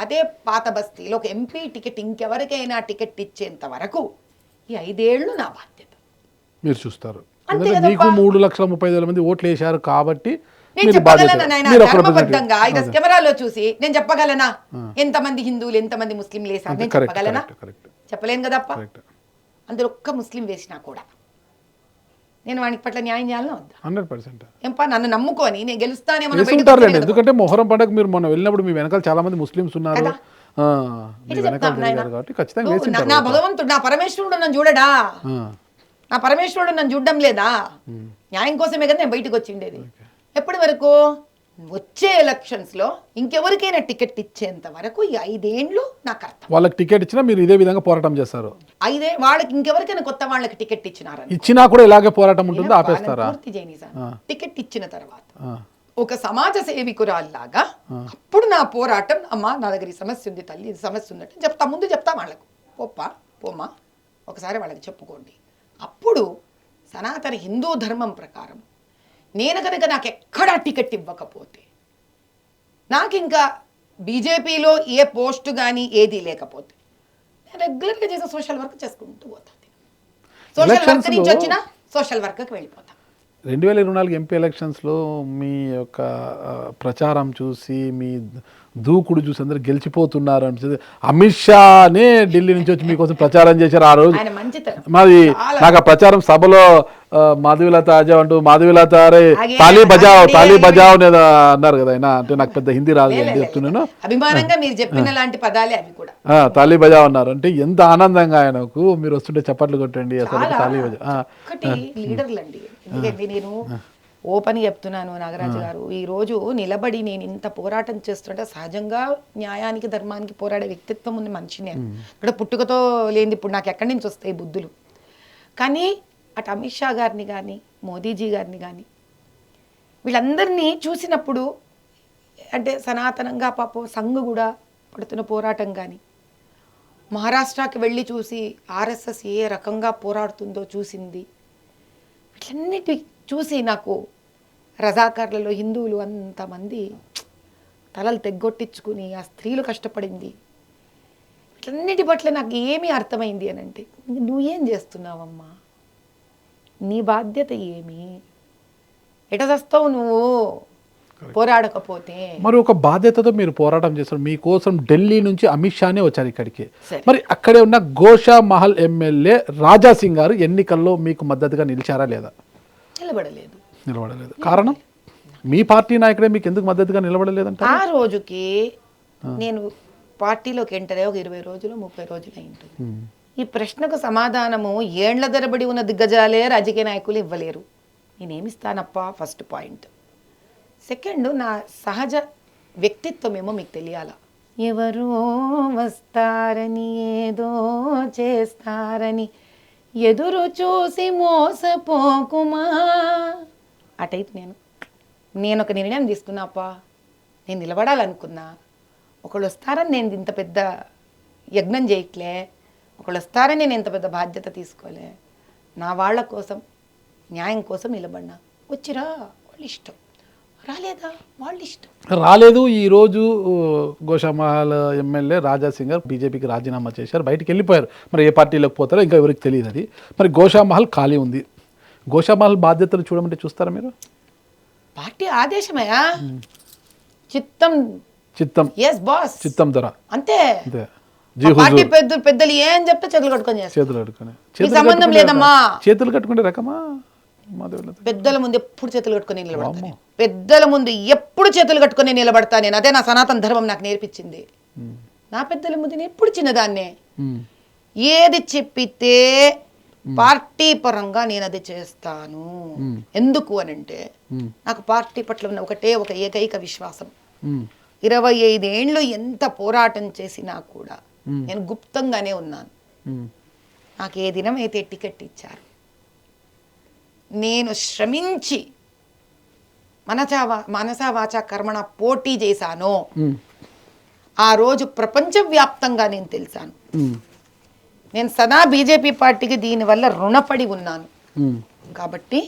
అదే పాత బస్తీలో ఒక ఎంపీ టికెట్ ఇంకెవరికైనా టికెట్ ఇచ్చేంత వరకు ఈ 5 ఏళ్ళు నా బాధ్యత మీరు చూస్తారు. మీకు 3,30,000 మంది ఓట్లు వేశారు కాబట్టి నేను చెప్పగలనా నాయన ధర్మబద్ధంగా ఇది కెమెరాలో చూసి నేను చెప్పగలనా ఎంతమంది హిందువులు ఎంతమంది ముస్లింలు వేసారు? నేను చెప్పగలనా? చెప్పలేను కదప్ప. అందరూ ఒక్క ముస్లిం వేసినా కూడా నేను వానికి పట్ల న్యాయం చేయాలని వద్దా? 100%. ఏంపా నన్ను నమ్ముకొని నేను గెలుస్తానేమో. ఎందుకంటే మొహరం పండుగ మీరు మొన్న వెళ్ళినప్పుడు మీ వెనకాల చాలా మంది ముస్లింస్ ఉన్నారు. నా భగవంతుడు నా పరమేశ్వరుడు నన్ను చూడడా? నా పరమేశ్వరుడు నన్ను చూడడం లేదా? న్యాయం కోసమే కదా నేను బయటకు వచ్చిండేది. ఎప్పటి వరకు? వచ్చే ఎలక్షన్స్ లో ఇంకెవరికైనా టికెట్ ఇచ్చేంత వరకు ఈ 5 ఏళ్ళు నా కర్తవ్యం. వాళ్ళకి టికెట్ ఇచ్చినా మీరు ఇదే విధంగా పోరాటం చేస్తారు. 5 వాళ్ళకి ఇంకెవరికైనా కొత్త వాళ్ళకి టికెట్ ఇచ్చినా కూడా ఇలాగే పోరాటం ఉంటుంది, ఆపేస్తారా? పూర్తి చేయని సార్. టికెట్ ఇచ్చిన తర్వాత ఒక సమాజ సేవికురాల్లాగా అప్పుడు నా పోరాటం, అమ్మా నా దగ్గర ఈ సమస్య ఉంది తల్లి, ఇది సమస్య ఉందంటే ముందు చెప్తా వాళ్ళకు. పోమ్మా ఒకసారి వాళ్ళకి చెప్పుకోండి. అప్పుడు సనాతన హిందూ ధర్మం ప్రకారం నేను కనుక నాకు ఎక్కడా టికెట్ ఇవ్వకపోతే, నాకు ఇంకా బీజేపీలో ఏ పోస్టు కానీ ఏది లేకపోతే నేను రెగ్యులర్గా చేసే సోషల్ వర్క్ చేసుకుంటూ పోతాను. సోషల్ వర్క్ నుంచి వచ్చిన సోషల్ వర్క్కి వెళ్ళిపోతాను. 2024 ఎంపీ ఎలక్షన్స్లో మీ యొక్క ప్రచారం చూసి, మీ దూకుడు చూసి అందరు గెలిచిపోతున్నారు అనిపిస్తుంది. అమిత్ షానే ఢిల్లీ నుంచి వచ్చి మీకోసం ప్రచారం చేశారు ఆ రోజు. మరి నాకు ఆ ప్రచారం సభలో మాధవీలత అంటూ మాధవీలత తాలీ బజావ్ అన్నారు కదా ఆయన. అంటే నాకు పెద్ద హిందీ రాదు చెప్తున్నాను, అభిమానంగా మీరు చెప్పిన లాంటి పదాలే అవి కూడా. తాలీ బజావ్ అన్నారు. అంటే ఎంత ఆనందంగా ఆయనకు, మీరు వస్తుంటే చప్పట్లు కొట్టండి అసలు తాలీ బజావ్. లీడర్లు అండి. ఎందుకంటే నేను ఓపెన్ చెప్తున్నాను నాగరాజు గారు, ఈ రోజు నిలబడి నేను ఇంత పోరాటం చేస్తుంటే సహజంగా న్యాయానికి ధర్మానికి పోరాడే వ్యక్తిత్వం ఉంది మనిషినే. ఇక్కడ పుట్టుకతో లేనిది ఇప్పుడు నాకు ఎక్కడి నుంచి వస్తాయి బుద్ధులు. కానీ అటు అమిత్ షా గారిని కానీ మోదీజీ గారిని కానీ వీళ్ళందరినీ చూసినప్పుడు అంటే సనాతనంగా పాపం సంఘ్ కూడా పడుతున్న పోరాటం కానీ, మహారాష్ట్రకి వెళ్ళి చూసి ఆర్ఎస్ఎస్ ఏ రకంగా పోరాడుతుందో చూసింది, వీటన్నిటి చూసి నాకు రజాకార్లలో హిందువులు అంతమంది తలలు తెగ్గొట్టించుకుని ఆ స్త్రీలు కష్టపడింది, వీటన్నిటి పట్ల నాకు ఏమీ అర్థమైంది అని అంటే, నువ్వేం చేస్తున్నావమ్మా, నీ బాధ్యత ఏమి, ఎట చస్తావు నువ్వు పోరాడకపోతే. మరి ఒక బాధ్యతతో మీరు పోరాటం చేస్తారు. మీకోసం ఢిల్లీ నుంచి అమిత్ షానే వచ్చారు ఇక్కడికి. మరి అక్కడే ఉన్న గోషా మహల్ ఎమ్మెల్యే రాజా సింగ్ గారు ఎన్నికల్లో మీకు మద్దతుగా నిలిచారా లేదా? నిలబడలేదు. కారణం మీ పార్టీ నాయకుడే మీకు ఎందుకు మద్దతుగా నిలబడలేదంట? ఆ రోజుకి నేను పార్టీలోకి ఎంటర్ అయ్యి ఒక 20 రోజులు 30 రోజులు అయింటుంది. ఈ ప్రశ్నకు సమాధానము ఏండ్ల తరబడి ఉన్న దిగ్గజాలే రాజకీయ నాయకులు ఇవ్వలేరు. నేనేమిస్తానప్పా ఫస్ట్ పాయింట్. సెకండ్, నా సహజ వ్యక్తిత్వం ఏమో మీకు తెలియాలా. ఎవరో వస్తారని ఏదో చేస్తారని ఎదురు చూసి మోసపోకుమా, ఆ టైప్. నేను ఒక నిర్ణయం తీసుకున్నాపా, నేను నిలబడాలనుకున్నా. ఒకళ్ళు వస్తారని నేను ఇంత పెద్ద యజ్ఞం చేయట్లే, ఒకళ్ళు వస్తారని నేను ఇంత పెద్ద బాధ్యత తీసుకోలే. నా వాళ్ళ కోసం, న్యాయం కోసం నిలబడినా. వచ్చిరా వాళ్ళ ఇష్టం, రాలేదా వాళ్ళ ఇష్టం. రాలేదు. ఈరోజు గోషామహల్ ఎమ్మెల్యే రాజా సింగ్ గారు బీజేపీకి రాజీనామా చేశారు, బయటికి వెళ్ళిపోయారు. మరి ఏ పార్టీలోకి పోతారో ఇంకా ఎవరికి తెలియదు. అది మరి గోషామహల్ ఖాళీ ఉంది. గోషామహల్ బాధ్యతలు చూడమంటే చూస్తారా మీరు? పార్టీ ఆదేశమయ్యా, చిత్తం ఎస్ బాస్, చిత్తం ధర అంతే. పార్టీ పెద్దలు ఏం చెప్తే చేతులు కట్టుకొని సంబంధం లేదమ్మా. చేతులు కట్టుకునే రకమా? పెద్దల ముందు ఎప్పుడు చేతులు కట్టుకొని నిలబడతాను, పెద్దల ముందు ఎప్పుడు చేతులు కట్టుకొని నిలబడతా నేను. అదే నా సనాతన ధర్మం నాకు నేర్పించింది. నా పెద్దల ముందు నేను ఎప్పుడు చిన్నదాన్నే, ఏది చెప్పితే పార్టీ పరంగా నేను అది చేస్తాను. ఎందుకు అని అంటే నాకు పార్టీ పట్ల ఉన్న ఒక ఏకైక విశ్వాసం. 25 ఏళ్ళు ఎంత పోరాటం చేసినా కూడా నేను గుప్తంగానే ఉన్నాను. నాకు ఏ దినం అయితే టికెట్ ఇచ్చారు, నేను శ్రమించి మనసా వాచా కర్మణ పోటీ చేశానో ఆ రోజు ప్రపంచవ్యాప్తంగా నేను తెలిసాను. నేను సదా బీజేపీ పార్టీకి దీనివల్ల రుణపడి ఉన్నాను. కాబట్టి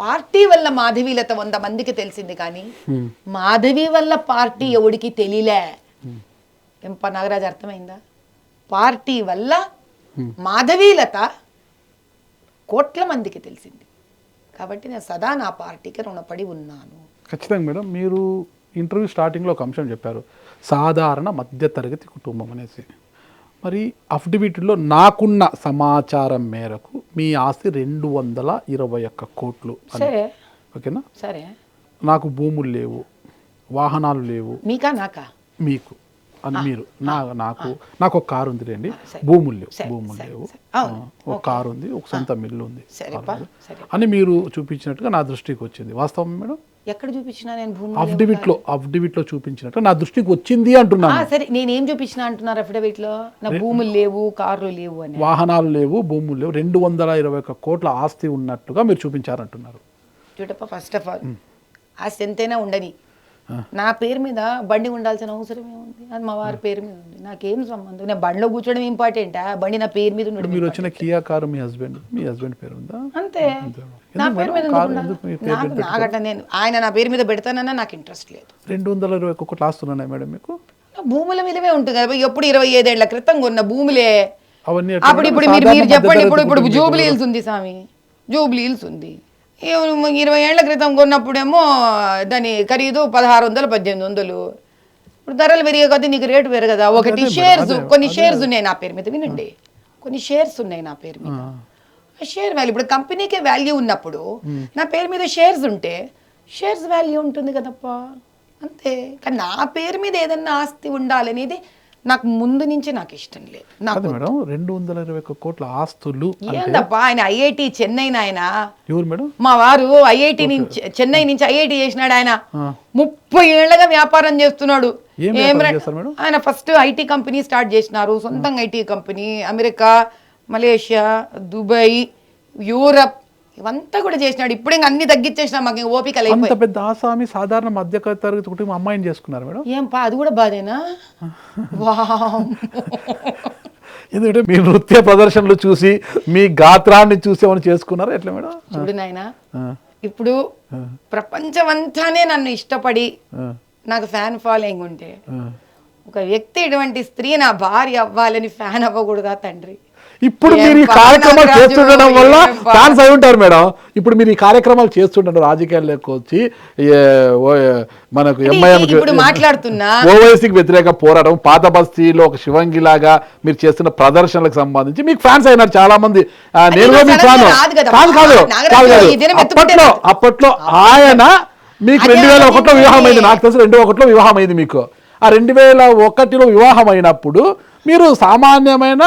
పార్టీ వల్ల మాధవీలత 100 మందికి తెలిసింది, కానీ మాధవి వల్ల పార్టీ ఎవడికి తెలియలే. ఎంప నాగరాజు అర్థమైందా? పార్టీ వల్ల మాధవీలత కోట్ల మందికి తెలిసింది. కాబట్టి నేను సదా నా పార్టీకి రుణపడి ఉన్నాను. ఖచ్చితంగా మేడం. మీరు ఇంటర్వ్యూ స్టార్టింగ్లో ఒక అంశం చెప్పారు, సాధారణ మధ్యతరగతి కుటుంబం అనేసి. మరి అఫిడవిట్లో నాకున్న సమాచారం మేరకు మీ ఆస్తి 221 కోట్లు. సరే, ఓకేనా? సరే. నాకు భూములు లేవు, వాహనాలు లేవు. మీకా నాకా? మీకు అని మీరు. నాకు ఒక కారు ఉంది రండి, భూములు లేవు. ఒక కారు ఉంది, ఒక సొంత మిల్లు ఉంది అని మీరు చూపించినట్టుగా నా దృష్టికి వచ్చింది. వాస్తవం మేడం? ఎక్కడ చూపించినా నేను భూమి అఫిడవిట్లో చూపించినట్టు నా దృష్టికి వచ్చింది అంటున్నాను. సరే, నేనేం చూపించినా అంటున్నారు అఫిడవిట్ లో? నా భూములు లేవు, కార్లు లేవు అని. వాహనాలు లేవు, భూములు లేవు, 221 కోట్ల ఆస్తి ఉన్నట్టుగా మీరు చూపించారంటున్నారు. చూడప్ప, ఫస్ట్ ఆఫ్ ఆల్ ఆస్తి ఎంతైనా ఉండని, నా పేరు మీద బండి ఉండాల్సిన అవసరం ఏముంది? అది మా వారి పేరు మీద ఉంది, నాకేం సంబంధం? నేను బండిలో కూర్చోవడం ఇంపార్టెంటా? బండి నా పేరు మీద ఉండడం. మీరు వచ్చిన కియా కారు మీ హస్బెండ్ పేరు ఉందా? అంతే. నా పేరు మీద నాకట నేను ఆయన నా పేరు మీద పెడతానన్నా నాకు ఇంట్రెస్ట్ లేదు. 221 కోట్లు ఆస్తున్నాయి మేడం మీకు? భూముల విలువే ఉంటుంది కదా. ఎప్పుడు 25 ఏళ్ల క్రితం కొన్న భూములే అవన్నీ. ఇప్పుడు మీరు చెప్పండి, ఇప్పుడు జూబ్లీ హిల్స్ ఉంది స్వామి, జూబ్లీ హిల్స్ ఉంది. 20 ఏళ్ల క్రితం కొన్నప్పుడేమో దాని ఖరీదు 1600 1800. ఇప్పుడు ధరలు పెరిగే కొద్దీ నీకు రేటు పెరగదా? ఒకటి షేర్స్, కొన్ని షేర్స్ ఉన్నాయి నా పేరు మీద. వినండి, కొన్ని షేర్స్ ఉన్నాయి నా పేరు మీద. షేర్ వాల్యూ, ఇప్పుడు కంపెనీకే వాల్యూ ఉన్నప్పుడు నా పేరు మీద షేర్స్ ఉంటే షేర్స్ వాల్యూ ఉంటుంది కదప్పా, అంతే. కానీ నా పేరు మీద ఏదన్నా ఆస్తి ఉండాలనేది నాకు ముందు నుంచి నాకు ఇష్టం లేదు. నాకు మేడం 221 కోట్ల ఆస్తులు ఏందప్పా? ఆయన ఐఐటి చెన్నై నాయన. ఎవరు మేడం? మా వారు ఐఐటి నుంచి, చెన్నై నుంచి ఐఐటి చేసినాడు. ఆయన 30 ఏళ్లగా వ్యాపారం చేస్తున్నాడు. ఆయన ఫస్ట్ ఐటీ కంపెనీ స్టార్ట్ చేసినారు, సొంతంగా IT company. America, Malaysia, Dubai, Europe ఇవంతా కూడా చేసినాడు. ఇప్పుడు ఇంకా అన్ని తగ్గించేసినా మాకు ఇంకా ఓపిక అంత లేకపోయి. పెద్ద ఆసామి సాధారణ మధ్య తరగతి కుటుంబం అమ్మాయిని చేసుకున్నారు మేడం. ఏం పా అది కూడా బాధేనా? వావ్. ఎందుకంటే మీ నృత్య ప్రదర్శనలు చూసి మీ గాత్రాన్ని చూసి ఏమైనా చేసుకున్నారా ఎట్లా మేడం? చూడు నాయనా, ఇప్పుడు ప్రపంచమంతానే నన్ను ఇష్టపడి నాకు ఫ్యాన్ ఫాలోయింగ్ ఉంటే ఒక వ్యక్తి ఇటువంటి స్త్రీ నా భార్య అవ్వాలని ఫ్యాన్ అవ్వకూడదా తండ్రి? ఇప్పుడు మీరు ఈ కార్యక్రమాలు చేస్తుండడం వల్ల ఫ్యాన్స్ అయి ఉంటారు మేడం. ఇప్పుడు మీరు ఈ కార్యక్రమాలు చేస్తుంటారు, రాజకీయాల్లోకి వచ్చి మనకు ఎంఐఎంకి మాట్లాడుతున్నా, ఓవైసీకి వ్యతిరేక పోరాటం, పాత బస్తీలో ఒక శివంగి లాగా మీరు చేస్తున్న ప్రదర్శనలకు సంబంధించి మీకు ఫ్యాన్స్ అయినారు చాలా మంది. నేను కాదు అప్పట్లో ఆయన మీకు 2001లో వివాహం అయింది, నాకు తెలిసి 2001లో వివాహం అయింది మీకు. ఆ 2001లో వివాహం అయినప్పుడు మీరు సామాన్యమైన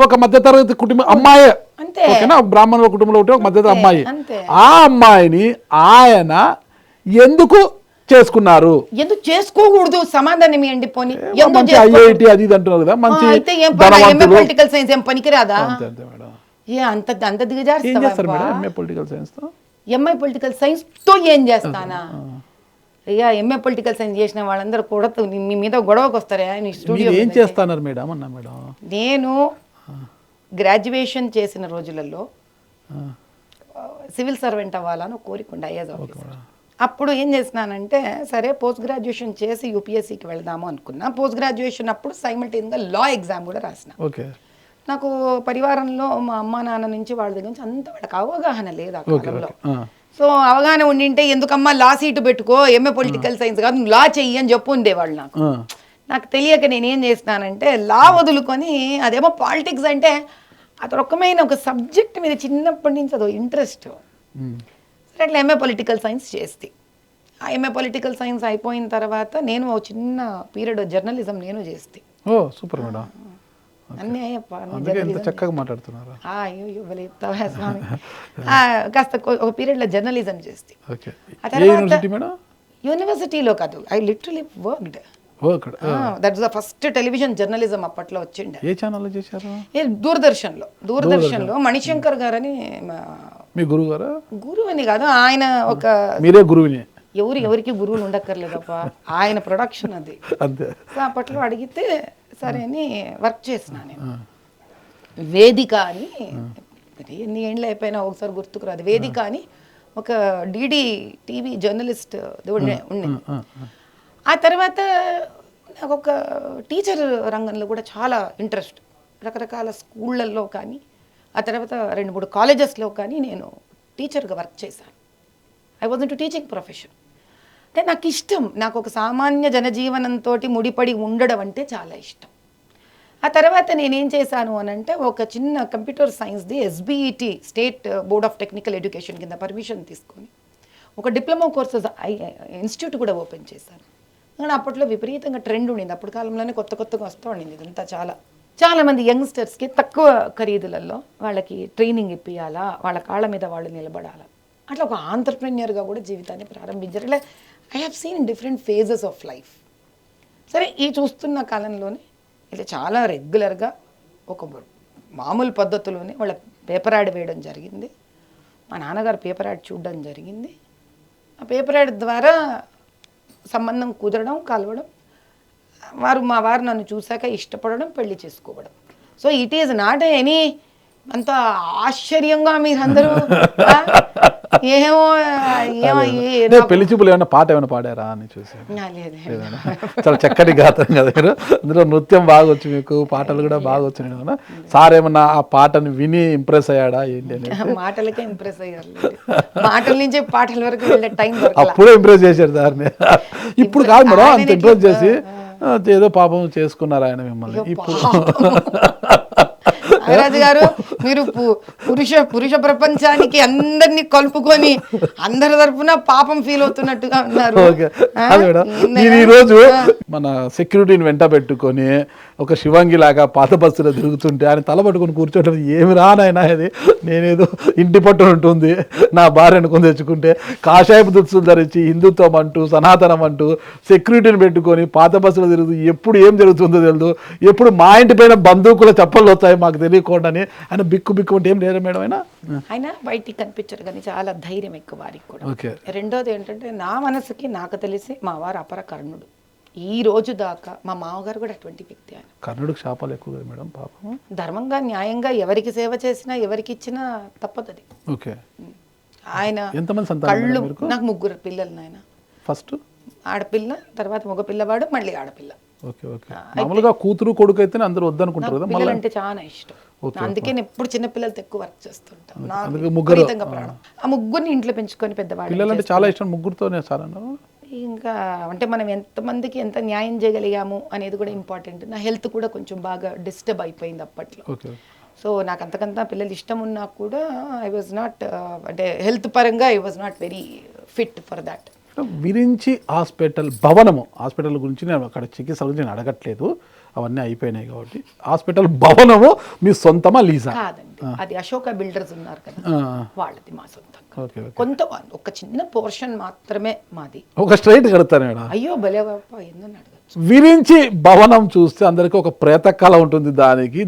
ఒక మధ్యతరగతి కుటుంబం అమ్మాయి, ఓకేనా, బ్రాహ్మణుల కుటుంబంలో ఉంటే ఒక మధ్యతరగతి అమ్మాయి. ఆ అమ్మాయిని ఆయన ఎందుకు చేసుకున్నారు? ఎందుకు చేసుకోకూడదు? సమాధానం ఏంటి? పోనీ మంచి ఐఐటి అది ఇది అంటున్నారు కదా, మంచి పొలిటికల్ సైన్స్ ఏం పనికిరాదా? ఏ అంత అంత దిగజారు ఎంఏ పొలిటికల్ సైన్స్ తో? ఎంఐ పొలిటికల్ సైన్స్ తో ఏం చేస్తానా? అయ్యా, ఎంఏ పొలిటికల్ సైన్స్ చేసిన వాళ్ళందరూ కూడా మీ మీద గొడవకు వస్తారా? స్టూడియో ఏం చేస్తున్నారు మేడం అన్నా మేడం? నేను గ్రాడ్యుయేషన్ చేసిన రోజులలో సివిల్ సర్వెంట్ అవ్వాలని కోరికుండే ఐఏఎస్ ఆఫీసర్. అప్పుడు ఏం చేసినానంటే, సరే పోస్ట్ గ్రాడ్యుయేషన్ చేసి యూపీఎస్సీకి వెళ్దాము అనుకున్నా. పోస్ట్ గ్రాడ్యుయేషన్ అప్పుడు సైమల్టేనియస్గా లా ఎగ్జామ్ కూడా రాసిన. నాకు పరివారంలో మా అమ్మ నాన్న నుంచి వాళ్ళ దగ్గర నుంచి అంత వాళ్ళకి అవగాహన లేదు ఆ కాలంలో. సో అవగాహన ఉండింటే ఎందుకమ్మా లా సీటు పెట్టుకో, ఎంఏ పొలిటికల్ సైన్స్ కాదు లా చెయ్యి అని చెప్పు ఉండేవాళ్ళు. నాకు తెలియక నేనేం చేసినానంటే లా వదులుకొని, అదేమో పాలిటిక్స్ అంటే అది రకమైన ఒక సబ్జెక్ట్ మీద చిన్నప్పటి నుంచి అదో ఇంట్రెస్ట్. సరే అట్లా ఎంఏ పొలిటికల్ సైన్స్ చేస్తే, ఆ ఎంఏ పొలిటికల్ సైన్స్ అయిపోయిన తర్వాత నేను ఒక చిన్న పీరియడ్ జర్నలిజం నేను చేస్తే. ఓ సూపర్ మేడం, అన్నీ చక్కగా మాట్లాడుతున్నారు. స్వామి కాస్త ఒక పీరియడ్ లో జర్నలిజం చేస్తే. యూనివర్సిటీలో కాదు, I literally worked. That's the first television journalism అప్పట్లో వచ్చిండే. ఏ ఛానల్ చేశారు? దూరదర్శన్ లో మణిశంకర్ గారని. మీ గురువు గారు? గురువు అని కాదు, ఆయన ఒక, మీరే గురువుని. ఎవరికి గురువులు ఉండక్కర్లేదప్ప, ఆయన ప్రొడక్షన్ అది. సో అప్పట్లో అడిగితే సరే అని వర్క్ చేసిన నేను. వేదిక అని, ఎన్ని ఏండ్లు అయిపోయినా ఒకసారి గుర్తుకురాదు, వేదిక అని ఒక డిడి టీవీ జర్నలిస్ట్ ఉండే. ఆ తర్వాత నాకు ఒక టీచర్ రంగంలో కూడా చాలా ఇంట్రెస్ట్. రకరకాల స్కూళ్ళల్లో కానీ, ఆ తర్వాత 2-3 కాలేజెస్లో కానీ నేను టీచర్గా వర్క్ చేశాను. I was into teaching profession. అంటే నాకు ఇష్టం, నాకు ఒక సామాన్య జనజీవనంతో ముడిపడి ఉండడం అంటే చాలా ఇష్టం. ఆ తర్వాత నేనేం చేశాను అని అంటే, ఒక చిన్న కంప్యూటర్ సైన్స్ది S B E T state board of technical education కింద పర్మిషన్ తీసుకొని ఒక డిప్లొమా కోర్సెస్ ఇన్స్టిట్యూట్ కూడా ఓపెన్ చేశాను. కానీ అప్పట్లో విపరీతంగా ట్రెండ్ ఉండింది, అప్పటి కాలంలోనే కొత్తగా వస్తూ ఉండింది ఇదంతా. చాలామంది యంగ్స్టర్స్కి తక్కువ ఖరీదులలో వాళ్ళకి ట్రైనింగ్ ఇప్పియాలా, వాళ్ళ కాళ్ళ మీద వాళ్ళు నిలబడాలా, అట్లా ఒక ఆంటర్ప్రెన్యూర్గా కూడా జీవితాన్ని ప్రారంభించారు. ఇలా I have seen different phases of life. సరే, ఈ చూస్తున్న కాలంలోనే ఇలా చాలా రెగ్యులర్గా ఒక మామూలు పద్ధతిలోనే వాళ్ళ పేపర్ యాడ్ వేయడం జరిగింది. మా నాన్నగారు పేపర్ యాడ్ చూడడం జరిగింది. ఆ పేపర్ యాడ్ ద్వారా సంబంధం కుదరడం, కలవడం, మా వారు నన్ను చూశాక ఇష్టపడడం, పెళ్లి చేసుకోవడం. So it is not any అంత ఆశ్చర్యంగా మీరందరూ పెళ్లి చూపులు ఏమైనా పాట ఏమైనా పాడారా అని చూసి? చాలా చక్కటి గాత్రం కదా మీరు, అందులో నృత్యం బాగా వచ్చు మీకు, పాటలు కూడా బాగా వచ్చినాయి కదా. సార్ ఏమన్నా ఆ పాటను విని ఇంప్రెస్ అయ్యాడా ఏంటి అని? మాటలకే ఇంప్రెస్ అయ్యారు, మాటల నుంచి పాటల వరకు వెళ్ళే టైం అప్పుడే ఇంప్రెస్ చేశారు సార్ని. ఇప్పుడు కాదు మేడం, అంత ఇంప్రెస్ చేసి ఏదో పాపం చేసుకున్నారు ఆయన మిమ్మల్ని. ఇప్పుడు నాగరాజు గారు, మీరు పురుష ప్రపంచానికి అందరినీ కలుపుకొని అందరి తరఫున పాపం ఫీల్ అవుతున్నట్టుగా ఉన్నారు. నేను ఈరోజు మన సెక్యూరిటీని వెంట పెట్టుకొని ఒక శివంగి లాగా పాత బస్సులో తిరుగుతుంటే ఆయన తల పట్టుకొని కూర్చోవడం ఏమి రానాయన, అది నేనేదో ఇంటి పట్టున ఉంటుంది నా భార్యను కొని తెచ్చుకుంటే కాషాయపు దుస్తులు ధరించి హిందుత్వం అంటూ సనాతనం అంటూ సెక్యూరిటీని పెట్టుకొని పాత బస్సులో తిరుగుతూ ఎప్పుడు ఏం జరుగుతుందో తెలియదు, ఎప్పుడు మా ఇంటి పైన బందూకుల చప్పళ్ళు వస్తాయి మాకు తెలియదు. కోవికోడ్ అని ఆయన బిక్కు అంటే ఏం లేరు మేడం ఆయన? ఆయన బయటికి కనిపించరు కానీ చాలా ధైర్యం ఎక్కువ వారికి కూడా. ఓకే. రెండోది ఏంటంటే నా మనసుకి నాకు తెలిసి మా వారు అపర కర్ణుడు. ఈ రోజు దాకా మా మామగారు కూడా అటువంటి వ్యక్తి. ఆయన కర్ణుడికి శాపాలు ఎక్కువ కదా మేడం పాపం. ధర్మంగా న్యాయంగా ఎవరికి సేవ చేసినా ఎవరికి ఇచ్చినా తప్పదు. ఓకే. ఆయన ఎంతమంది సంతానం కళ్ళు, మేడం మీకు? నాకు 3 పిల్లలు నాయన. ఫస్ట్ ఆడపిల్ల, తర్వాత మగ పిల్లవాడు, మళ్ళీ ఆడపిల్ల. ఓకే. ఓకే. మామూలుగా కూతురు కొడుకు అయితేనే అందరూ వద్దనుకుంటారు కదా. పిల్లలు అంటే చాలా ఇష్టం. అందుకే నేను ఎప్పుడు చిన్న పిల్లలతో ఎక్కువ వర్క్ చేస్తుంటాను. నాకు ముగ్గురు విపరీతంగా ప్రాణం. ఆ ముగ్గురిని ఇంట్లో పెంచుకొని పెద్దవాళ్ళు. పిల్లలంటే చాలా ఇష్టం, ముగ్గురుతోనే చాలా అన్నారు. ఇంకా అంటే మనం ఎంతమందికి ఎంత న్యాయం చేయగలిగాము అనేది కూడా ఇంపార్టెంట్. నా హెల్త్ కూడా కొంచెం బాగా డిస్టర్బ్ అయిపోయింది అప్పట్లో. ఓకే. సో నాకు అంతకంతా పిల్లలు ఇష్టం ఉన్నా కూడా ఐ వాజ్ నాట్, అంటే హెల్త్ పరంగా I was not very fit for that. Virinchi hospital భవనము, హాస్పిటల్ గురించి నేను అక్కడ చికిత్స గురించి నేను అడగట్లేదు, అవన్నీ అయిపోయినాయి కాబట్టి. హాస్పిటల్ భవనము మీ సొంతమా లీజా? కాదండి, అది అశోక బిల్డర్స్ ఉన్నారు కదా, వాళ్ళది మా సొంతం. ఓకే. కొంత ఒక చిన్న పోర్షన్ మాత్రమే మాది. ఒక స్ట్రైట్ కడతాను మేడం. అయ్యో భలే బాబా, ఏందని అడగచ్చు. విరించి భవనం చూస్తే అందరికీ ఒక ప్రేత కళ ఉంటుంది.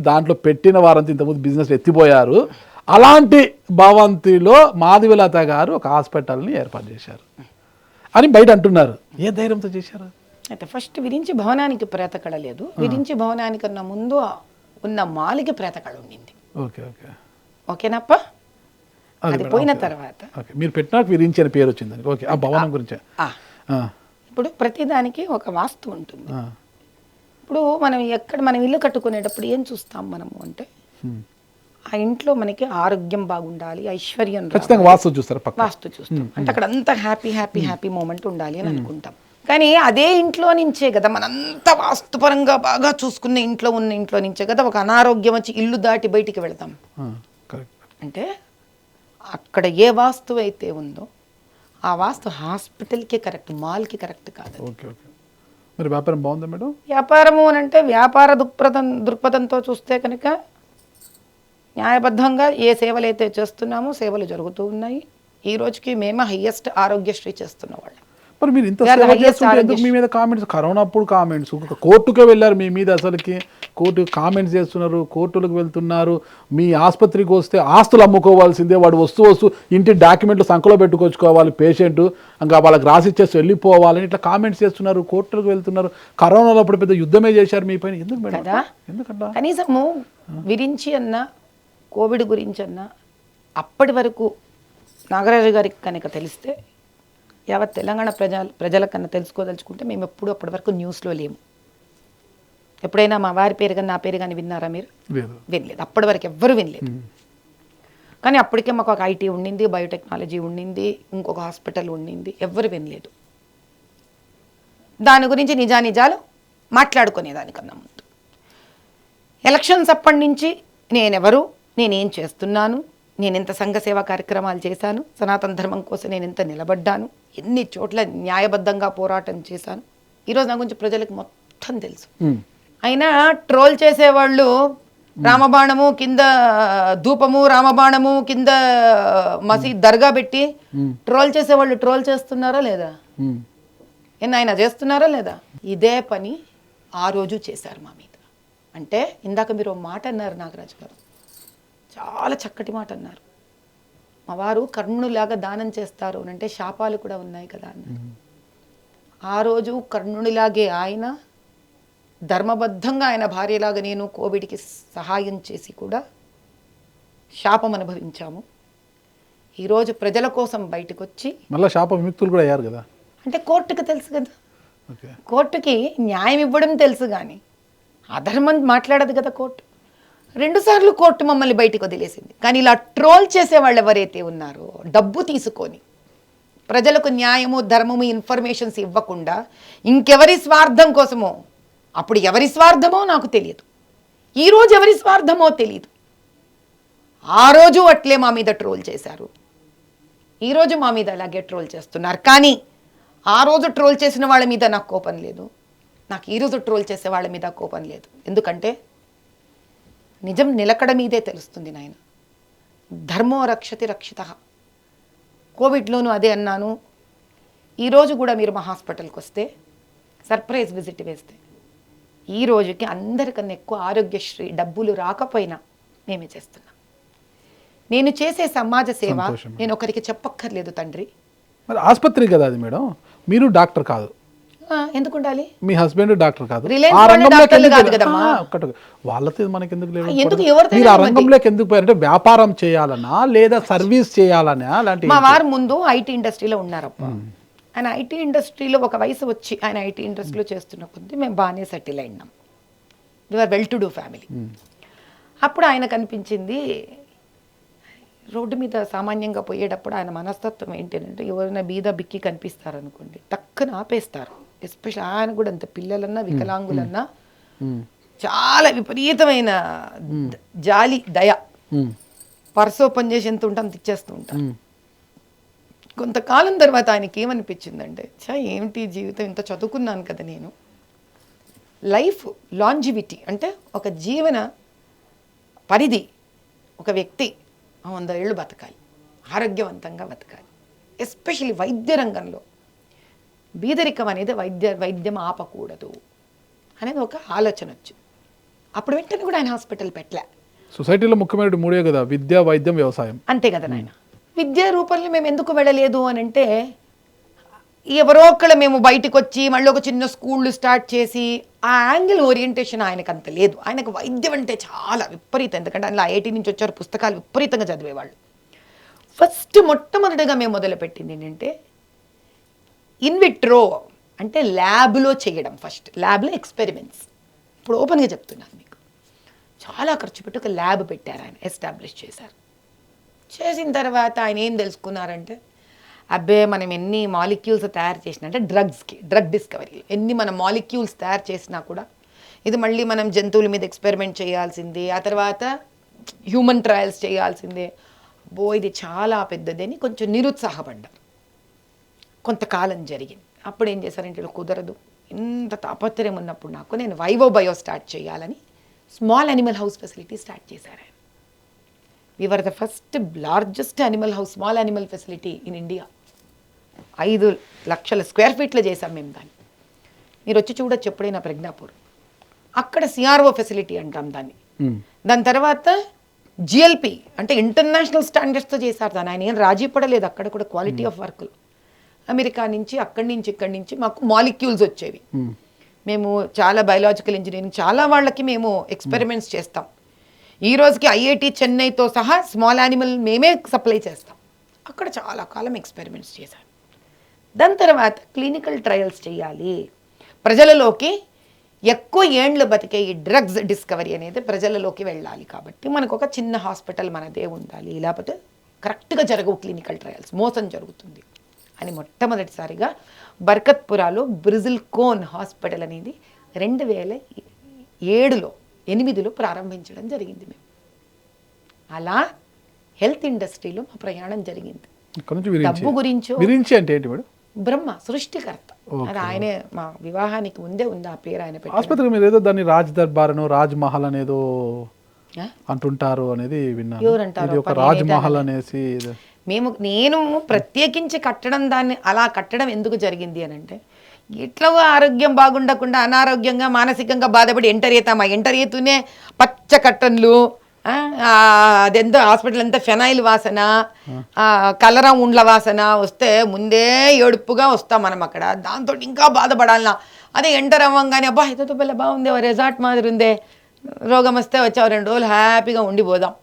దాంట్లో పెట్టిన వారంతా ఇంతకుముందు బిజినెస్ ఎత్తిపోయారు. అలాంటి భవంతిలో మాధవిలత గారు ఒక హాస్పిటల్ని ఏర్పాటు చేశారు అని బయట అంటున్నారు. ఏ ధైర్యంతో చేశారు? అయితే ఫస్ట్ విరించి భవనానికి ప్రేతకళ లేదు. విరించి భవనానికన్నా ముందు ఉన్న మాలికి ప్రేతకళ ఉండింది. ఓకే. ఓకే. ఓకేనప్ప, అది పోయిన తర్వాత మీరు పెట్టినాక విరించి అని పేరు వచ్చింది. ఓకే. ఆ భవనం గురించి ఇప్పుడు ప్రతిదానికి ఒక వాస్తు ఉంటుంది. ఇప్పుడు మనం ఇల్లు కట్టుకునేటప్పుడు ఏం చూస్తాం మనము అంటే, ఆ ఇంట్లో మనకి ఆరోగ్యం బాగుండాలి, ఐశ్వర్యం ఖచ్చితంగా వాస్తు చూస్తారు. వాస్తు చూస్తాం అంటే అక్కడ అంతా హ్యాపీ మూమెంట్ ఉండాలి అని అనుకుంటాం. కానీ అదే ఇంట్లో నుంచే కదా మనంతా వాస్తుపరంగా బాగా చూసుకున్న ఇంట్లో నుంచే కదా ఒక అనారోగ్యం వచ్చి ఇల్లు దాటి బయటికి వెళ్తాం. అంటే అక్కడ ఏ వాస్తు అయితే ఉందో ఆ వాస్తు హాస్పిటల్కి కరెక్ట్, మాల్కి కరెక్ట్ కాదు. ఓకే. ఓకే. మరి వ్యాపారం బాగుందా మేడం? వ్యాపారము అని అంటే వ్యాపార దృక్పథంతో చూస్తే కనుక న్యాయబద్ధంగా ఏ సేవలు అయితే చేస్తున్నామో సేవలు జరుగుతూ ఉన్నాయి. ఈ రోజుకి మేము హైయెస్ట్ ఆరోగ్యశ్రీ చేస్తున్న వాళ్ళం. మరి మీరు ఇంత సేవ చేస్తుంటే ఎందుకు మీ మీద కామెంట్స్? కరోనా అప్పుడు కామెంట్స్, కోర్టుకే వెళ్ళారు మీ మీద, అసలుకి కోర్టు కామెంట్స్ చేస్తున్నారు, కోర్టులకు వెళ్తున్నారు. మీ ఆసుపత్రికి వస్తే ఆస్తులు అమ్ముకోవాల్సిందే, వాడు వస్తూ ఇంటి డాక్యుమెంట్లు సంఖలో పెట్టుకొచ్చుకోవాలి పేషెంట్, ఇంకా వాళ్ళకి రాసిచ్చేసి వెళ్ళిపోవాలని ఇట్లా కామెంట్స్ చేస్తున్నారు, కోర్టులకు వెళ్తున్నారు. కరోనాలో అప్పుడు పెద్ద యుద్ధమే చేశారు మీ పైన. ఎందుకు మేడం? ఎందుకంటే కనీసము విరించి అన్న కోవిడ్ గురించి అన్న అప్పటి వరకు నాగరాజు గారికి కనుక తెలిస్తే, యావత్ తెలంగాణ ప్రజలకన్నా తెలుసుకోదలుచుకుంటే మేము ఎప్పుడు అప్పటి వరకు న్యూస్లో లేము. ఎప్పుడైనా మా వారి పేరు కానీ నా పేరు కానీ విన్నారా మీరు? వినలేదు. అప్పటి వరకు ఎవ్వరు వినలేదు. కానీ అప్పటికే మాకు ఒక ఐటీ ఉండింది, బయోటెక్నాలజీ ఉండింది, ఇంకొక హాస్పిటల్ ఉండింది, ఎవ్వరు వినలేదు. దాని గురించి నిజానిజాలు మాట్లాడుకునేదానికన్నా ముందు ఎలక్షన్స్ అప్పటి నుంచి నేనేం చేస్తున్నాను, నేను ఎంత సంఘ సేవా కార్యక్రమాలు చేశాను, సనాతన ధర్మం కోసం నేను ఎంత నిలబడ్డాను, ఎన్ని చోట్ల న్యాయబద్ధంగా పోరాటం చేశాను, ఈరోజు నా గురించి ప్రజలకు మొత్తం తెలుసు. అయినా ట్రోల్ చేసేవాళ్ళు రామబాణము కింద ధూపము, రామబాణము కింద మసీద్ దర్గా పెట్టి ట్రోల్ చేసేవాళ్ళు ట్రోల్ చేస్తున్నారా లేదా? ఆయన చేస్తున్నారా లేదా? ఇదే పని ఆ రోజు చేశారు మా మీద. అంటే ఇందాక మీరు మాట అన్నారు నాగరాజు గారు, చాలా చక్కటి మాట అన్నారు. మా వారు కర్ణునిలాగా దానం చేస్తారు అని అంటే శాపాలు కూడా ఉన్నాయి కదా అన్నారు. ఆ రోజు కర్ణునిలాగే ఆయన ధర్మబద్ధంగా ఆయన భార్యలాగా నేను కోవిడ్కి సహాయం చేసి కూడా శాపం అనుభవించాము. ఈరోజు ప్రజల కోసం బయటకు వచ్చి మళ్ళీ శాప విముక్తులు కూడా అయ్యారు కదా. అంటే కోర్టుకు తెలుసు కదా, కోర్టుకి న్యాయం ఇవ్వడం తెలుసు, కానీ అధర్మం మాట్లాడదు కదా కోర్టు. 2 సార్లు కోర్టు మమ్మల్ని బయటకు వదిలేసింది. కానీ ఇలా ట్రోల్ చేసే వాళ్ళు ఎవరైతే ఉన్నారో, డబ్బు తీసుకొని ప్రజలకు న్యాయము, ధర్మము, ఇన్ఫర్మేషన్స్ ఇవ్వకుండా ఇంకెవరి స్వార్థం కోసమో, అప్పుడు ఎవరి స్వార్థమో నాకు తెలియదు, ఈరోజు ఎవరి స్వార్థమో తెలియదు. ఆ రోజు అట్లే మా మీద ట్రోల్ చేశారు, ఈరోజు మా మీద అలాగే ట్రోల్ చేస్తున్నారు. కానీ ఆ రోజు ట్రోల్ చేసిన వాళ్ళ మీద నాకు కోపం లేదు, నాకు ఈరోజు ట్రోల్ చేసే వాళ్ళ మీద కోపం లేదు. ఎందుకంటే నిజం నిలకడ మీదే తెలుస్తుంది నాయన. ధర్మో రక్షతి రక్షిత. కోవిడ్లోనూ అదే అన్నాను. ఈరోజు కూడా మీరు మా హాస్పిటల్కి వస్తే సర్ప్రైజ్ విజిట్ వేస్తే ఈ రోజుకి అందరికన్నా ఎక్కువ ఆరోగ్యశ్రీ డబ్బులు రాకపోయినా మేమే చేస్తున్నాం. నేను చేసే సమాజ సేవ సంతోషం. నేను ఒకరికి చెప్పక్కర్లేదు తండ్రి. మరి ఆసుపత్రి కదా అది మేడం, మీరు డాక్టర్ కాదు, ఎందుకు ఉండాలి? మీ హస్బెండ్ డాక్టర్ కాదు, రిలయన్స్ ఆ వాళ్ళు రంగంలోకి డాక్టర్లు ఎందుకు కాదు కదమ్మా. ఒక్కటి వాళ్ళతో మనకి ఎందుకు లేదు? ఎందుకు ఎవరితో మీరు ఆ రంగంలోకి ఎందుకు పోయారంటే వ్యాపారం చేయాలనా లేదా సర్వీస్ చేయాలనా అలాంటి? మా వారు ముందు ఐటీ ఇండస్ట్రీలో ఉన్నారప్ప. ఆయన ఐటీ ఇండస్ట్రీలో ఒక వయసు వచ్చి ఆయన ఐటీ ఇండస్ట్రీలో చేస్తున్న కొద్దీ మేము బాగానే సెటిల్ అయినాం. We are well to do family. అప్పుడు ఆయనకు అనిపించింది, రోడ్డు మీద సామాన్యంగా పోయేటప్పుడు ఆయన మనస్తత్వం ఏంటంటే ఎవరైనా బీద బిక్కి కనిపిస్తారనుకోండి టక్కున ఆపేస్తారు. ఎస్పెషల్ ఆయన కూడా అంత పిల్లలన్నా వికలాంగులన్నా చాలా విపరీతమైన జాలి దయ. పర్స్ ఓపెన్ చేసి ఎంత ఉంటాం తెచ్చేస్తూ ఉంటాం. కొంతకాలం తర్వాత ఆయనకి ఏమనిపించిందంటే, ఏమిటి జీవితం, ఇంత చదువుకున్నాను కదా నేను, లైఫ్ లాంజివిటీ అంటే ఒక జీవన పరిధి, ఒక వ్యక్తి 100 ఏళ్ళు బతకాలి, ఆరోగ్యవంతంగా బతకాలి. ఎస్పెషల్లీ వైద్య రంగంలో బీదరికం అనేది వైద్యం ఆపకూడదు అనేది ఒక ఆలోచన వచ్చింది. అప్పుడు వెంటనే కూడా ఆయన హాస్పిటల్ పెట్టలే. సొసైటీలో ముఖ్యమైన 3 కదా, విద్య, వైద్యం, వ్యవసాయం. అంతే కదా నాయన. విద్యా రూపంలో మేము ఎందుకు వెళ్ళలేదు అని అంటే, ఎవరో ఒకళ్ళు మేము బయటకు వచ్చి మళ్ళీ ఒక చిన్న స్కూళ్ళు స్టార్ట్ చేసి ఆ యాంగిల్ ఓరియంటేషన్ ఆయనకు అంత లేదు. ఆయనకు వైద్యం అంటే చాలా విపరీతం, ఎందుకంటే అందులో ఐఐటి నుంచి వచ్చారు, పుస్తకాలు విపరీతంగా చదివేవాళ్ళు. మొట్టమొదటిగా మేము మొదలుపెట్టింది ఏంటంటే ఇన్విట్రో అంటే ల్యాబ్లో చేయడం. ఫస్ట్ ల్యాబ్లో ఎక్స్పెరిమెంట్స్. ఇప్పుడు ఓపెన్గా చెప్తున్నాను మీకు, చాలా ఖర్చు పెట్టి ఒక ల్యాబ్ పెట్టారు, ఆయన ఎస్టాబ్లిష్ చేశారు. చేసిన తర్వాత ఆయన ఏం తెలుసుకున్నారంటే, అబ్బే మనం ఎన్ని మాలిక్యూల్స్ తయారు చేసినా అంటే డ్రగ్ డిస్కవరీ ఎన్ని మనం మాలిక్యూల్స్ తయారు చేసినా కూడా ఇది మళ్ళీ మనం జంతువుల మీద ఎక్స్పెరిమెంట్ చేయాల్సిందే, ఆ తర్వాత హ్యూమన్ ట్రయల్స్ చేయాల్సిందే. ఇది చాలా పెద్దదని కొంచెం నిరుత్సాహపడ్డారు. కొంతకాలం జరిగింది. అప్పుడు ఏం చేశారంటే, కుదరదు, ఇంత తాపత్రయం ఉన్నప్పుడు నాకు నేను వైవో బయో స్టార్ట్ చేయాలని small animal house facility start చేశారు. We were the first largest animal house, small animal facility in India. 5 లక్షల స్క్వేర్ ఫీట్లో చేశాం మేము దాన్ని. మీరు వచ్చి చూడొచ్చు ఎప్పుడైనా ప్రజ్ఞాపూర్. అక్కడ సిఆర్ఓ ఫెసిలిటీ అంటాం దాన్ని. దాని తర్వాత జిఎల్పి అంటే ఇంటర్నేషనల్ స్టాండర్డ్స్తో చేశారు దాన్ని. ఆయన ఏం రాజీ పడలేదు, అక్కడ కూడా క్వాలిటీ ఆఫ్ వర్క్లు. అమెరికా నుంచి అక్కడి నుంచి ఇక్కడి నుంచి మాకు మాలిక్యూల్స్ వచ్చేవి. మేము చాలా బయలాజికల్ ఇంజనీరింగ్ చాలా వాళ్ళకి మేము ఎక్స్పెరిమెంట్స్ చేస్తాం. ఈ రోజుకి ఐఐటి చెన్నైతో సహా స్మాల్ యానిమల్ మేమే సప్లై చేస్తాం. అక్కడ చాలా కాలం ఎక్స్పెరిమెంట్స్ చేశాను. దాని తర్వాత క్లినికల్ ట్రయల్స్ చేయాలి, ప్రజలలోకి ఎక్కువ ఏండ్లు బతికే ఈ డ్రగ్స్ డిస్కవరీ అనేది ప్రజలలోకి వెళ్ళాలి. కాబట్టి మనకు ఒక చిన్న హాస్పిటల్ మనదే ఉండాలి, లేకపోతే కరెక్ట్గా జరగవు క్లినికల్ ట్రయల్స్, మోసం జరుగుతుంది అని మొట్టమొదటిసారిగా బర్కత్పురాలో బ్రిజిల్ కోన్ హాస్పిటల్ అనేది 2007-8లో ప్రారంభించడం జరిగింది. మేము అలా హెల్త్ ఇండస్ట్రీలో మా ప్రయాణం జరిగింది. డబ్బు గురించి అంటే ఏంటి మేడం? బ్రహ్మ సృష్టికర్త, అది ఆయనే. మా వివాహానికి ముందే ఉంది ఆ పేరు ఆయన పెట్టి. ఆసుపత్రి మీరు ఏదో దాన్ని రాజ్ దర్బార్ అనో రాజ్ మహల్ అనేదో అంటుంటారు అనేది విన్నాను. ఎవరంటారు? ఒక రాజ్ మహల్ అనేసి. నేను ప్రత్యేకించి కట్టడం, దాన్ని అలా కట్టడం ఎందుకు జరిగింది అని అంటే, ఇట్లా ఆరోగ్యం బాగుండకుండా అనారోగ్యంగా మానసికంగా బాధపడి ఎంటర్ అవుతాం. ఆ ఎంటర్ అవుతూనే పచ్చ కట్టన్లు, అదెంతో హాస్పిటల్ అంతా ఫెనాయిల్ వాసన, కలరా ఉండ్ల వాసన వస్తే ముందే ఏడుపుగా వస్తాం మనం అక్కడ. దాంతో ఇంకా బాధపడాలన్నా, అదే ఎంటర్ అవ్వంగానే అబ్బా ఇదో పిల్ల బాగుంది, రిసార్ట్ మాదిరి ఉందే, రోగం వస్తే వచ్చావు 2 రోజులు హ్యాపీగా ఉండిపోదాం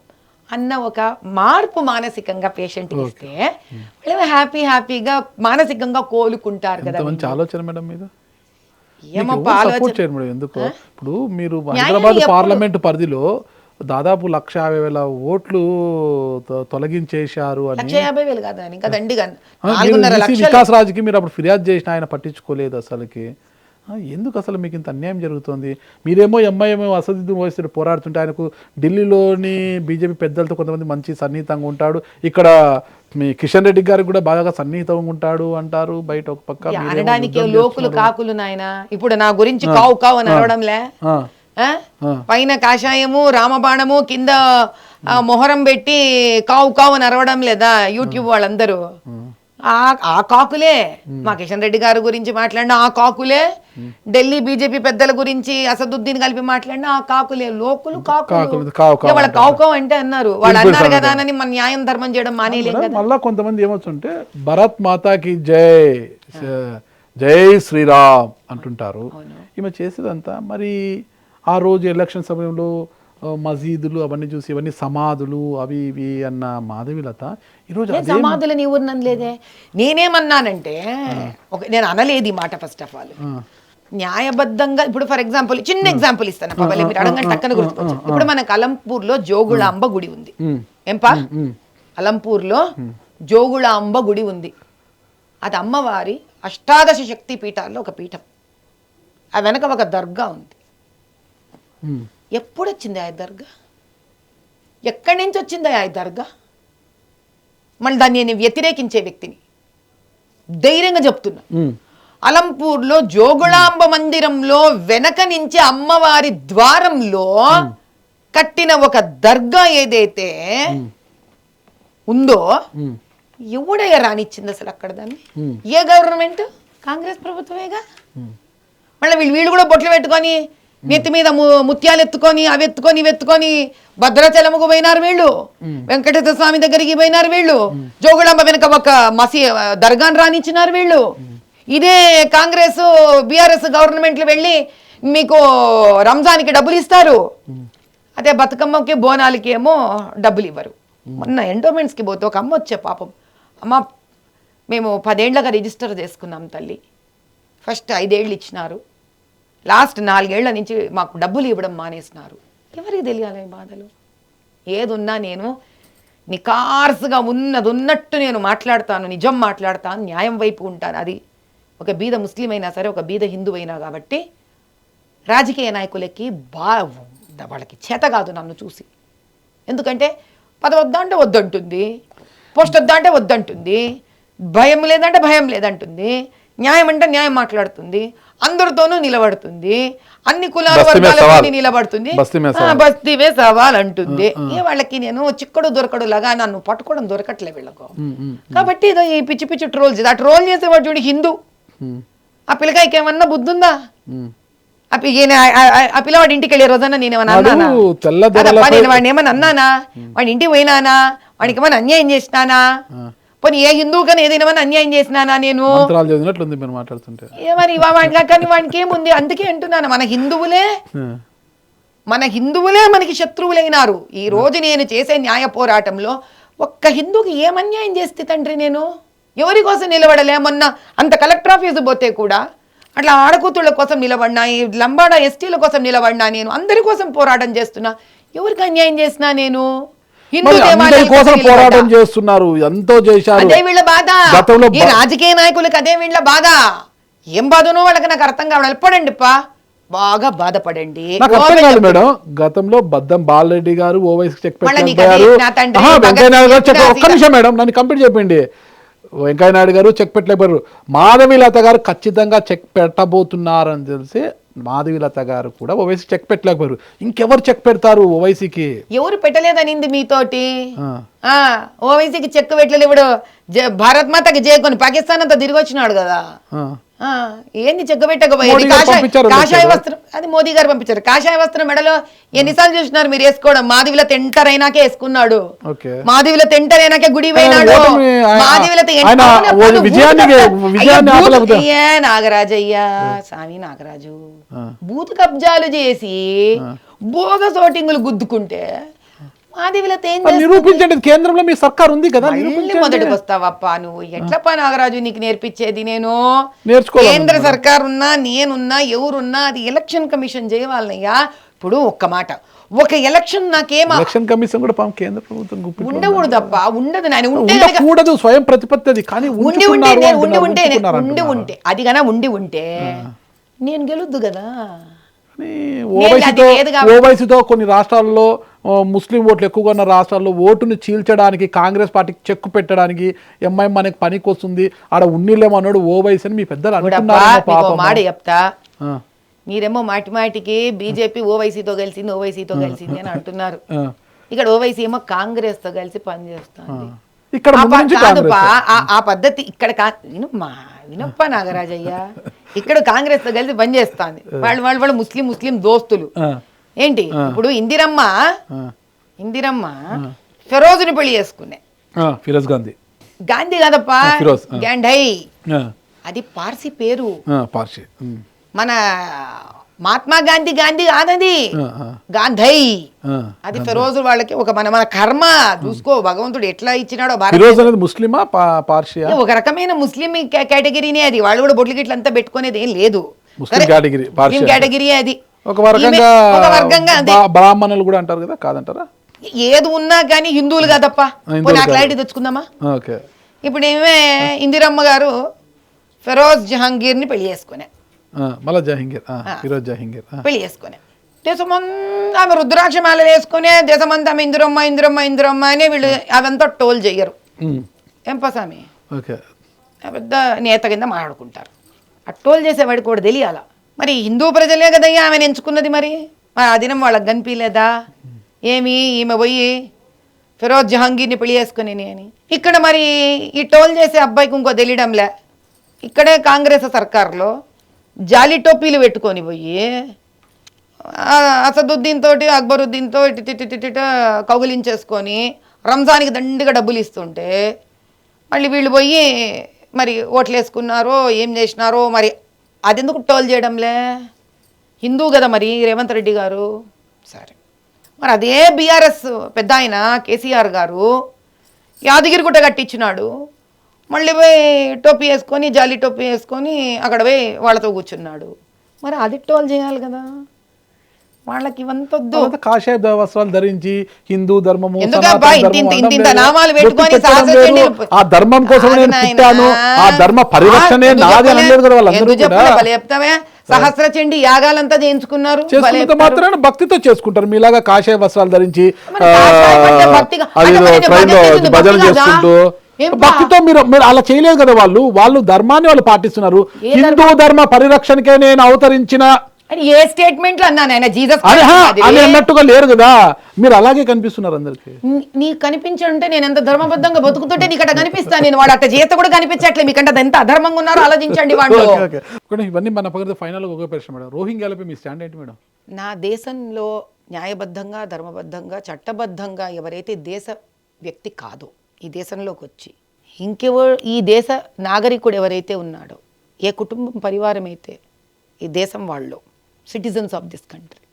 అన్న ఒక మార్పు మానసికంగా పేషెంట్కి ఇస్తే వాళ్ళు హ్యాపీగా మానసికంగా కోలుకుంటారు కదా. మంచి ఆలోచన మేడం మీద. ఏమప్పా ఆలోచన. ఎందుకు ఇప్పుడు మీరు హైదరాబాద్ పార్లమెంట్ పరిధిలో దాదాపు 150,000 ఓట్లు తొలగించేశారు అని. 150,000 కాదు ఇంకా దండిగా వికాస్ రాజ్కి మీరు అప్పుడు ఫిర్యాదు చేసిన, ఆయన పట్టించుకోలేదు అసలుకి. ఎందుకు అసలు మీకు ఇంత అన్యాయం జరుగుతుంది? మీరేమో ఎంఐఎంఏ అసదుద్దీన్ ఓవైసీ పోరాడుతుంటే ఆయనకు ఢిల్లీలోని బీజేపీ పెద్దలతో కొంతమంది మంచి సన్నిహితంగా ఉంటాడు, ఇక్కడ మీ కిషన్ రెడ్డి గారికి కూడా బాగా సన్నిహితంగా ఉంటాడు అంటారు బయట. ఒక పక్క అనడానికి లోకులు కాకులు నాయన. ఇప్పుడు నా గురించి కావు అని అనడంలే, పైన కాషాయము రామబాణము కింద మొహరం పెట్టి కావు అని అరవడం లేదా యూట్యూబ్ వాళ్ళందరూ? ఆ కాకులే మా కిషన్ రెడ్డి గారి గురించి మాట్లాడిన ఆ కాకులే, ఢిల్లీ బీజేపీ పెద్దల గురించి అసదుద్దీన్ కలిపి మాట్లాడిన ఆ కాకులే. లోకులు కాకులు వాళ్ళ కావుకో అంటే అన్నారు, వాళ్ళు అన్నారు కదా అని మన న్యాయం ధర్మం చేయడం మానేలేం కదా. మళ్ళా కొంతమంది ఏమవుతుంటే భరత్ మాతాకి జై జై శ్రీరామ్ అంటుంటారు. ఈమె చేసేదంతా మరి ఆ రోజు ఎలక్షన్ సమయంలో మసీదులు అవన్నీ చూసి ఇవన్నీ సమాధులు అవి ఇవి అన్న మాధవీలత ఈరోజు సమాధులు నీ ఊరినని లేదే. నేనేమన్నానంటే నేను అనలేదు ఈ మాట. ఫస్ట్ ఆఫ్ ఆల్ న్యాయబద్ధంగా ఇప్పుడు ఫర్ ఎగ్జాంపుల్ చిన్న ఎగ్జాంపుల్ ఇస్తాను పవలే, మీరు అడగండి టక్కన గుర్తుకొచ్చు. ఇప్పుడు మన అలంపూర్లో జోగుళాంబ గుడి ఉంది. ఏంపా అలంపూర్లో జోగుళాంబ గుడి ఉంది. అది అమ్మవారి అష్టాదశ శక్తి పీఠాల్లో ఒక పీఠం. ఆ వెనక ఒక దర్గా ఉంది. ఎప్పుడు వచ్చింది ఆ దర్గా? ఎక్కడి నుంచి వచ్చింది ఆ దర్గా? మళ్ళీ దాన్ని నేను వ్యతిరేకించే వ్యక్తిని ధైర్యంగా చెప్తున్నా. అలంపూర్లో జోగుళాంబ మందిరంలో వెనక నుంచి అమ్మవారి ద్వారంలో కట్టిన ఒక దర్గా ఏదైతే ఉందో ఎవడయ్యా రానిచ్చింది అసలు అక్కడ దాన్ని? ఏ గవర్నమెంట్? కాంగ్రెస్ ప్రభుత్వమేగా. మళ్ళీ వీళ్ళు కూడా బొట్లు పెట్టుకొని నెత్తి మీద ముత్యాలు ఎత్తుకొని అవి ఎత్తుకొని ఇవి ఎత్తుకొని భద్రాచలముకు పోయినారు వీళ్ళు, వెంకటేశ్వర స్వామి దగ్గరికి పోయినారు వీళ్ళు, జోగుళాంబ వెనక ఒక దర్గాను రానిచ్చినారు వీళ్ళు. ఇదే కాంగ్రెస్ బీఆర్ఎస్ గవర్నమెంట్లు వెళ్ళి మీకు రంజాన్కి డబ్బులు ఇస్తారు, అదే బతుకమ్మకి బోనాలకి ఏమో డబ్బులు ఇవ్వరు. మొన్న ఎండోమెంట్స్కి పోతే ఒక అమ్మ వచ్చే పాపం, అమ్మ మేము 10 ఏళ్ళగా రిజిస్టర్ చేసుకున్నాం తల్లి, ఫస్ట్ 5 ఏళ్ళు ఇచ్చినారు, లాస్ట్ 4 ఏళ్ల నుంచి మాకు డబ్బులు ఇవ్వడం మానేసినారు. ఎవరికి తెలియాలి బాధలు? ఏదున్నా నేను నికార్సుగా ఉన్నట్టు నేను మాట్లాడతాను, నిజం మాట్లాడతాను, న్యాయం వైపు ఉంటాను. అది ఒక బీద ముస్లిం అయినా సరే, ఒక బీద హిందూ అయినా. కాబట్టి రాజకీయ నాయకులకి వాళ్ళకి చేత కాదు నన్ను చూసి. ఎందుకంటే పదవి వద్దా అంటే వద్దంటుంది, పోస్ట్ వద్దా అంటే వద్దంటుంది, భయం లేదంటే భయం లేదంటుంది, న్యాయం అంటే న్యాయం మాట్లాడుతుంది, అందరితోనూ నిలబడుతుంది, అన్ని కులాల వర్గాలతో నిలబడుతుంది, బస్తీవే సవాల్ అంటుంది. వాళ్ళకి నేను చిక్కడు దొరకడు లాగా నన్ను పట్టుకోవడం దొరకట్లే వీళ్ళకు. కాబట్టి ఇదో ఈ పిచ్చి పిచ్చి ట్రోల్స్, ఆ ట్రోల్ చేసేవాడు చూడు హిందూ, ఆ పిల్లకాయకి ఏమన్నా బుద్ధి ఉందా? ఆ పిల్లవాడి ఇంటికి వెళ్ళే రోజన్నా నేనేమన్నా అన్నానా? నేను వాడిని ఏమన్నా అన్నానా? వాడి ఇంటికి పోయినానా? వాడికి ఏమైనా అన్యాయం చేసినానా? పోనీ ఏ హిందువుకని ఏదైనా అన్యాయం చేసినానా నేను? కానీ వాడికి ఏముంది? అందుకే అంటున్నాను, మన హిందువులే మనకి శత్రువులైనారు. ఈ రోజు నేను చేసే న్యాయ పోరాటంలో ఒక్క హిందూకి ఏమన్యాయం చేస్తే తండ్రి నేను ఎవరి కోసం నిలబడలే? మొన్న అంత కలెక్టర్ ఆఫీసు పోతే కూడా అట్లా ఆడకూతుళ్ళ కోసం నిలబడినా, ఈ లంబాడ ఎస్టీల కోసం నిలబడినా, నేను అందరి కోసం పోరాటం చేస్తున్నా. ఎవరికి అన్యాయం చేసినా నేను? పోరాటం చేస్తున్నారు, ఎంతో చేశారు. అదే వీళ్ళ బాధ, ఈ రాజకీయ నాయకులకు అదే వీళ్ళ బాధ. ఏం బాధనో వాళ్ళకి నాకు అర్థం కావడం. వెళ్ళపడండి బాగా బాధపడండి. మేడం గతంలో బద్దం బాలరెడ్డి గారు ఓవైసీ చెక్ పెట్టారు. ఒక్క నిమిషం మేడం, నన్ను కంప్లీట్ చెప్పండి. వెంకయ్యనాయుడు గారు చెక్ పెట్టలేపారు, మాధవీలత గారు ఖచ్చితంగా చెక్ పెట్టబోతున్నారని తెలిసి మాధవీలత గారు కూడా ఓవైసీ చెక్ పెట్టలేకపోయారు. ఇంకెవరు చెక్ పెడతారు ఓవైసీకి? ఎవరు పెట్టలేదనింది మీతోటి. ఓవైసీకి చెక్ పెట్టలేదు. ఇప్పుడు భారత్ మాతకి జయకొని పాకిస్తాన్ అంతా తిరిగి వచ్చినాడు కదా, ఏంది చెక్ పెట్టకపోయేది? కాషాయ వస్త్రం, అది మోదీ గారు పంపించారు. కాషాయ వస్త్రం మెడలో ఎన్నిసార్లు చూసినారు మీరు వేసుకోవడం? మాధవీలత ఎంటర్ అయినాకే వేసుకున్నాడు, మాధవీలత ఎంటర్ అయినాకే గుడి పోయినాడు, మాధవీలత నాగరాజయ్య స్వామి నాగరాజు బూత్ కబ్జాలు చేసి బోగస్ ఓటింగులు గుద్దుకుంటే మాధవీలత ఏం నిరూపించండి. కేంద్రంలో మీ సర్కార్ ఉంది కదా, మొదటికి వస్తావప్పా నువ్వు. ఎట్లప్పా నాగరాజు నీకు నేర్పించేది? నేను కేంద్ర సర్కార్ ఉన్నా నేనున్నా ఎవరున్నా అది ఎలక్షన్ కమిషన్ చేయవాలనయ్యా. ఇప్పుడు ఒక్క మాట, ఒక ఎలక్షన్ ఎలక్షన్ కమిషన్ కూడా కేంద్ర ప్రభుత్వం ఉండకూడదప్పా, ఉండదు. నేను ఉండకూడదు, స్వయం ప్రతిపత్తి. కానీ ఉండి ఉంటే అది కన్నా ఉండి ఉంటే నేను గెలుద్దు కదా. ఓవైసీతో కొన్ని రాష్ట్రాల్లో ముస్లిం ఓట్లు ఎక్కువగా ఉన్న రాష్ట్రాల్లో ఓటును చీల్చడానికి కాంగ్రెస్ పార్టీకి చెక్కు పెట్టడానికి ఎంఐఎం మనకి పనికి వస్తుంది, ఆడ ఉన్నీళ్ళేమన్నాడు ఓవైసీ అని మీ పెద్దలు మాట చెప్తా. మీరేమో మాటికి బీజేపీ ఓవైసీతో కలిసింది అని అంటున్నారు. ఇక్కడ ఓవైసీ ఏమో కాంగ్రెస్ తో కలిసి పనిచేస్తుంది. ఇక్కడ ముందు నుంచి కాదుపా ఆ పద్ధతి ఇక్కడ వినప్ప నాగరాజయ్య, ఇక్కడ కాంగ్రెస్ తో కలిసి బంద్ చేస్తాంది. వాళ్ళు ముస్లిం దోస్తులు ఏంటి. ఇప్పుడు ఇందిరమ్మ ఫిరోజ్ని పెళ్లి చేసుకునే, ఫిరోజ్ గాంధీ కాదప్పా, గాంధీ అది పార్సీ పేరు. పార్సీ మన మహాత్మా గాంధీ కాదది, గాంధీ అది ఫిరోజ్ వాళ్ళకి ఒక మన కర్మ చూసుకో, భగవంతుడు ఎట్లా ఇచ్చినాడో. ఫిరోజ్ అనేది ముస్లిమా పార్షియా? ఒక రకమైన ముస్లిం కేటగిరీనే అది. వాళ్ళు కూడా బొట్లు గిట్ల అంతా పెట్టుకునేది ఏం లేదు, ముస్లిం కేటగిరీ అది. ఒక వర్గంగా బ్రాహ్మణులు కూడా అంటారు కదా, కాదంటారా? ఏది ఉన్నా కానీ హిందువులు కాదప్ప. నాకు క్లారిటీ తెచ్చుకుందామా? ఇప్పుడు ఏమే ఇందిరమ్మ గారు ఫిరోజ్ జహాంగీర్ ని పెళ్లి చేసుకునే, పెళ్లి చేసుకునే దేశమంతా ఆమె రుద్రాక్ష మాల వేసుకునే, దేశమంతా ఆమె ఇందిరమ్మ అనే వీళ్ళు అదంతా టోల్ చెయ్యరు. ఏం పసామి పెద్ద నేత కింద మాట్లాడుకుంటారు. ఆ టోల్ చేసేవాడికి కూడా తెలియాల. మరి హిందూ ప్రజలే కదయ్యా ఆమెను ఎంచుకున్నది. మరి ఆ దినం వాళ్ళకి కనిపించలేదా ఏమి ఈమె పోయి ఫిరోజ్ జహాంగీర్ని పెళ్లి చేసుకుని అని? ఇక్కడ మరి ఈ టోల్ చేసే అబ్బాయికి ఇంకో తెలియడంలే. ఇక్కడే కాంగ్రెస్ సర్కార్లో జాలి టోపీలు పెట్టుకొని పోయి అసదుద్దీన్ తోటి అక్బరుద్దీన్ తో ఇట కౌగిలించేసుకొని రంజాన్కి దండిగా డబ్బులు ఇస్తుంటే మళ్ళీ వీళ్ళు పోయి మరి ఓట్లు వేసుకున్నారో ఏం చేసినారో మరి అదెందుకు టోల్ చేయడంలే? హిందూ కదా మరి రేవంత్ రెడ్డి గారు. సరే, మరి అదే బీఆర్ఎస్ పెద్ద ఆయన కేసీఆర్ గారు యాదగిరిగుట్ట కట్టించినాడు. మళ్ళీ పోయి టోపీ వేసుకొని జాలి టోపీ వేసుకొని అక్కడ పోయి వాళ్ళతో కూర్చున్నాడు. మరి అది టోల్ చేయాలి కదా. వాళ్ళకి ఇవంతొద్దు. కాషాయ వస్త్రాలు ధరించి హిందూ ధర్మము నామాలు పెట్టుకొని ఆ ధర్మం కోసం నేను పుట్టాను, ఆ ధర్మ పరిరక్షణే నాది అనలేదు కదా వాళ్ళందరూ కూడా. చెప్తామే సహస్ర చండి యాగాలంతా చేయించుకున్నారు. మాత్రాన భక్తితో చేసుకుంటారు. మీలాగా కాషాయ వస్త్రాలు ధరించి భజన చేసుకుంటూ భక్తితో మీరు అలా చేయలేదు కదా. వాళ్ళు ధర్మాన్ని వాళ్ళు పాటిస్తున్నారు. హిందూ ధర్మ పరిరక్షణకే నేను అవతరించిన ఏ స్టేట్మెంట్ లో అన్నాను జీసస్ అని అన్నట్టుగా లేరు కదా. మీరు అలాగే కనిపిస్తున్నారు అందరికి. నీకు కనిపించుంటే నేను ఎంత ధర్మబద్ధంగా బతుకుతుంటే నీకు అట్లా కనిపిస్తాను. నేను వాడు అట్ట చేత కూడా కనిపించట్లే. మీకంటే ఎంత అధర్మంగా ఉన్నారో ఆలోచించండి వాళ్ళు. ఇవన్నీ మన పక్కన ఫైనల్ ఒక ప్రశ్న మేడం, రోహింగ్యాలపై మీ స్టాండ్ ఏంటి మేడం? నా దేశంలో న్యాయబద్ధంగా ధర్మబద్ధంగా చట్టబద్ధంగా ఎవరైతే దేశ వ్యక్తి కాదో ఈ దేశంలోకి వచ్చి ఈ దేశ నాగరికుడు ఎవరైతే ఉన్నాడో, ఏ కుటుంబం పరివారం అయితే ఈ దేశం వాళ్ళు సిటిజన్స్ ఆఫ్ దిస్ కంట్రీ,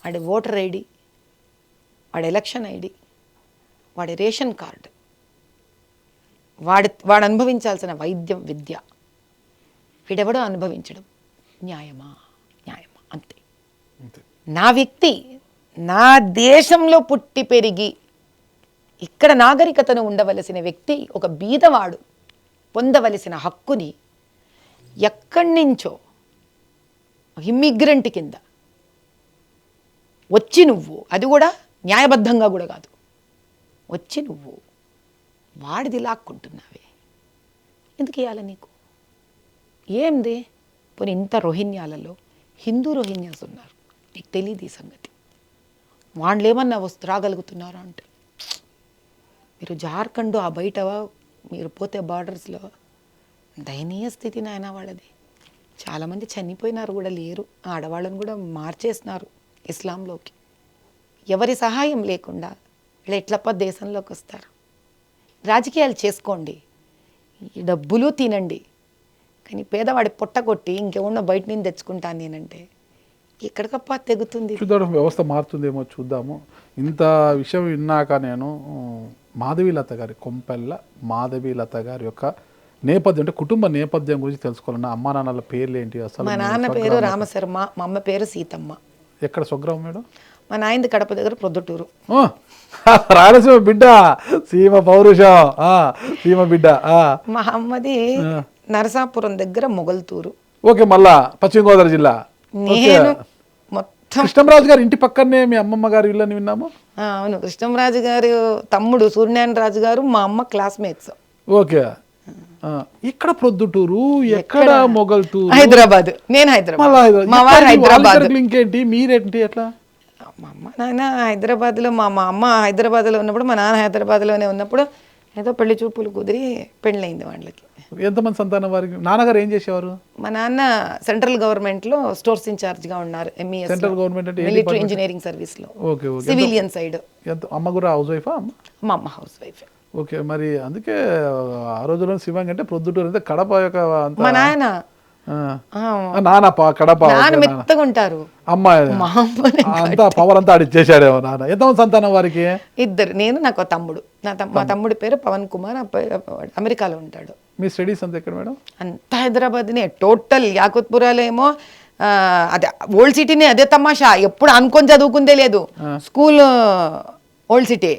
వాడి ఓటర్ ఐడి, వాడి ఎలక్షన్ ఐడి, వాడి రేషన్ కార్డు, వాడు అనుభవించాల్సిన వైద్యం విద్య వీడెవడో అనుభవించడం న్యాయమా అంతే. నా వ్యక్తి నా దేశంలో పుట్టి పెరిగి ఇక్కడ నాగరికతను ఉండవలసిన వ్యక్తి, ఒక బీదవాడు పొందవలసిన హక్కుని ఎక్కడి నుంచో ఇమ్మిగ్రెంట్ కింద వచ్చి నువ్వు, అది కూడా న్యాయబద్ధంగా కూడా కాదు, వచ్చి నువ్వు వాడిది లాక్కుంటున్నావే, ఎందుకు ఇవ్వాలి నీకు? ఏంది? పోనీ ఇంత రోహింగ్యాలలో హిందూ రోహింగ్యాస్ ఉన్నారు, నీకు తెలియదు ఈ సంగతి. వాళ్ళు ఏమన్నా రాగలుగుతున్నారా అంటే, మీరు జార్ఖండ్ ఆ బయట మీరు పోతే బార్డర్స్లో దయనీయ స్థితి నాయన వాళ్ళది. చాలామంది చనిపోయినారు కూడా, లేరు. ఆడవాళ్ళని కూడా మార్చేస్తున్నారు ఇస్లాంలోకి. ఎవరి సహాయం లేకుండా ఇలా ఎట్లప్ప దేశంలోకి వస్తారు? రాజకీయాలు చేసుకోండి, ఈ డబ్బులు తినండి, కానీ పేదవాడి పొట్ట కొట్టి ఇంకేమన్నా బయట నుంచి తెచ్చుకుంటాను నేనంటే ఎక్కడికప్ప తెగుతుంది. చూద్దాం, వ్యవస్థ మారుతుందేమో చూద్దాము. ఇంత విషయం విన్నాక నేను మాధవీలత గారి కొంపెల్ల మాధవీలత గారి యొక్క నేపథ్యం, అంటే కుటుంబ నేపథ్యం గురించి తెలుసుకోవాలన్నా. అమ్మా నాన్నల పేర్లు ఏంటి అసలు? మా నాన్న పేరు రామశర్మ, మా అమ్మ పేరు సీతమ్మ. ఎక్కడ స్వగ్రామం మేడం? మా నాయనది కడప దగ్గర ప్రొద్దుటూరు. రాయలసీమ బిడ్డ, సీమ పౌరుషం, సీమ బిడ్డ. మా అమ్మది నరసాపురం దగ్గర మొగల్తూరు. ఓకే, మళ్ళా పశ్చిమ గోదావరి జిల్లా. నేను మొత్తం కృష్ణంరాజు గారు ఇంటి పక్కనే మీ అమ్మమ్మ గారు ఇల్లు అని విన్నాము. అవును, కృష్ణంరాజు గారు తమ్ముడు సూర్యనారాయణ రాజు గారు మా అమ్మ క్లాస్మేట్స్. ఓకే, ఇక్కడ ప్రొద్దుటూరు, ఎక్కడ మొగల్తూరు? హైదరాబాద్. నేను హైదరాబాద్. ఇంకేంటి మీరేంటి? ఎట్లా? మా అమ్మ నాన్న హైదరాబాద్లో, మా అమ్మ హైదరాబాద్లో ఉన్నప్పుడు, మా నాన్న హైదరాబాద్లోనే ఉన్నప్పుడు ఏదో పెళ్లి చూపులు కుదిరి పెళ్ళయింది వాళ్ళకి. ఎంతమంది సంతానం వారికి? నాన్నగారు ఏం చేసేవారు? మా నాన్న సెంట్రల్ గవర్నమెంట్ లో స్టోర్స్ ఇన్ఛార్జ్ గా ఉన్నారు. MES సెంట్రల్ గవర్నమెంట్ అంటే మిలిటరీ ఇంజనీరింగ్ సర్వీస్ లో, ఓకే ఓకే. Civilian side. అమ్మ కూడా హౌస్ వైఫా? మా అమ్మ హౌస్ వైఫ్. ఓకే. మరి అందుకే ఆ రోజులో శివంగి అంటే ప్రొద్దుటూరు అంటే కడప యొక్క మా నాయన నాన్న కడప నాన్న మెత్తగా ఉంటారు. అమ్మాయి అంతా పవర్ అంతా ఆడిచ్చేసాడేమో నాన్న. ఎంతమంది సంతానం వారికి? ఇద్దరు, నేను నాకు తమ్ముడు. మా తమ్ముడి పేరు పవన్ కుమార్, అమెరికాలో ఉంటాడు. మీ స్టడీస్ అంతా ఎక్కడ మేడం? అంతా హైదరాబాద్నే టోటల్. యాకుత్పురాలో ఏమో అదే ఓల్డ్ సిటీనే, అదే తమాషా. ఎప్పుడు అనుకొని చదువుకుందే లేదు. School old city,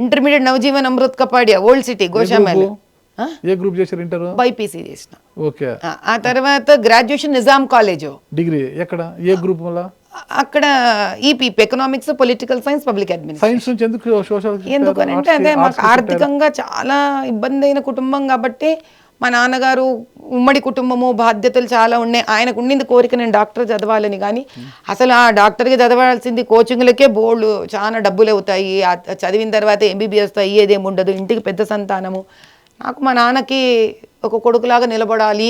intermediate Navjeevan Amrit Kapadia old city Goshamahal. ఏ గ్రూప్ చేశారు ఇంటర్? బైపీసీ చేసిన. ఓకే. ఆ తర్వాత గ్రాడ్యుయేషన్ నిజాం కాలేజ్. డిగ్రీ ఎక్కడ? ఏ గ్రూప్ వల్ల? అక్కడ EPP, economics, political science, public administration. Science నుంచి ఎందుకు సోషల్? ఎందుకనంటే అదే మాకు ఆర్థికంగా చాలా ఇబ్బంది అయిన కుటుంబం కాబట్టి, మా నాన్నగారు ఉమ్మడి కుటుంబము, బాధ్యతలు చాలా ఉన్నాయి. ఆయనకు ఉండింది కోరిక నేను డాక్టర్ చదవాలని. కానీ అసలు ఆ డాక్టర్కి చదవాల్సింది కోచింగ్లకే బోర్డు చాలా డబ్బులు అవుతాయి. చదివిన తర్వాత MBBS అయ్యేదేమి ఉండదు. ఇంటికి పెద్ద సంతానము. నాకు మా నాన్నకి ఒక కొడుకులాగా నిలబడాలి,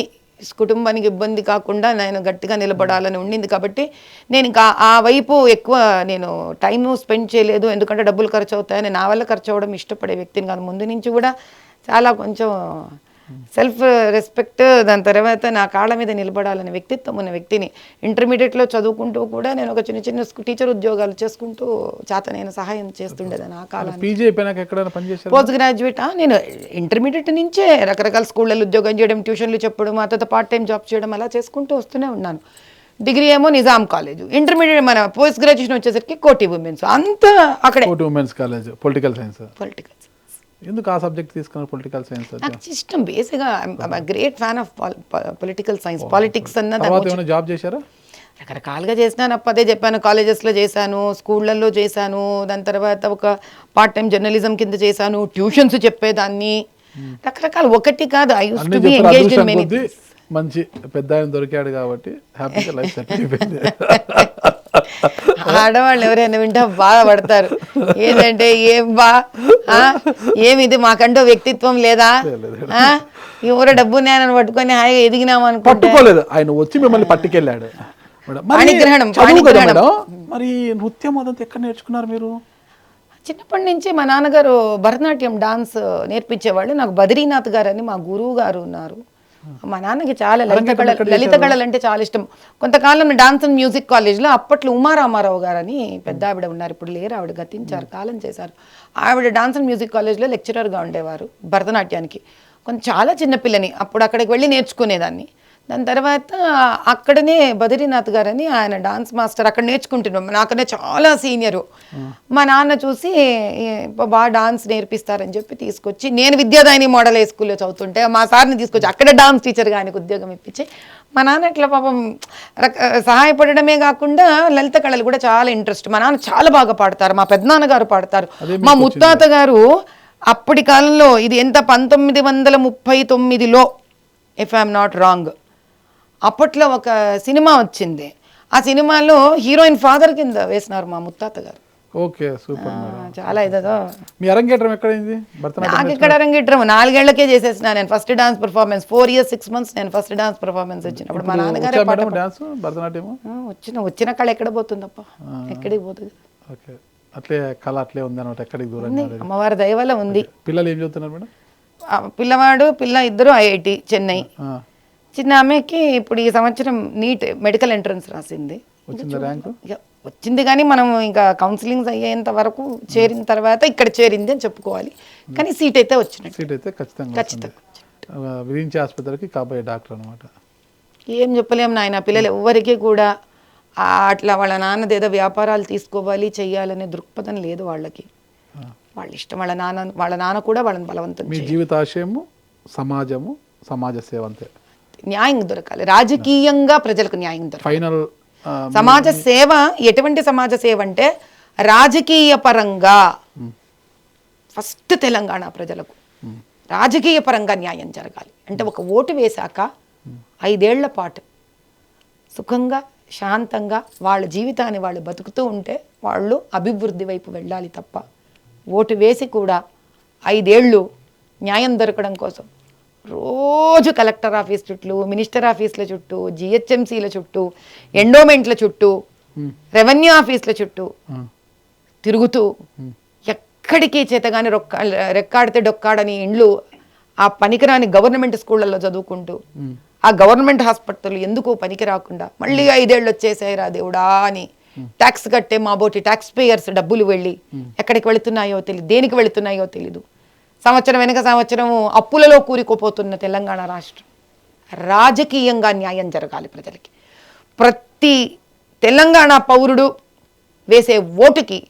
కుటుంబానికి ఇబ్బంది కాకుండా నేను గట్టిగా నిలబడాలని ఉండింది కాబట్టి నేను ఇంకా ఆ వైపు ఎక్కువ నేను టైము స్పెండ్ చేయలేదు. ఎందుకంటే డబ్బులు ఖర్చు అవుతాయని, నా వల్ల ఖర్చు అవ్వడం ఇష్టపడే వ్యక్తిని కాదు. ముందు నుంచి కూడా చాలా కొంచెం సెల్ఫ్ రెస్పెక్ట్, దాని తర్వాత నా కాళ్ళ మీద నిలబడాలనే వ్యక్తిత్వం ఉన్న వ్యక్తిని. ఇంటర్మీడియట్లో చదువుకుంటూ కూడా నేను ఒక చిన్న చిన్న టీచర్ ఉద్యోగాలు చేసుకుంటూ నేను సహాయం చేస్తుండేదాన్ని. ఆ కాలం పోస్ట్ గ్రాడ్యుయేట్ నేను ఇంటర్మీడియట్ నుంచే రకరకాల స్కూళ్ళలో ఉద్యోగం చేయడం, ట్యూషన్లు చెప్పడం, ఆ తర్వాత పార్ట్ టైం జాబ్ చేయడం, అలా చేసుకుంటూ వస్తూనే ఉన్నాను. డిగ్రీ ఏమో నిజాం కాలేజ్, ఇంటర్మీడియట్ మన పోస్ట్ గ్రాడ్యుయేషన్ వచ్చేసరికి కోటి ఉమెన్స్, అంతా అక్కడే. కోటి ఉమెన్స్ కాలేజ్, పొలిటికల్ సైన్స్. ఎందుకు ఆ సబ్జెక్ట్ తీసుకున్నారు పొలిటికల్ సైన్స్? నాకు ఇష్టం బేసిక్గా. Great fan of political science. Politics అన్నది జాబ్ చేశారా? రకరకాలుగా చేసినాను. అదే చెప్పాను, కాలేజెస్లో చేశాను, స్కూళ్ళల్లో చేశాను. దాని తర్వాత ఒక పార్ట్ టైం జర్నలిజం కింద చేశాను, ట్యూషన్స్ చెప్పేదాన్ని, రకరకాల. ఒకటి కాదు, I used to be engaged in many things. మంచి పెద్ద ఆయన దొరికాడు కాబట్టి హ్యాపీగా లైఫ్ సెటిల్ అయిపోయింది. ఆడవాళ్ళు ఎవరైనా వింటా బాధపడతారు. ఏంటంటే ఏమిది మాకంటూ వ్యక్తిత్వం లేదా, ఎవరో డబ్బు నేనని పట్టుకొని హాయిగా ఎదిగినాము అనుకో. పట్టుకోలేదు, ఆయన వచ్చి మిమ్మల్ని పట్టుకెళ్ళాడు. మరి నృత్యం అదంతా ఎక్కడ నేర్చుకున్నారు మీరు? చిన్నప్పటి నుంచి మా నాన్నగారు భరతనాట్యం డాన్స్ నేర్పించేవాళ్ళు. నాకు బద్రీనాథ్ గారు అని మా గురువు గారు ఉన్నారు. మా నాన్నకి చాలా లలిత కళలు అంటే చాలా ఇష్టం. కొంతకాలం డాన్స్ అండ్ మ్యూజిక్ కాలేజ్లో అప్పట్లో ఉమారామారావు గారు అని పెద్ద ఆవిడ ఉన్నారు, ఇప్పుడు లేరు, ఆవిడ గతించారు, కాలం చేశారు. ఆవిడ డాన్స్ అండ్ మ్యూజిక్ కాలేజ్లో లెక్చరర్గా ఉండేవారు భరతనాట్యానికి. కొంచెం చాలా చిన్నపిల్లని అప్పుడు అక్కడికి వెళ్ళి నేర్చుకునేదాన్ని. దాని తర్వాత అక్కడనే బద్రీనాథ్ గారని ఆయన డాన్స్ మాస్టర్, అక్కడ నేర్చుకుంటున్నాం. నాకనే చాలా సీనియరు. మా నాన్న చూసి బాగా డాన్స్ నేర్పిస్తారని చెప్పి తీసుకొచ్చి, నేను విద్యాదాయిని మోడల్ హై స్కూల్లో చదువుతుంటే మా సార్ని తీసుకొచ్చి అక్కడ డాన్స్ టీచర్గా ఆయనకు ఉద్యోగం ఇప్పించి, మా నాన్న ఇట్లా పాపం సహాయపడమే కాకుండా లలిత కళలు కూడా చాలా ఇంట్రెస్ట్. మా నాన్న చాలా బాగా పాడతారు, మా పెద్దనాన్నగారు పాడతారు, మా ముత్తాత గారు అప్పటి కాలంలో, ఇది ఎంత 1939లో ఇఫ్ ఐఎమ్ నాట్ రాంగ్, అప్పట్లో ఒక సినిమా వచ్చింది. ఆ సినిమాలో హీరోయిన్ ఫాదర్ కింద వేసినారు మా ముత్తాత గారు. Okay, super. చాలా ఇదో. మీ అరంగేట్రం ఎక్కడైంది? నాకు ఇక్కడ అరంగేట్రం 4 ఏళ్లకే చేసేసిన నేను. First dance performance 4 years 6 months నేను ఫస్ట్ డాన్స్ పర్ఫార్మెన్స్ వచ్చినప్పుడు మా నాన్నగారే వచ్చిన కళ ఎక్కడ పోతుందప్ప, ఎక్కడికి పోతుంది. అట్లే కళ అట్లే ఉంది అనమాట, ఎక్కడికి దూరం. అమ్మవారి దయ వల్ల ఉంది. పిల్లలు ఏం చదువుతున్నారు మేడం? పిల్ల ఇద్దరు IIT చెన్నై. చిన్న ఆమెకి ఇప్పుడు ఈ సంవత్సరం నీట్ మెడికల్ ఎంట్రన్స్ రాసింది. వచ్చింది కానీ మనం ఇంకా కౌన్సిలింగ్స్ అయ్యేంత వరకు చేరిన తర్వాత ఇక్కడ చేరింది అని చెప్పుకోవాలి. కానీ సీట్ అయితే వచ్చినట్టు. సీట్ అయితే ఖచ్చితంగా. విరించి ఆసుపత్రికి కాబోయే డాక్టర్ అనమాట. ఏం చెప్పలేము నాయన, పిల్లలు ఎవ్వరికీ కూడా అట్లా వాళ్ళ నాన్నది ఏదో వ్యాపారాలు తీసుకోవాలి చెయ్యాలనే దృక్పథం లేదు వాళ్ళకి. వాళ్ళ ఇష్టం. వాళ్ళ నాన్న కూడా వాళ్ళని బలవంతం. మీ జీవితాశయము సమాజము, సమాజ సేవ అంతే. న్యాయం దొరకాలి, రాజకీయంగా ప్రజలకు న్యాయం దొరకాలి. ఫైనల్ సమాజ సేవ ఎటువంటి సమాజ సేవ అంటే రాజకీయ పరంగా ఫస్ట్ తెలంగాణ ప్రజలకు రాజకీయ పరంగా న్యాయం జరగాలి. అంటే ఒక ఓటు వేశాక 5 ఏళ్ల పాటు సుఖంగా శాంతంగా వాళ్ళ జీవితాన్ని వాళ్ళు బతుకుతూ ఉంటే వాళ్ళు అభివృద్ధి వైపు వెళ్ళాలి తప్ప, ఓటు వేసి కూడా 5 ఏళ్ళు న్యాయం దొరకడం కోసం రోజు కలెక్టర్ ఆఫీస్ చుట్టూ, మినిస్టర్ ఆఫీసుల చుట్టూ, జిహెచ్ఎంసీల చుట్టూ, ఎండోమెంట్ల చుట్టూ, రెవెన్యూ ఆఫీసుల చుట్టూ తిరుగుతూ ఎక్కడికి చేతగాని రెక్కాడితే డొక్కాడని ఇండ్లు ఆ పనికిరాని గవర్నమెంట్ స్కూళ్ళల్లో చదువుకుంటూ ఆ గవర్నమెంట్ హాస్పిటల్ ఎందుకు పనికి రాకుండా మళ్ళీ 5 ఏళ్ళు వచ్చేసాయిరా దేవుడా అని ట్యాక్స్ కట్టే మా బోటి ట్యాక్స్ పేయర్స్ డబ్బులు వెళ్ళి ఎక్కడికి వెళుతున్నాయో తెలియదు, దేనికి వెళుతున్నాయో తెలీదు. సంవత్సరం వెనక సంవత్సరం అప్పులలో కూరుకుపోతున్న తెలంగాణ రాష్ట్రం. రాజకీయంగా న్యాయం జరగాలి ప్రజలకి. ప్రతి తెలంగాణ పౌరుడు వేసే ఓటుకి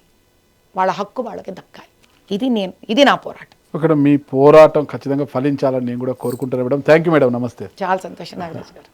వాళ్ళ హక్కు వాళ్ళకి దక్కాలి. ఇది నా పోరాటం. ఇక్కడ మీ పోరాటం ఖచ్చితంగా ఫలించాలని నేను కూడా కోరుకుంటాను మేడం. Thank you madam. నమస్తే. చాలా సంతోషం నాగరాజు గారు.